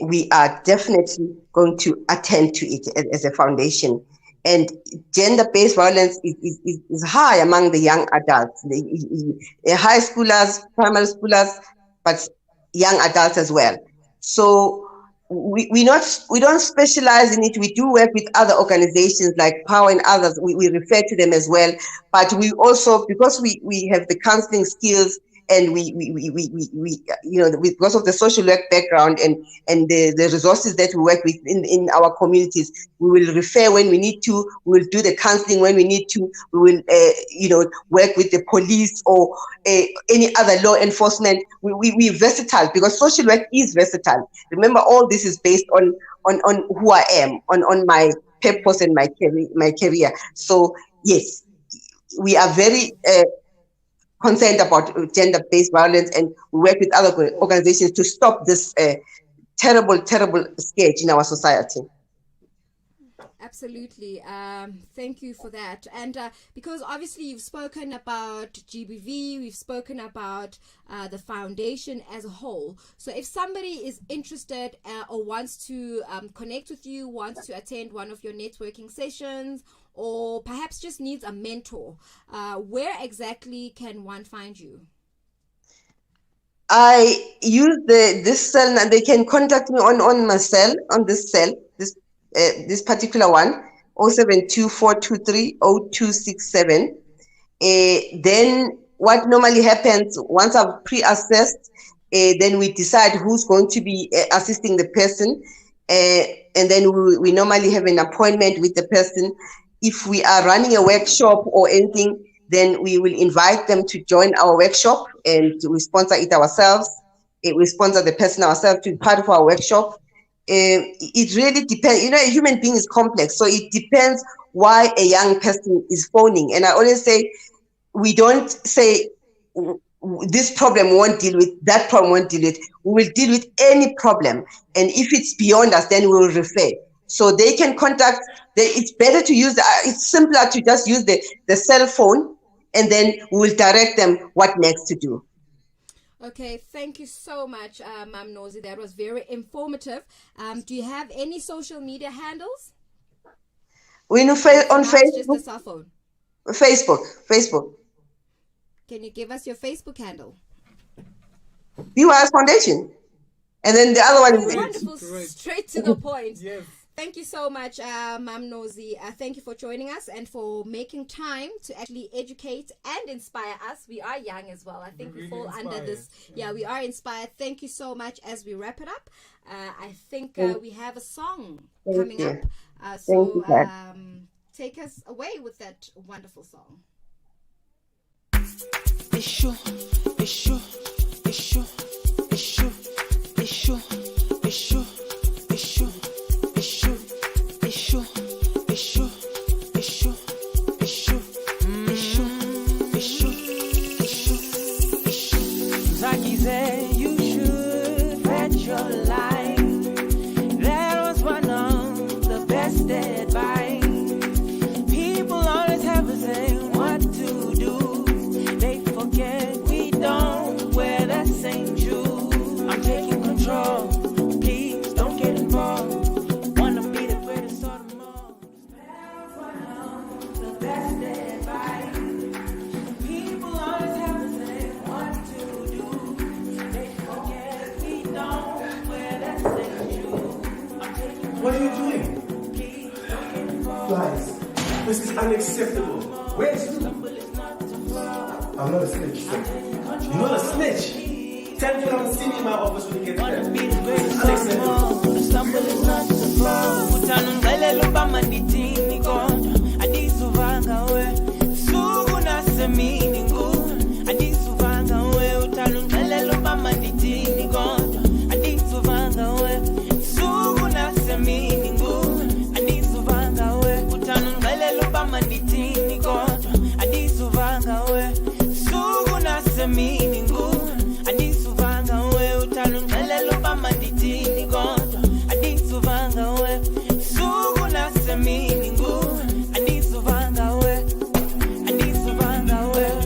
we are definitely going to attend to it as a foundation. And gender-based violence is high among the young adults, the high schoolers, primary schoolers, but young adults as well. So we don't specialize in it. We do work with other organizations like Power and others. We refer to them as well. But we also, because we have the counseling skills, and we because of the social work background and the resources that we work with in our communities, we will refer when we need to. We will do the counseling when we need to. We will work with the police or any other law enforcement. We're versatile because social work is versatile. Remember, all this is based on who I am, on my purpose and my career. So yes, we are very concerned about gender-based violence, and we work with other organizations to stop this terrible scourge in our society. Absolutely. Thank you for that. And because obviously you've spoken about GBV, we've spoken about the foundation as a whole. So if somebody is interested or wants to connect with you, wants to attend one of your networking sessions, or perhaps just needs a mentor, where exactly can one find you? I use this cell, and they can contact me on my cell, on this cell, this particular one, 0724230267. Then what normally happens, once I've pre-assessed, then we decide who's going to be assisting the person, and then we normally have an appointment with the person. If we are running a workshop or anything, then we will invite them to join our workshop, and we sponsor it ourselves. We sponsor the person ourselves to be part of our workshop. It really depends. A human being is complex, so it depends why a young person is phoning. And I always say, we don't say this problem won't deal with, that problem won't deal with. We will deal with any problem, and if it's beyond us, then we will refer. So they can contact. It's better to use. It's simpler to just use the cell phone, and then we will direct them what next to do. Okay, thank you so much, Mam Nosy. That was very informative. Do you have any social media handles? On Facebook. Just a cell phone. Facebook. Can you give us your Facebook handle? BYS Foundation. And then the other one is wonderful. Straight to the point. Yes. Thank you so much, Mam Nosy. Thank you for joining us and for making time to actually educate and inspire us. We are young as well. I think we fall under this. Yeah, we are inspired. Thank you so much. As we wrap it up, I think we have a song coming up. So take us away with that wonderful song. Issue. Snazzy said you should bet your life. unacceptable. Where's you? I'm not a snitch. So. You're not a snitch. Tell me what I'm seeing in my office when you get there. Unacceptable. The stumble is not the fall. Utanungelela ubamandithini kodwa andisuvanga we. Suku nasemini nguna andisuvanga we. Utanungelela ubamandithini kodwa andisuvanga we. Suku nasemini nguna andisuvanga we. Utanungelela ubamandithini kodwa andisuvanga we. Suku nasemini nguna andisuvanga we. Utanungelela ubamandithini kodwa andisuvanga we. Suku nasemini nguna andisuvanga we. Andisuvanga we.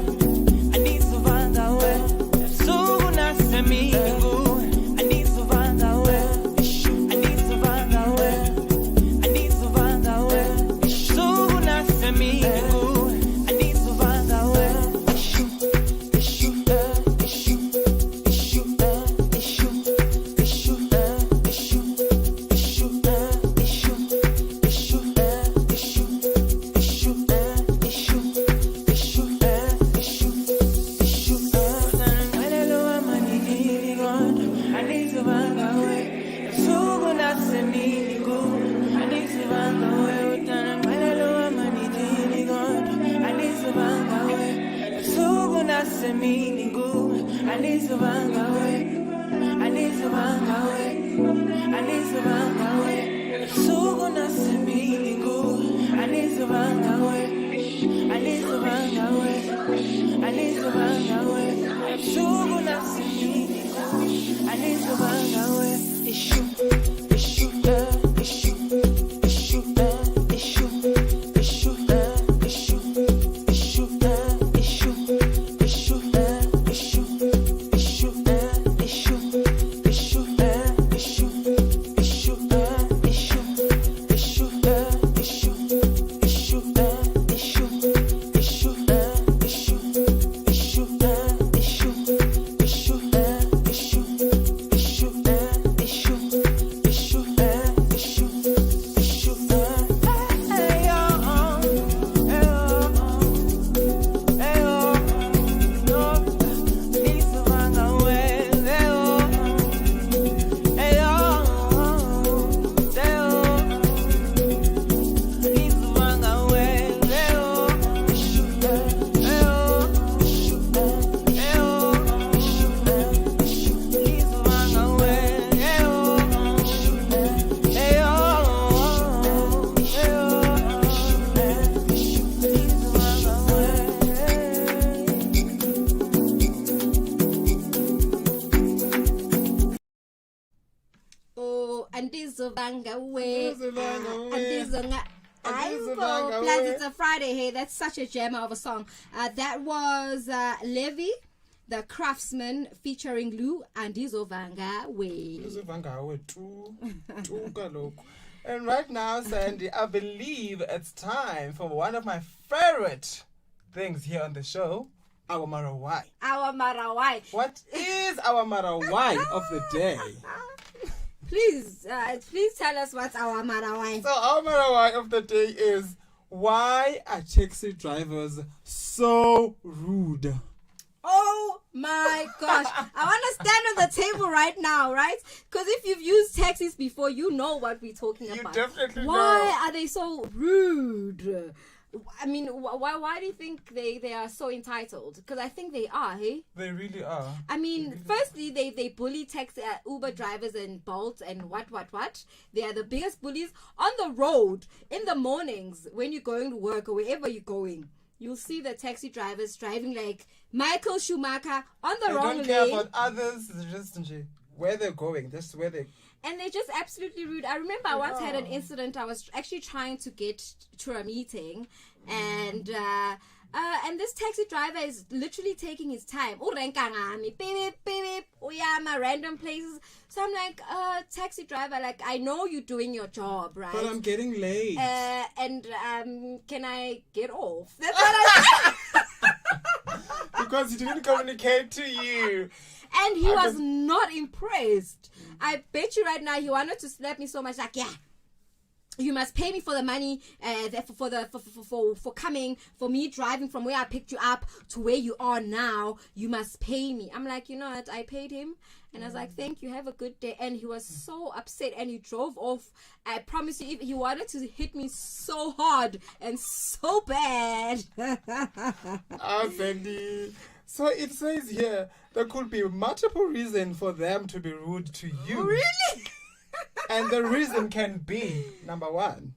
Andisuvanga we. Suku nasemini nguna andisuvanga we. Andisuvanga we. Andisuvanga we. Suku nasemini nguna andisuvanga we. Andizovanga we. Andizonga. Plus it's a Friday. Hey, that's such a gem of a song. That was Levy, the Craftsman, featuring Lou. Andizovanga we. Andizovanga we too. Kaloku. And right now, Sandy, I believe it's time for one of my favorite things here on the show. Our Marawai. Our Marawai. What is our Marawai of the day? Please tell us what's our Marawai. So our Marawai of the day is, why are taxi drivers so rude? Oh my gosh. I want to stand on the table right now, right? Because if you've used taxis before, you know what we're talking about. You definitely know. Why are they so rude? I mean, why do you think they are so entitled? Because I think they are, hey? They really are. I mean, firstly, they bully taxi Uber drivers and Bolt and what. They are the biggest bullies on the road in the mornings when you're going to work or wherever you're going. You'll see the taxi drivers driving like Michael Schumacher on the wrong lane. They don't care about others, just where they're going, just where they... And they're just absolutely rude. I remember I once had an incident. I was actually trying to get to a meeting, and this taxi driver is literally taking his time. Random places. So I'm like, taxi driver, like, I know you're doing your job, right? But I'm getting late. And can I get off? That's what I said. Because he didn't communicate to you. And he was not impressed. I bet you right now he wanted to slap me so much, like, yeah, you must pay me for the money, for coming, for me driving from where I picked you up to where you are now. You must pay me. I'm like, you know what? I paid him, and I was like, thank you, have a good day. And he was so upset, and he drove off. I promise you, he wanted to hit me so hard and so bad. Sandy. So it says here there could be multiple reasons for them to be rude to you. Really? And the reason can be, number one,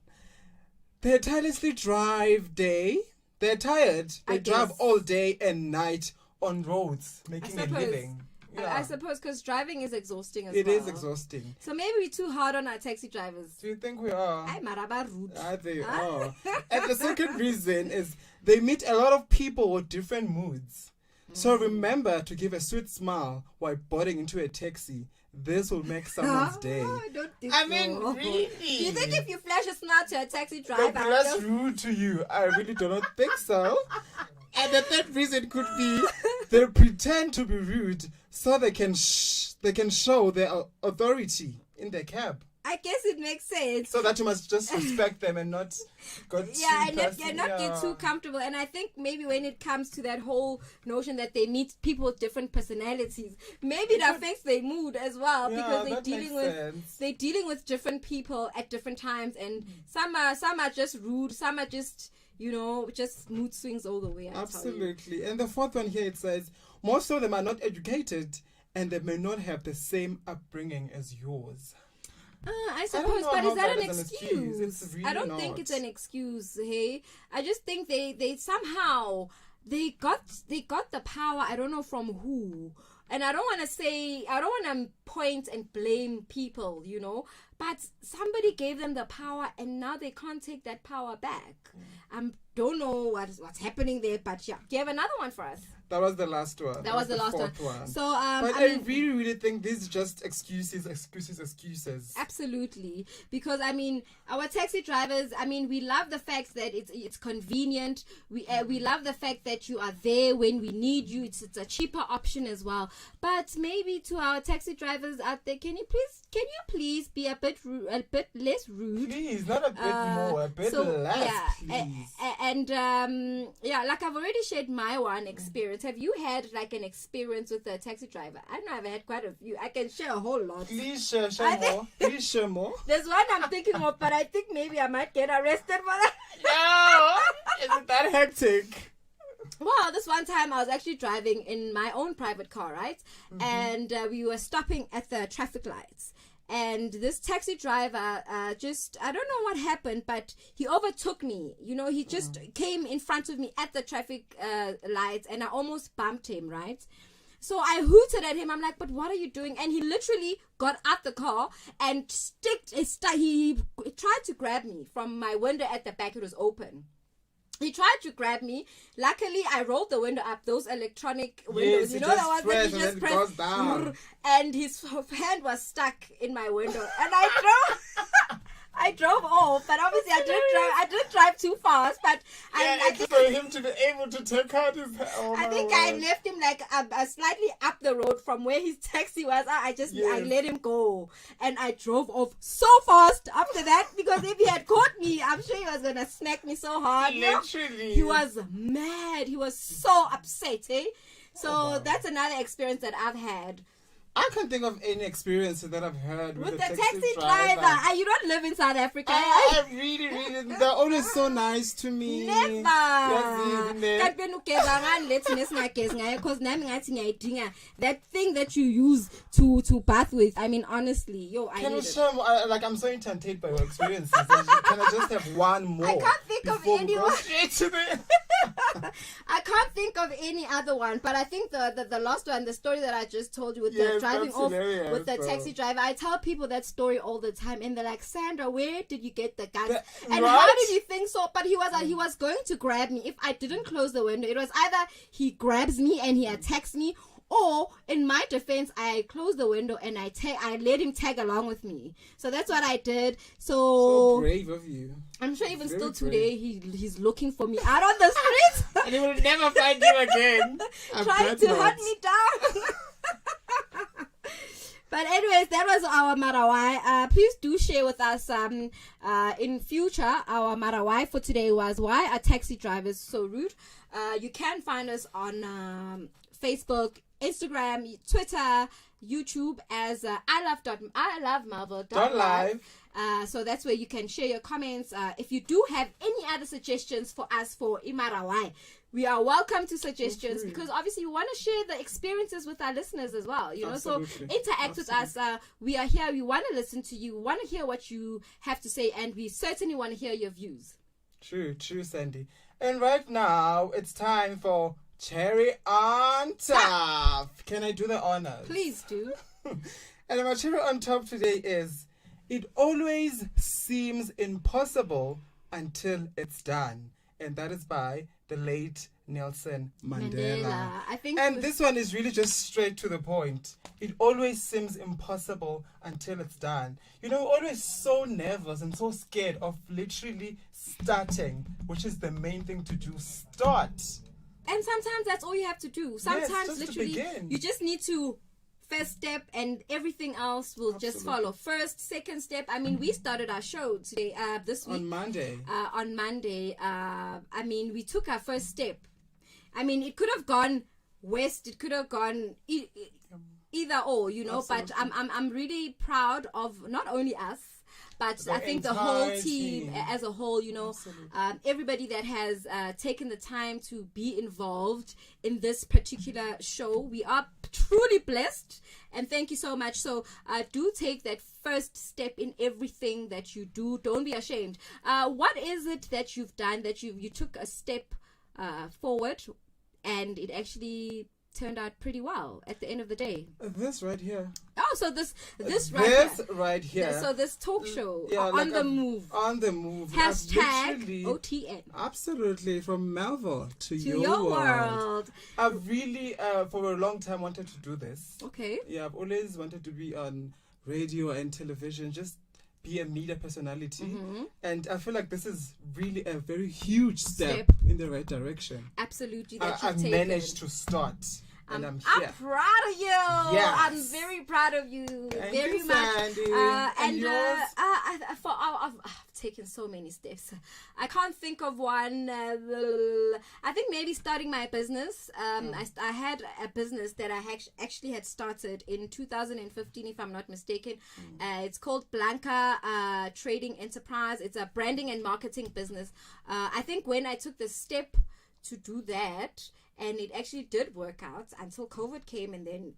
they tirelessly drive day. They're tired. They drive all day and night on roads, making a living. I suppose because driving is exhausting as It well. is exhausting. So maybe we're too hard on our taxi drivers. Do you think we are? I'm rude. They are. And the second reason is they meet a lot of people with different moods. So remember to give a sweet smile while boarding into a taxi. This will make someone's day. I don't think I mean, so. really? You think if you flash a smile to a taxi They'll driver, be less rude to you. I really do not think so. And the third reason could be they pretend to be rude so they can show their authority in their cab. I guess it makes sense. So that you must just respect them and not go too get too comfortable. And I think maybe when it comes to that whole notion that they meet people with different personalities, maybe it affects their mood as well, because they're dealing with different people at different times, and some are just rude, some are just just mood swings all the way. Absolutely. And the fourth one here, it says most of them are not educated and they may not have the same upbringing as yours. I suppose, but is that an excuse? It's really I don't think it's an excuse. Hey, I just think they somehow they got the power. I don't know from who, and I don't want to point and blame people, but somebody gave them the power, and now they can't take that power back. Don't know what's happening there, but yeah, do you have another one for us? That was the last one. That was the last one. So, but I really, really think these are just excuses. Absolutely, because our taxi drivers. We love the fact that it's convenient. We love the fact that you are there when we need you. It's a cheaper option as well. But maybe to our taxi drivers out there, can you please be a bit less rude? Please, not a bit more, a bit less. Yeah, please. And like I've already shared my one experience. Have you had like an experience with a taxi driver? I know I've had quite a few. I can share a whole lot. Please share more. Please share more. There's one I'm thinking of, but I think maybe I might get arrested for that. No, isn't that hectic? Well, this one time I was actually driving in my own private car, right? Mm-hmm. And we were stopping at the traffic lights. And this taxi driver I don't know what happened, but he overtook me. He just came in front of me at the traffic lights, and I almost bumped him, right? So I hooted at him. I'm like, but what are you doing? And he literally got out the car and he tried to grab me from my window at the back. It was open. He tried to grab me. Luckily, I rolled the window up. Those electronic windows, yes, the ones that you just press goes down. And his hand was stuck in my window, and I drove off. But obviously, I didn't drive too fast. But I think for him to be able to take out his. I think I left him like slightly up the road from where his taxi was. I let him go, and I drove off so fast after that, because if he had caught me, I'm sure he was gonna smack me so hard. Literally, he was mad. He was so upset. So that's another experience that I've had. I can't think of any experience that I've had with the taxi driver. You don't live in South Africa. I really, they're always so nice to me. Never. That thing that you use to bath with. Honestly, Can you share more? I'm so enchanted by your experiences. Can I just have one more? I can't think of anyone. I can't think of any other one, but I think the last one, the story that I just told you with the driving off with the taxi driver, I tell people that story all the time, and they're like, Sandra, where did you get the guns? And how did you think so? But he was going to grab me if I didn't close the window. It was either he grabs me and he attacks me, or in my defense, I closed the window and I let him tag along with me. So that's what I did. So brave of you. I'm sure even still today he's looking for me out on the streets. And he will never find you again. Trying to hunt me down. But anyways, that was our Marawai. Please do share with us in future. Our Marawai for today was, why are taxi drivers so rude? You can find us on Facebook, Instagram, Twitter, YouTube as I love Marvel.live. So that's where you can share your comments. If you do have any other suggestions for us for Imarawai, we are welcome to suggestions, because obviously we want to share the experiences with our listeners as well. You know, so interact with us. We are here. We want to listen to you. We want to hear what you have to say, and we certainly want to hear your views. True, Sandy. And right now it's time for Cherry on Top. Can I do the honors? Please do. And my cherry on top today is, it always seems impossible until it's done. And that is by the late Nelson Mandela. I think and this one is really just straight to the point. It always seems impossible until it's done. You know, we're always so nervous and so scared of literally starting, which is the main thing to do. Start. And sometimes that's all you have to do. Sometimes just literally you just need to first step, and everything else will just follow. First, second step. I mean, we started our show today, this week. On Monday. I mean, we took our first step. I mean, it could have gone west. It could have gone either or, you know. Absolutely. But I'm really proud of not only us, but I think the whole team as a whole, you know, everybody that has taken the time to be involved in this particular show. We are truly blessed, and thank you so much. So do take that first step in everything that you do. Don't be ashamed. What is it that you've done that you took a step forward, and it actually turned out pretty well at the end of the day? This right here. Oh, so this right here. So this talk show, on like the move. On the move. Hashtag OTN. Absolutely, from Melville to your world. I've really, for a long time, wanted to do this. Okay. Yeah, I've always wanted to be on radio and television, just be a media personality. Mm-hmm. And I feel like this is really a very huge step in the right direction. Absolutely. I've managed to start. And I'm here. I'm proud of you. Yes. I'm very proud of you. Thank very you, much. Sandy. And yours? I've taken so many steps. I can't think of one. I think maybe starting my business. I had a business that I actually had started in 2015, if I'm not mistaken. It's called Blanca Trading Enterprise. It's a branding and marketing business. I think when I took the step to do that, and it actually did work out until COVID came, and then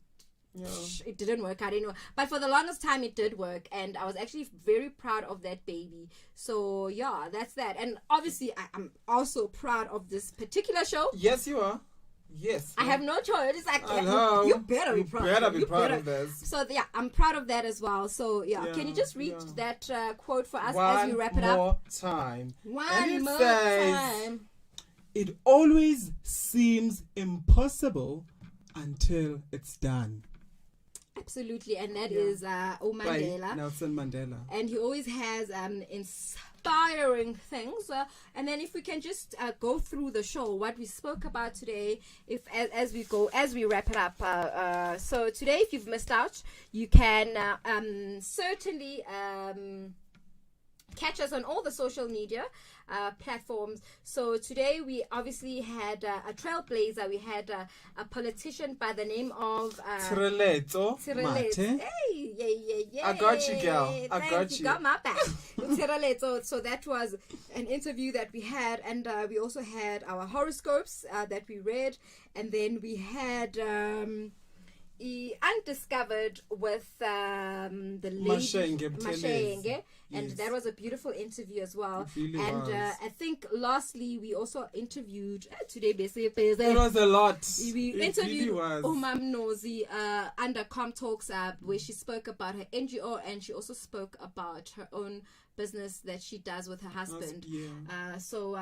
it didn't work out anymore. But for the longest time, it did work, and I was actually very proud of that baby. So yeah, that's that. And obviously, I'm also proud of this particular show. Yes, you are. Yes. I have no choice. It's like, Hello. you better be proud. You better be proud of this. So yeah, I'm proud of that as well. So yeah, can you just read that quote for us as we wrap it up? One more time. One more time. It always seems impossible until it's done. Absolutely, and that is Mandela. By Nelson Mandela. And he always has inspiring things. And then if we can just go through the show, what we spoke about today, as we wrap it up. So today, if you've missed out, you can certainly catch us on all the social media platforms. So today we obviously had a trailblazer. We had a politician by the name of Tireletso Mate. Hey, yeah. I got you, girl. I got you. Got my back. Tireletso. So that was an interview that we had, and we also had our horoscopes that we read, and then we had Undiscovered with the lady Mashenge, and that was a beautiful interview as well. Really and was. I think lastly we also interviewed today it was a lot. We interviewed really Umam Nozi under Com Talks where she spoke about her NGO, and she also spoke about her own business that she does with her husband. So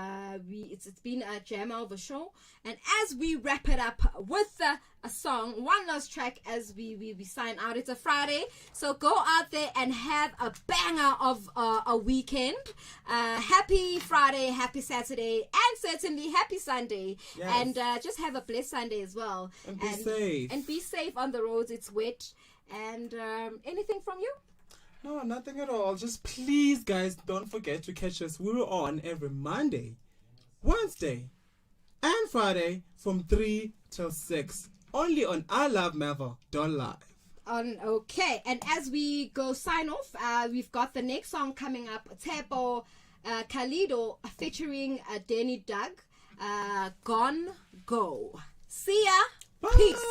it's been a jam of a show, and as we wrap it up with a song, one last track as we sign out. It's a Friday, so go out there and have a banger of a weekend. Happy Friday, happy Saturday, and certainly happy Sunday. And just have a blessed Sunday as well. And be safe. And be safe on the roads. It's wet. And anything from you? No, nothing at all. Just please, guys, don't forget to catch us. We're on every Monday, Wednesday, and Friday from 3 till 6. Only on ilovemervel.live. Okay, and as we go sign off, we've got the next song coming up, Tepo Kalido featuring Danny Doug, Gone Go. See ya. Bye. Peace.